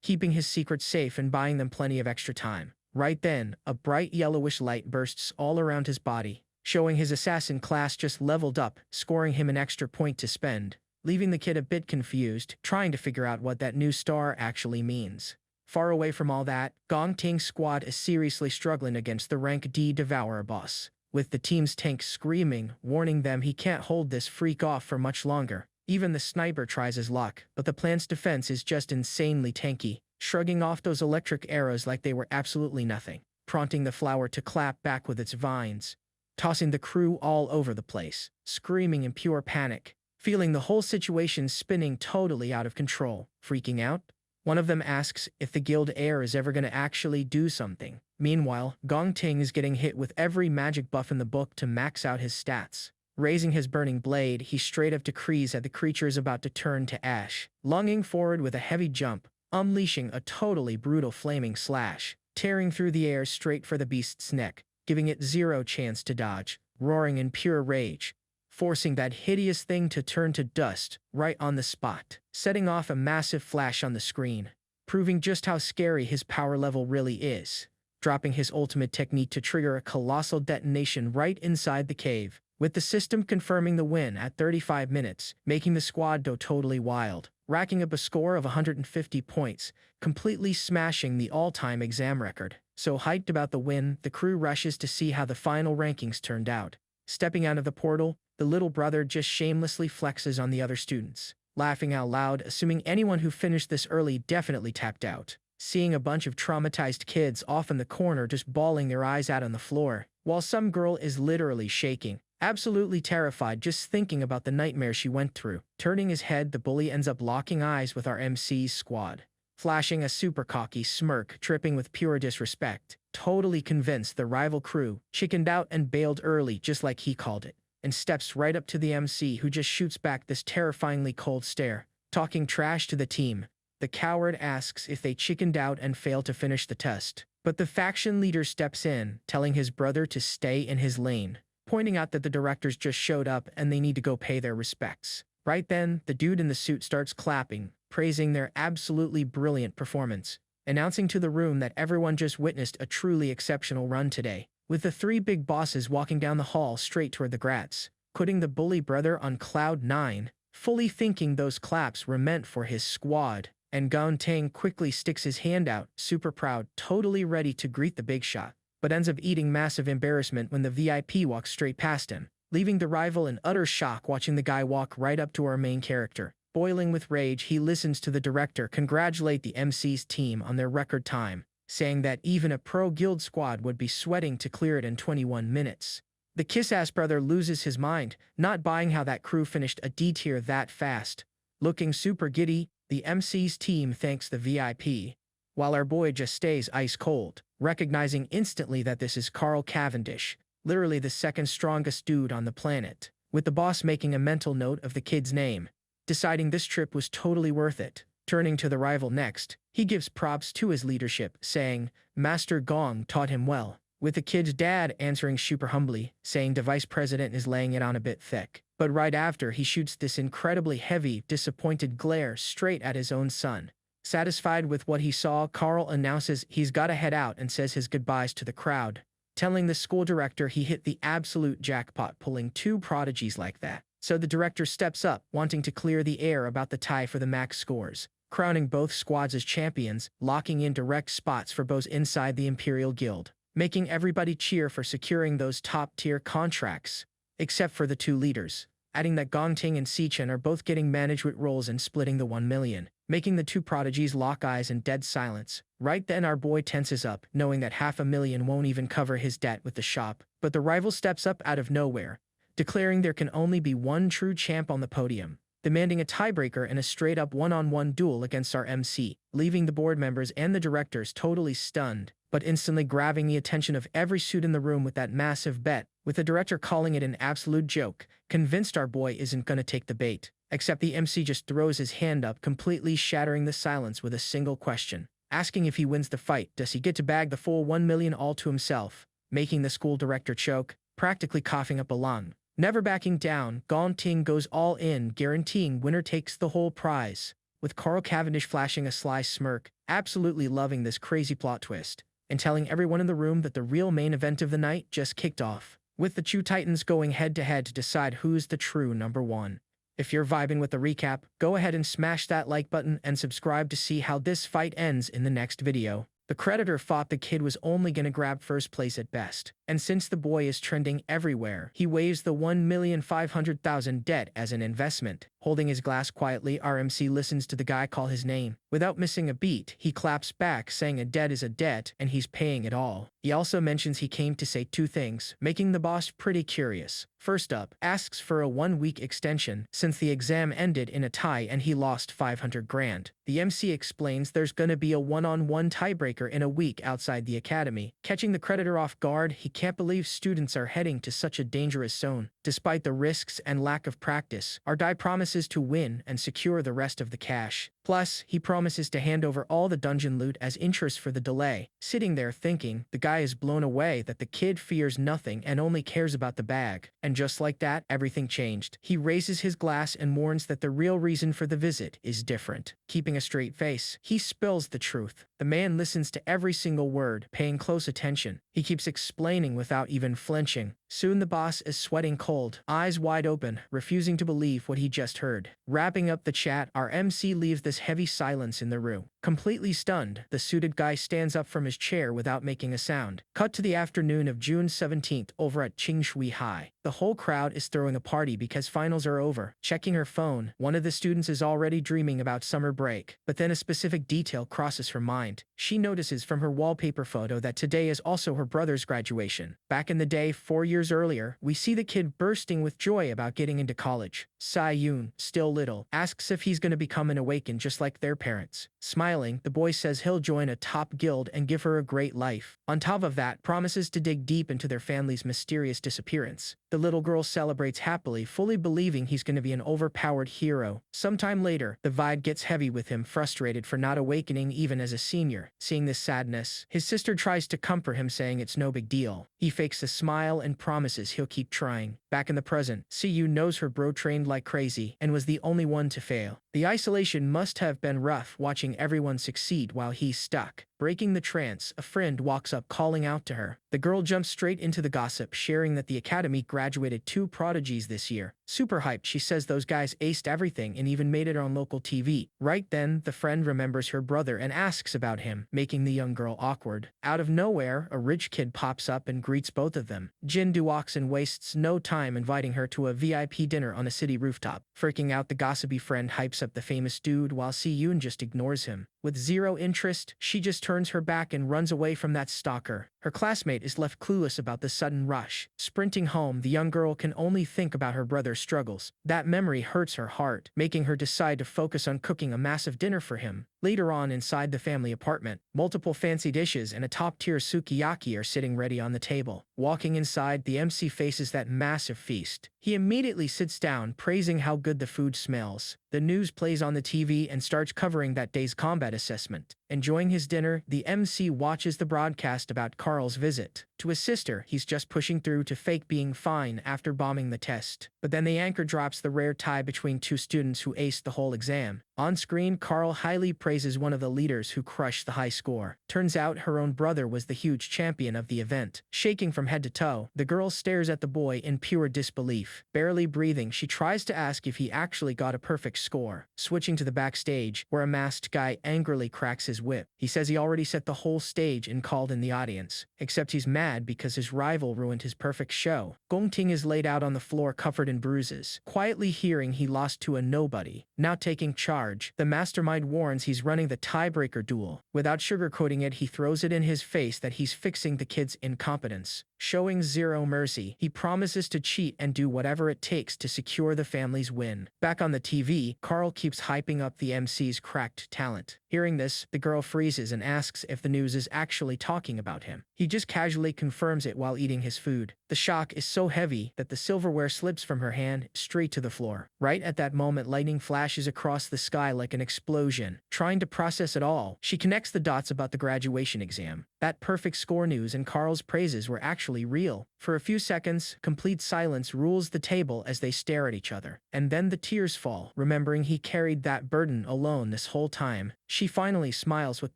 keeping his secret safe and buying them plenty of extra time. Right then, a bright yellowish light bursts all around his body, showing his assassin class just leveled up, scoring him an extra point to spend, leaving the kid a bit confused, trying to figure out what that new star actually means. Far away from all that, Gong Ting's squad is seriously struggling against the rank D Devourer boss, with the team's tank screaming, warning them he can't hold this freak off for much longer. Even the sniper tries his luck, but the plant's defense is just insanely tanky, shrugging off those electric arrows like they were absolutely nothing, prompting the flower to clap back with its vines, tossing the crew all over the place, screaming in pure panic, feeling the whole situation spinning totally out of control. Freaking out, one of them asks if the guild heir is ever going to actually do something. Meanwhile, Gong Ting is getting hit with every magic buff in the book to max out his stats. Raising his burning blade, he straight up decrees that the creature is about to turn to ash, lunging forward with a heavy jump, unleashing a totally brutal flaming slash, tearing through the air straight for the beast's neck, giving it zero chance to dodge, roaring in pure rage. forcing that hideous thing to turn to dust right on the spot, setting off a massive flash on the screen, proving just how scary his power level really is, dropping his ultimate technique to trigger a colossal detonation right inside the cave, with the system confirming the win at 35 minutes, making the squad go totally wild, racking up a score of 150 points, completely smashing the all-time exam record. So hyped about the win, the crew rushes to see how the final rankings turned out. Stepping out of the portal, the little brother just shamelessly flexes on the other students, laughing out loud, assuming anyone who finished this early definitely tapped out. Seeing a bunch of traumatized kids off in the corner just bawling their eyes out on the floor, while some girl is literally shaking, absolutely terrified just thinking about the nightmare she went through. Turning his head, the bully ends up locking eyes with our MC's squad, flashing a super cocky smirk, tripping with pure disrespect, totally convinced the rival crew chickened out and bailed early just like he called it, and steps right up to the MC, who just shoots back this terrifyingly cold stare, talking trash to the team. The coward asks if they chickened out and failed to finish the test, but the faction leader steps in, telling his brother to stay in his lane, pointing out that the directors just showed up and they need to go pay their respects. Right then, the dude in the suit starts clapping, praising their absolutely brilliant performance, announcing to the room that everyone just witnessed a truly exceptional run today, with the three big bosses walking down the hall straight toward the grads, putting the bully brother on cloud 9, fully thinking those claps were meant for his squad. And Tang quickly sticks his hand out, super proud, totally ready to greet the big shot, but ends up eating massive embarrassment when the VIP walks straight past him, leaving the rival in utter shock watching the guy walk right up to our main character. Boiling with rage, he listens to the director congratulate the MC's team on their record time, saying that even a pro guild squad would be sweating to clear it in 21 minutes. The kiss-ass brother loses his mind, not buying how that crew finished a D tier that fast. Looking super giddy, the MC's team thanks the VIP, while our boy just stays ice cold, recognizing instantly that this is Carl Cavendish, literally the second strongest dude on the planet, with the boss making a mental note of the kid's name, deciding this trip was totally worth it. Turning to the rival next, he gives props to his leadership, saying, Master Gong taught him well, with the kid's dad answering super humbly, saying the vice president is laying it on a bit thick. But right after, he shoots this incredibly heavy, disappointed glare straight at his own son. Satisfied with what he saw, Carl announces he's gotta head out and says his goodbyes to the crowd, telling the school director he hit the absolute jackpot pulling two prodigies like that. So the director steps up, wanting to clear the air about the tie for the max scores, crowning both squads as champions, locking in direct spots for both inside the Imperial Guild, making everybody cheer for securing those top-tier contracts, except for the two leaders, adding that Gongting and Sichen are both getting management roles and splitting the 1 million, making the two prodigies lock eyes in dead silence. Right then our boy tenses up, knowing that $500,000 won't even cover his debt with the shop, but the rival steps up out of nowhere, declaring there can only be one true champ on the podium, demanding a tiebreaker and a straight-up one-on-one duel against our MC, leaving the board members and the directors totally stunned, but instantly grabbing the attention of every suit in the room with that massive bet, with the director calling it an absolute joke, convinced our boy isn't gonna take the bait. Except the MC just throws his hand up, completely shattering the silence with a single question, asking if he wins the fight, does he get to bag the full 1 million all to himself, making the school director choke, practically coughing up a lung. Never backing down, Gongting goes all in, guaranteeing winner takes the whole prize, with Carl Cavendish flashing a sly smirk, absolutely loving this crazy plot twist, and telling everyone in the room that the real main event of the night just kicked off, with the two titans going head-to-head to decide who's the true number one. If you're vibing with the recap, go ahead and smash that like button and subscribe to see how this fight ends in the next video. The creditor thought the kid was only gonna grab first place at best, and since the boy is trending everywhere, he waives the 1,500,000 debt as an investment. Holding his glass quietly, our MC listens to the guy call his name. Without missing a beat, he claps back, saying a debt is a debt and he's paying it all. He also mentions he came to say two things, making the boss pretty curious. First up, asks for a 1-week extension since the exam ended in a tie and he lost 500 grand. The MC explains there's gonna be a one-on-one tiebreaker in a week outside the academy. Catching the creditor off guard, he can't believe students are heading to such a dangerous zone, Despite the risks and lack of practice, our guy promises to win and secure the rest of the cash. Plus, he promises to hand over all the dungeon loot as interest for the delay. Sitting there thinking, the guy is blown away that the kid fears nothing and only cares about the bag. And just like that, everything changed. He raises his glass and warns that the real reason for the visit is different. Keeping a straight face, he spills the truth. The man listens to every single word, paying close attention. He keeps explaining without even flinching. Soon the boss is sweating cold, eyes wide open, refusing to believe what he just heard. Wrapping up the chat, our MC leaves this heavy silence in the room. Completely stunned, the suited guy stands up from his chair without making a sound. Cut to the afternoon of June 17th over at Qingshui High. The whole crowd is throwing a party because finals are over. Checking her phone, one of the students is already dreaming about summer break. But then a specific detail crosses her mind. She notices from her wallpaper photo that today is also her brother's graduation. Back in the day, 4 years earlier, we see the kid bursting with joy about getting into college. Sai-yoon, still little, asks if he's going to become an awakened just like their parents. Smiling, the boy says he'll join a top guild and give her a great life. On top of that, promises to dig deep into their family's mysterious disappearance. The little girl celebrates happily, fully believing he's going to be an overpowered hero. Sometime later, the vibe gets heavy with him, frustrated for not awakening even as a senior. Seeing this sadness, his sister tries to comfort him, saying it's no big deal. He fakes a smile and promises he'll keep trying. Back in the present, Siyu knows her bro trained like crazy and was the only one to fail. The isolation must have been rough, watching everyone succeed while he's stuck. Breaking the trance, a friend walks up calling out to her. The girl jumps straight into the gossip, sharing that the academy graduated 2 prodigies this year. Super hyped, she says those guys aced everything and even made it on local TV. Right then, the friend remembers her brother and asks about him, making the young girl awkward. Out of nowhere, a rich kid pops up and greets both of them. Jin-do walks and wastes no time inviting her to a VIP dinner on a city rooftop. Freaking out, the gossipy friend hypes up the famous dude while Si-yoon just ignores him. With zero interest, she just turns her back and runs away from that stalker. Her classmate is left clueless about the sudden rush. Sprinting home, the young girl can only think about her brother's struggles. That memory hurts her heart, making her decide to focus on cooking a massive dinner for him. Later on, inside the family apartment, multiple fancy dishes and a top-tier sukiyaki are sitting ready on the table. Walking inside, the MC faces that massive feast. He immediately sits down, praising how good the food smells. The news plays on the TV and starts covering that day's combat assessment. Enjoying his dinner, the MC watches the broadcast about Carl's visit. To his sister, he's just pushing through to fake being fine after bombing the test. But then the anchor drops the rare tie between 2 students who aced the whole exam. On screen, Carl highly praises one of the leaders who crushed the high score. Turns out her own brother was the huge champion of the event. Shaking from head to toe, the girl stares at the boy in pure disbelief. Barely breathing, she tries to ask if he actually got a perfect score. Switching to the backstage, where a masked guy angrily cracks his whip. He says he already set the whole stage and called in the audience. Except he's mad because his rival ruined his perfect show. Gongting is laid out on the floor covered in bruises. Quietly hearing he lost to a nobody. Now taking charge, the mastermind warns he's running the tiebreaker duel. Without sugarcoating it, he throws it in his face that he's fixing the kid's incompetence. Showing zero mercy, he promises to cheat and do whatever it takes to secure the family's win. Back on the TV, Carl keeps hyping up the MC's cracked talent. Hearing this, the girl freezes and asks if the news is actually talking about him. He just casually confirms it while eating his food. The shock is so heavy that the silverware slips from her hand straight to the floor. Right at that moment, lightning flashes across the sky like an explosion. Trying to process it all, she connects the dots about the graduation exam. That perfect score news and Carl's praises were actually real. For a few seconds, complete silence rules the table as they stare at each other. And then the tears fall, remembering he carried that burden alone this whole time. She finally smiles with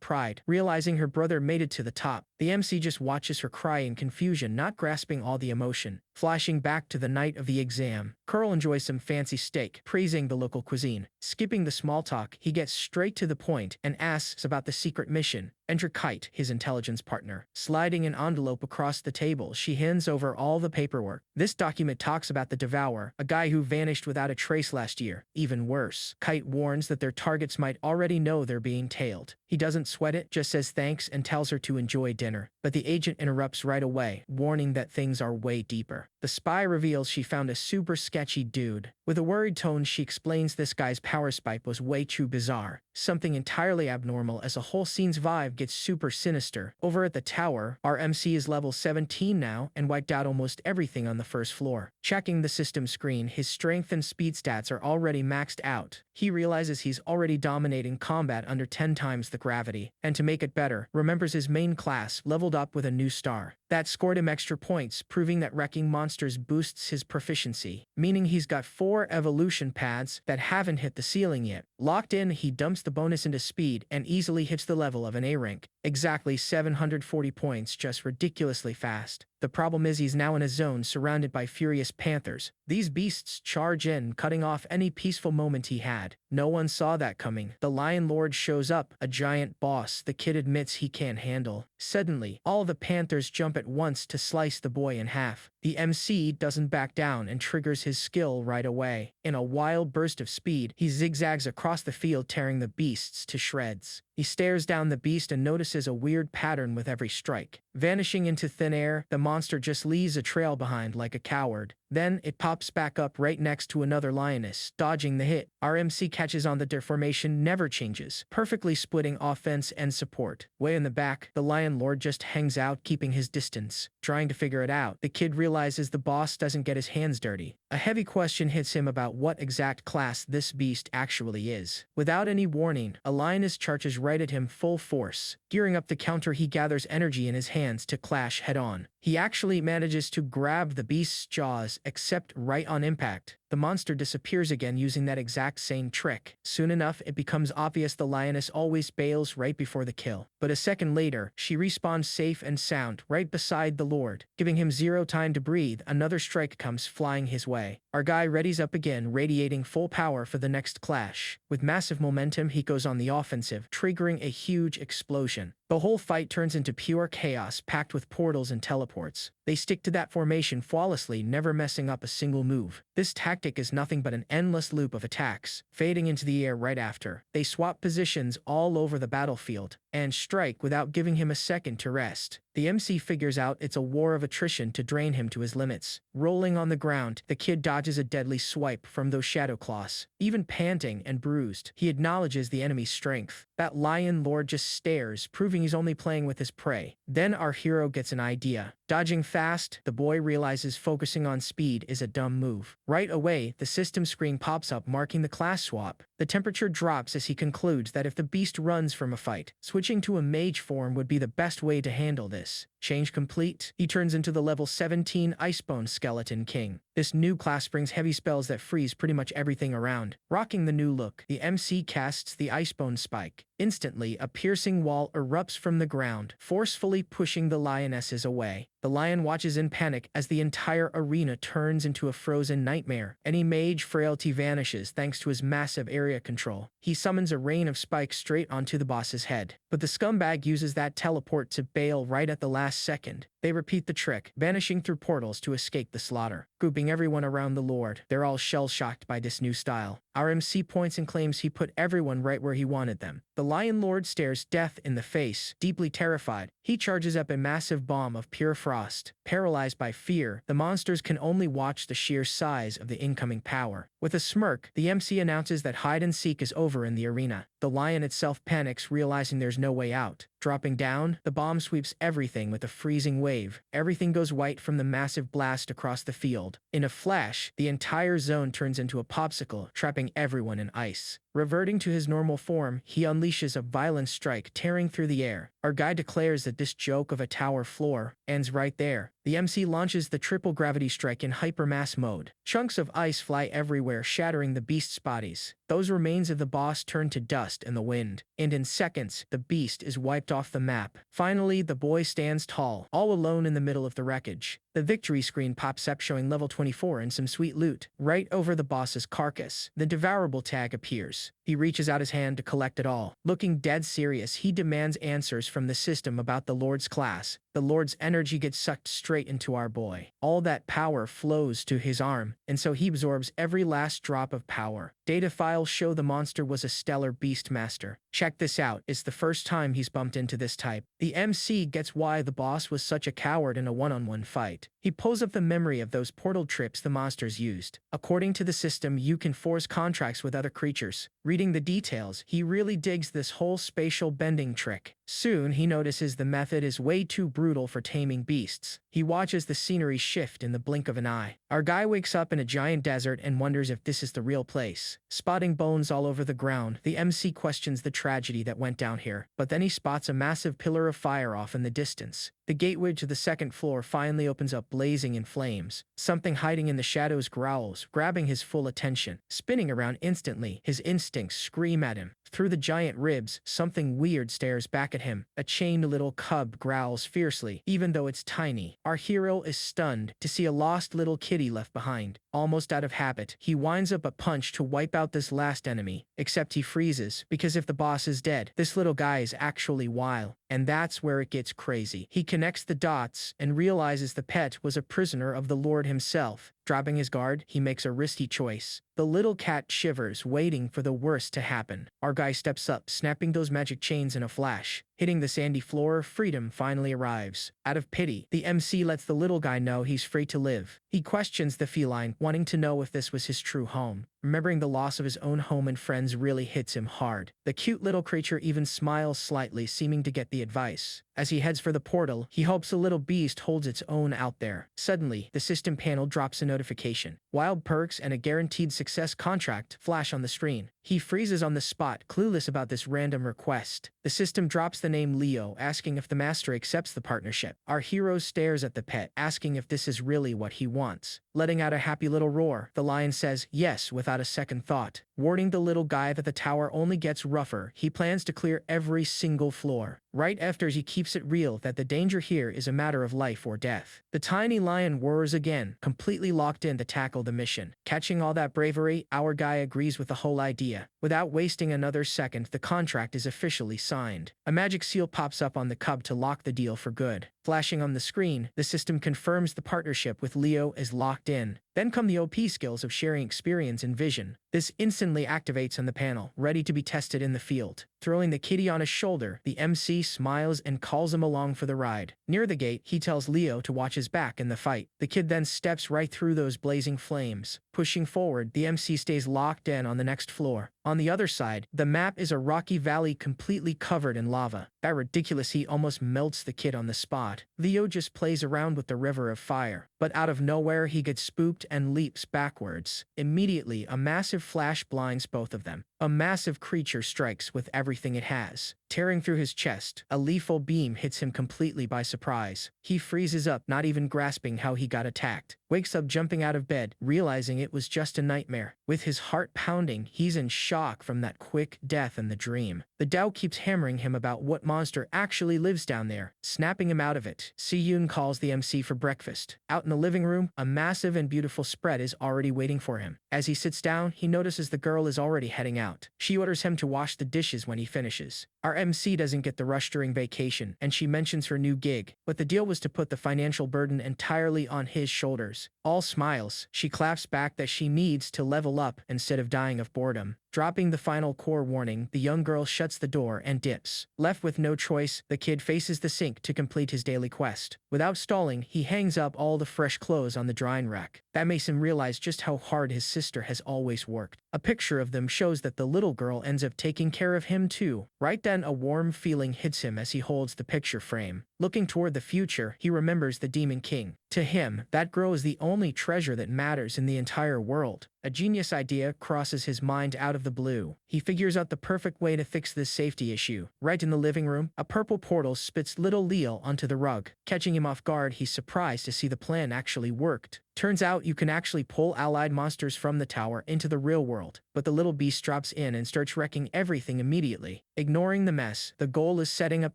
pride, realizing her brother made it to the top. The MC just watches her cry in confusion, not grasping all the emotion. Flashing back to the night of the exam, Carl enjoys some fancy steak, praising the local cuisine. Skipping the small talk, he gets straight to the point and asks about the secret mission. Enter Kite, his intelligence partner. Sliding an envelope across the table, she hands over all the paperwork. This document talks about the Devourer, a guy who vanished without a trace last year. Even worse, Kite warns that their targets might already know they're being tailed. He doesn't sweat it, just says thanks and tells her to enjoy dinner. But the agent interrupts right away, warning that things are way deeper. The spy reveals she found a super sketchy dude. With a worried tone, she explains this guy's power spike was way too bizarre, something entirely abnormal as the whole scene's vibe gets super sinister. Over at the tower, our MC is level 17 now and wiped out almost everything on the first floor. Checking the system screen, his strength and speed stats are already maxed out. He realizes he's already dominating combat under 10 times the gravity, and to make it better, remembers his main class leveled up with a new star. That scored him extra points, proving that wrecking monsters boosts his proficiency, meaning he's got 4 evolution pads that haven't hit the ceiling yet. Locked in, he dumps the bonus into speed and easily hits the level of an A rank. Exactly 740 points, just ridiculously fast. The problem is he's now in a zone surrounded by furious panthers. These beasts charge in, cutting off any peaceful moment he had. No one saw that coming. The Lion Lord shows up, a giant boss the kid admits he can't handle. Suddenly, all the panthers jump at once to slice the boy in half. The MC doesn't back down and triggers his skill right away. In a wild burst of speed, he zigzags across the field, tearing the beasts to shreds. He stares down the beast and notices a weird pattern with every strike. Vanishing into thin air, the monster just leaves a trail behind like a coward. Then it pops back up right next to another lioness, dodging the hit. Our MC catches on that their formation never changes, perfectly splitting offense and support. Way in the back, the Lion Lord just hangs out, keeping his distance. Trying to figure it out, the kid realizes the boss doesn't get his hands dirty. A heavy question hits him about what exact class this beast actually is. Without any warning, a lioness charges right at him full force. Gearing up to counter, he gathers energy in his hands to clash head-on. He actually manages to grab the beast's jaws, except right on impact. The monster disappears again using that exact same trick. Soon enough, it becomes obvious the lioness always bails right before the kill. But a second later, she respawns safe and sound right beside the Lord. Giving him zero time to breathe, another strike comes flying his way. Our guy readies up again, radiating full power for the next clash. With massive momentum, he goes on the offensive, triggering a huge explosion. The whole fight turns into pure chaos, packed with portals and teleports. They stick to that formation flawlessly, never messing up a single move. This tactic is nothing but an endless loop of attacks, fading into the air right after. They swap positions all over the battlefield, and strike without giving him a second to rest. The MC figures out it's a war of attrition to drain him to his limits. Rolling on the ground, the kid dodges a deadly swipe from those shadow claws. Even panting and bruised, he acknowledges the enemy's strength. That Lion Lord just stares, proving he's only playing with his prey. Then our hero gets an idea. Dodging fast, the boy realizes focusing on speed is a dumb move. Right away, the system screen pops up marking the class swap. The temperature drops as he concludes that if the beast runs from a fight, switching to a mage form would be the best way to handle this. Change complete, he turns into the level 17 Icebone Skeleton King. This new class brings heavy spells that freeze pretty much everything around. Rocking the new look, the MC casts the Icebone Spike. Instantly, a piercing wall erupts from the ground, forcefully pushing the lionesses away. The lion watches in panic as the entire arena turns into a frozen nightmare. Any mage frailty vanishes thanks to his massive area control. He summons a rain of spikes straight onto the boss's head. But the scumbag uses that teleport to bail right at the last second. They repeat the trick, vanishing through portals to escape the slaughter. Grouping everyone around the Lord, they're all shell-shocked by this new style. Our MC points and claims he put everyone right where he wanted them. The Lion Lord stares death in the face, deeply terrified. He charges up a massive bomb of pure frost. Paralyzed by fear, the monsters can only watch the sheer size of the incoming power. With a smirk, the MC announces that hide-and-seek is over in the arena. The lion itself panics, realizing there's no way out. Dropping down, the bomb sweeps everything with a freezing wave. Everything goes white from the massive blast across the field. In a flash, the entire zone turns into a popsicle, trapping everyone in ice. Reverting to his normal form, he unleashes a violent strike, tearing through the air. Our guy declares that this joke of a tower floor ends right there. The MC launches the triple gravity strike in hypermass mode. Chunks of ice fly everywhere, shattering the beast's bodies. Those remains of the boss turn to dust in the wind, and in seconds, the beast is wiped off the map. Finally, the boy stands tall, all alone in the middle of the wreckage. The victory screen pops up showing level 24 and some sweet loot. Right over the boss's carcass, the devourable tag appears. papers. He reaches out his hand to collect it all. Looking dead serious, he demands answers from the system about the Lord's class. The Lord's energy gets sucked straight into our boy. All that power flows to his arm, and so he absorbs every last drop of power. Data files show the monster was a stellar beastmaster. Check this out, it's the first time he's bumped into this type. The MC gets why the boss was such a coward in a one-on-one fight. He pulls up the memory of those portal trips the monsters used. According to the system, you can force contracts with other creatures. Reading the details, he really digs this whole spatial bending trick. Soon, he notices the method is way too brutal for taming beasts. He watches the scenery shift in the blink of an eye. Our guy wakes up in a giant desert and wonders if this is the real place. Spotting bones all over the ground, the MC questions the tragedy that went down here, but then he spots a massive pillar of fire off in the distance. The gateway to the second floor finally opens up, blazing in flames. Something hiding in the shadows growls, grabbing his full attention. Spinning around instantly, his instincts scream at him. Through the giant ribs, something weird stares back at him. A chained little cub growls fiercely, even though it's tiny. Our hero is stunned to see a lost little kitty left behind. Almost out of habit, he winds up a punch to wipe out this last enemy, except he freezes, because if the boss is dead, this little guy is actually wild. And that's where it gets crazy. He connects the dots and realizes the pet was a prisoner of the Lord himself. Dropping his guard, he makes a risky choice. The little cat shivers, waiting for the worst to happen. Our guy steps up, snapping those magic chains in a flash. Hitting the sandy floor, freedom finally arrives. Out of pity, the MC lets the little guy know he's free to live. He questions the feline, wanting to know if this was his true home. Remembering the loss of his own home and friends really hits him hard. The cute little creature even smiles slightly, seeming to get the advice. As he heads for the portal, he hopes the little beast holds its own out there. Suddenly, the system panel drops a notification. Wild perks and a guaranteed success contract flash on the screen. He freezes on the spot, clueless about this random request. The system drops the name Leo, asking if the master accepts the partnership. Our hero stares at the pet, asking if this is really what he wants. Letting out a happy little roar, the lion says yes without a second thought. Warning the little guy that the tower only gets rougher, he plans to clear every single floor. Right after he keeps it real that the danger here is a matter of life or death. The tiny lion whirs again, completely locked in to tackle the mission. Catching all that bravery, our guy agrees with the whole idea. Without wasting another second, the contract is officially signed. A magic seal pops up on the cub to lock the deal for good. Flashing on the screen, the system confirms the partnership with Leo is locked in. Then come the OP skills of sharing experience and vision. This instantly activates on the panel, ready to be tested in the field. Throwing the kitty on his shoulder, the MC smiles and calls him along for the ride. Near the gate, he tells Leo to watch his back in the fight. The kid then steps right through those blazing flames. Pushing forward, the MC stays locked in on the next floor. On the other side, the map is a rocky valley completely covered in lava. That ridiculous heat almost melts the kid on the spot. Leo just plays around with the river of fire. But out of nowhere, he gets spooked and leaps backwards. Immediately, a massive flash blinds both of them. A massive creature strikes with everything it has. Tearing through his chest, a lethal beam hits him completely by surprise. He freezes up, not even grasping how he got attacked. Wakes up jumping out of bed, realizing it was just a nightmare. With his heart pounding, he's in shock from that quick death in the dream. The doubt keeps hammering him about what monster actually lives down there, snapping him out of it. Si-yoon calls the MC for breakfast. Out in the living room, a massive and beautiful spread is already waiting for him. As he sits down, he notices the girl is already heading out. She orders him to wash the dishes when he finishes. Our MC doesn't get the rush during vacation, and she mentions her new gig, but the deal was to put the financial burden entirely on his shoulders. All smiles, she claps back that she needs to level up instead of dying of boredom. Dropping the final core warning, the young girl shuts the door and dips. Left with no choice, the kid faces the sink to complete his daily quest. Without stalling, he hangs up all the fresh clothes on the drying rack. That makes him realize just how hard his sister has always worked. A picture of them shows that the little girl ends up taking care of him too. Right then, a warm feeling hits him as he holds the picture frame. Looking toward the future, he remembers the Demon King. To him, that girl is the only treasure that matters in the entire world. A genius idea crosses his mind out of the blue. He figures out the perfect way to fix this safety issue. Right in the living room, a purple portal spits little Leo onto the rug. Catching him off guard, he's surprised to see the plan actually worked. Turns out you can actually pull allied monsters from the tower into the real world, but the little beast drops in and starts wrecking everything immediately. Ignoring the mess, the goal is setting up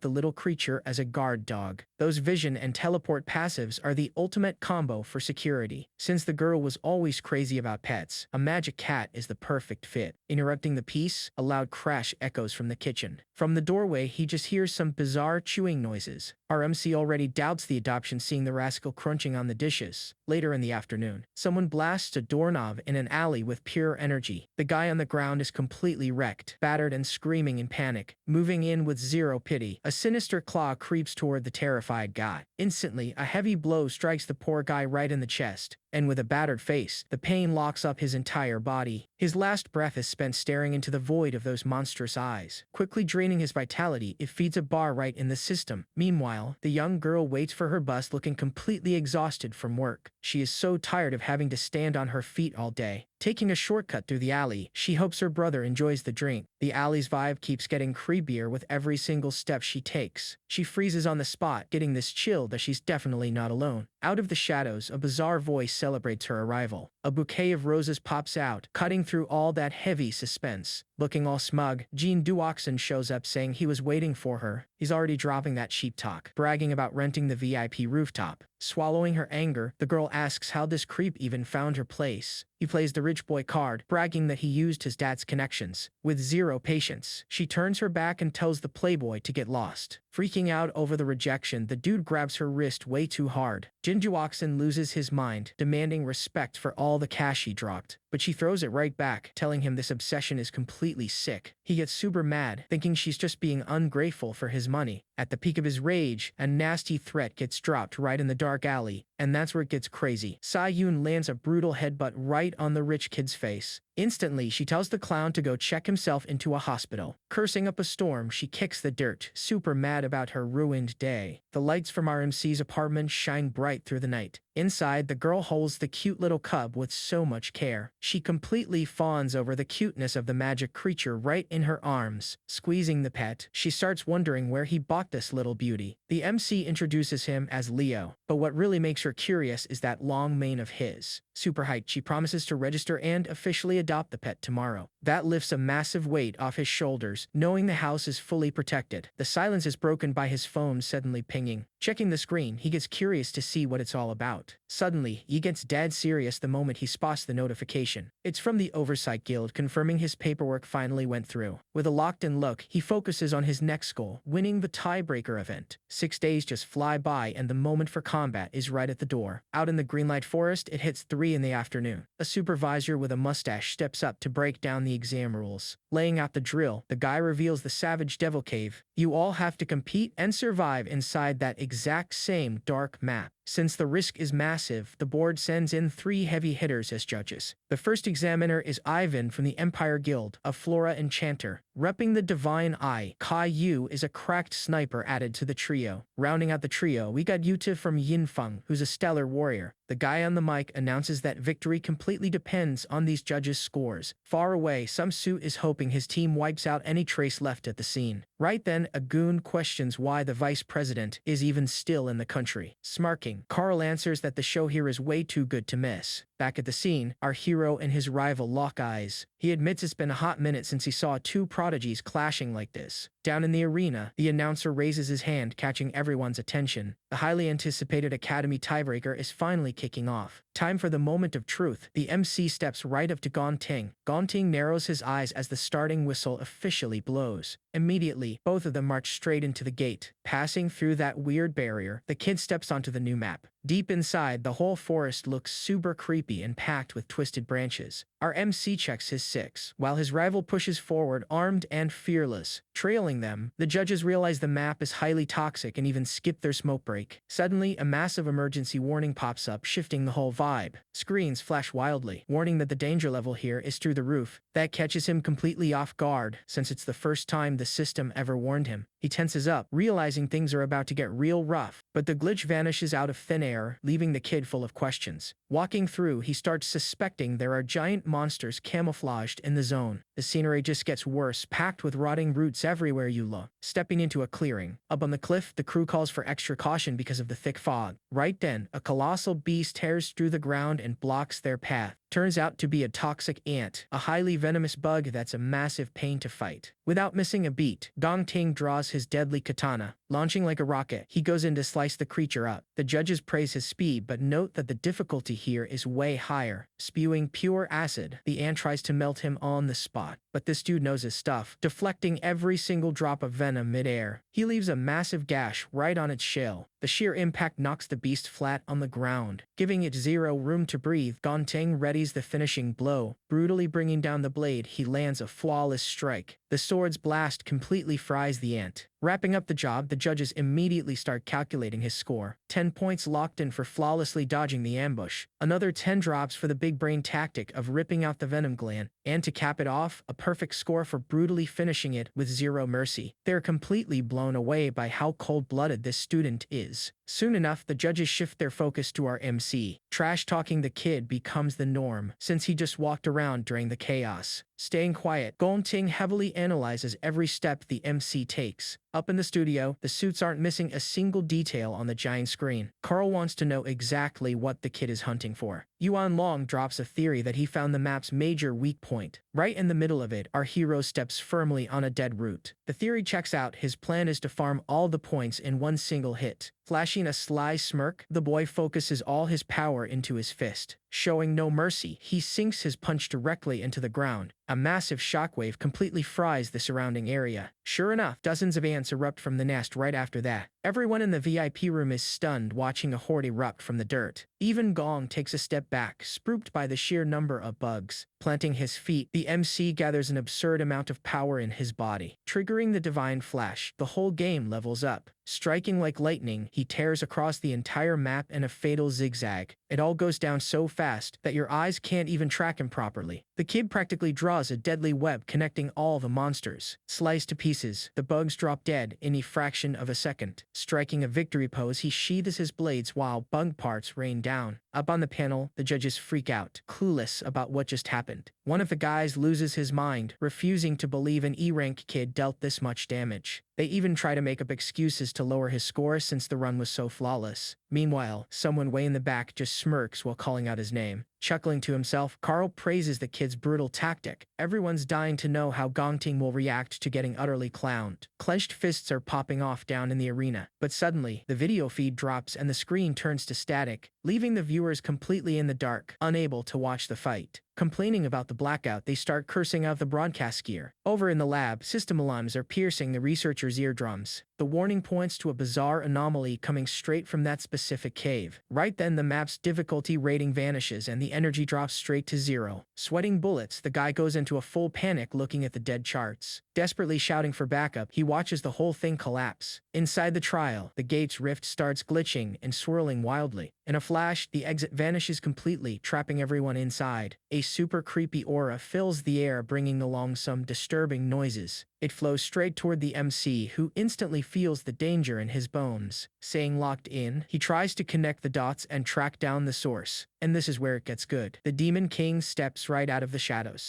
the little creature as a guard dog. Those vision and teleport passives are the ultimate combo for security. Since the girl was always crazy about pets, a magic cat is the perfect fit. Interrupting the peace, a loud crash echoes from the kitchen. From the doorway, he just hears some bizarre chewing noises. Our MC already doubts the adoption, seeing the rascal crunching on the dishes. Later in the afternoon, someone blasts a doorknob in an alley with pure energy. The guy on the ground is completely wrecked, battered and screaming in panic. Moving in with zero pity, a sinister claw creeps toward the terrified guy. Instantly, a heavy blow strikes the poor guy right in the chest, and with a battered face, the pain locks up his entire body. His last breath is spent staring into the void of those monstrous eyes. Quickly draining his vitality, it feeds a bar right in the system. Meanwhile, the young girl waits for her bus, looking completely exhausted from work. She is so tired of having to stand on her feet all day. Taking a shortcut through the alley, she hopes her brother enjoys the drink. The alley's vibe keeps getting creepier with every single step she takes. She freezes on the spot, getting this chill that she's definitely not alone. Out of the shadows, a bizarre voice celebrates her arrival. A bouquet of roses pops out, cutting through all that heavy suspense. Looking all smug, Jean Duoxon shows up saying he was waiting for her. He's already dropping that sheep talk, bragging about renting the VIP rooftop. Swallowing her anger, the girl asks how this creep even found her place. He plays the rich boy card, bragging that he used his dad's connections. With zero patience, she turns her back and tells the playboy to get lost. Freaking out over the rejection, the dude grabs her wrist way too hard. Jinjuoxin loses his mind, demanding respect for all the cash he dropped. But she throws it right back, telling him this obsession is completely sick. He gets super mad, thinking she's just being ungrateful for his money. At the peak of his rage, a nasty threat gets dropped right in the dark alley, and that's where it gets crazy. Sa-yoon lands a brutal headbutt right on the rich kid's face. Instantly, she tells the clown to go check himself into a hospital. Cursing up a storm, she kicks the dirt, super mad about her ruined day. The lights from RMC's apartment shine bright through the night. Inside, the girl holds the cute little cub with so much care. She completely fawns over the cuteness of the magic creature right in her arms. Squeezing the pet, she starts wondering where he bought this little beauty. The MC introduces him as Leo, but what really makes her curious is that long mane of his. Super hyped, she promises to register and officially adopt the pet tomorrow. That lifts a massive weight off his shoulders, knowing the house is fully protected. The silence is broken by his phone suddenly pinging. Checking the screen, he gets curious to see what it's all about. Suddenly, he gets dead serious the moment he spots the notification. It's from the Oversight Guild, confirming his paperwork finally went through. With a locked-in look, he focuses on his next goal, winning the tiebreaker event. 6 days just fly by, and the moment for combat is right at the door. Out in the Greenlight Forest, it hits 3 in the afternoon. A supervisor with a mustache steps up to break down the exam rules. Laying out the drill, the guy reveals the Savage Devil Cave. You all have to compete and survive inside that exact same dark map. Since the risk is massive, the board sends in 3 heavy hitters as judges. The first examiner is Ivan from the Empire Guild, a Flora enchanter. Repping the Divine Eye, Kai Yu is a cracked sniper added to the trio. Rounding out the trio, we got Yuta from Yinfeng, who's a stellar warrior. The guy on the mic announces that victory completely depends on these judges' scores. Far away, some suit is hoping his team wipes out any trace left at the scene. Right then, a goon questions why the vice president is even still in the country. Smirking, Carl answers that the show here is way too good to miss. Back at the scene, our hero and his rival lock eyes. He admits it's been a hot minute since he saw 2 prodigies clashing like this. Down in the arena, the announcer raises his hand, catching everyone's attention. The highly anticipated Academy tiebreaker is finally kicking off. Time for the moment of truth. The MC steps right up to Gonting. Gonting narrows his eyes as the starting whistle officially blows. Immediately, both of them march straight into the gate. Passing through that weird barrier, the kid steps onto the new map. Deep inside, the whole forest looks super creepy and packed with twisted branches. Our MC checks his 6, while his rival pushes forward armed and fearless. Trailing them, the judges realize the map is highly toxic and even skip their smoke break. Suddenly, a massive emergency warning pops up, shifting the whole vibe. Screens flash wildly, warning that the danger level here is through the roof. That catches him completely off guard, since it's the first time the system ever warned him. He tenses up, realizing things are about to get real rough, but the glitch vanishes out of thin air, leaving the kid full of questions. Walking through, he starts suspecting there are giant monsters camouflaged in the zone. The scenery just gets worse, packed with rotting roots everywhere you look. Stepping into a clearing. Up on the cliff, the crew calls for extra caution because of the thick fog. Right then, a colossal beast tears through the ground and blocks their path. Turns out to be a toxic ant, a highly venomous bug that's a massive pain to fight. Without missing a beat, Gong Ting draws his deadly katana. Launching like a rocket, he goes in to slice the creature up. The judges praise his speed, but note that the difficulty here is way higher. Spewing pure acid, the ant tries to melt him on the spot. But this dude knows his stuff, deflecting every single drop of venom midair. He leaves a massive gash right on its shell. The sheer impact knocks the beast flat on the ground, giving it zero room to breathe. Gong Ting readies the finishing blow. Brutally bringing down the blade, he lands a flawless strike. The sword's blast completely fries the ant. Wrapping up the job, the judges immediately start calculating his score. 10 points locked in for flawlessly dodging the ambush. Another 10 drops for the big brain tactic of ripping out the venom gland. And to cap it off, a perfect score for brutally finishing it with zero mercy. They're completely blown away by how cold-blooded this student is. Soon enough, the judges shift their focus to our MC. Trash-talking the kid becomes the norm, since he just walked around during the chaos. Staying quiet, Gong Ting heavily analyzes every step the MC takes. Up in the studio, the suits aren't missing a single detail on the giant screen. Carl wants to know exactly what the kid is hunting for. Yuan Long drops a theory that he found the map's major weak point. Right in the middle of it, our hero steps firmly on a dead root. The theory checks out. His plan is to farm all the points in one single hit. Flashing a sly smirk, the boy focuses all his power into his fist. Showing no mercy, he sinks his punch directly into the ground. A massive shockwave completely fries the surrounding area. Sure enough, dozens of ants erupt from the nest right after that. Everyone in the VIP room is stunned watching a horde erupt from the dirt. Even Gong takes a step back, spooked by the sheer number of bugs. Planting his feet, the MC gathers an absurd amount of power in his body. Triggering the divine flash, the whole game levels up. Striking like lightning, he tears across the entire map in a fatal zigzag. It all goes down so fast that your eyes can't even track him properly. The kid practically draws a deadly web connecting all the monsters. Sliced to pieces, the bugs drop dead in a fraction of a second. Striking a victory pose, he sheathes his blades while bug parts rain down. Up on the panel, the judges freak out, clueless about what just happened. One of the guys loses his mind, refusing to believe an E-rank kid dealt this much damage. They even try to make up excuses to lower his score since the run was so flawless. Meanwhile, someone way in the back just smirks while calling out his name. Chuckling to himself, Carl praises the kid's brutal tactic. Everyone's dying to know how Gong Ting will react to getting utterly clowned. Clenched fists are popping off down in the arena. But suddenly, the video feed drops and the screen turns to static, leaving the viewers completely in the dark, unable to watch the fight. Complaining about the blackout, they start cursing out the broadcast gear. Over in the lab, system alarms are piercing the researchers' eardrums. The warning points to a bizarre anomaly coming straight from that specific cave. Right then, the map's difficulty rating vanishes and the energy drops straight to zero. Sweating bullets, the guy goes into a full panic looking at the dead charts. Desperately shouting for backup, he watches the whole thing collapse. Inside the trial, the gate's rift starts glitching and swirling wildly. In a flash, the exit vanishes completely, trapping everyone inside. A super creepy aura fills the air, bringing along some disturbing noises. It flows straight toward the MC, who instantly feels the danger in his bones. Saying locked in, he tries to connect the dots and track down the source. And this is where it gets good. The Demon King steps right out of the shadows.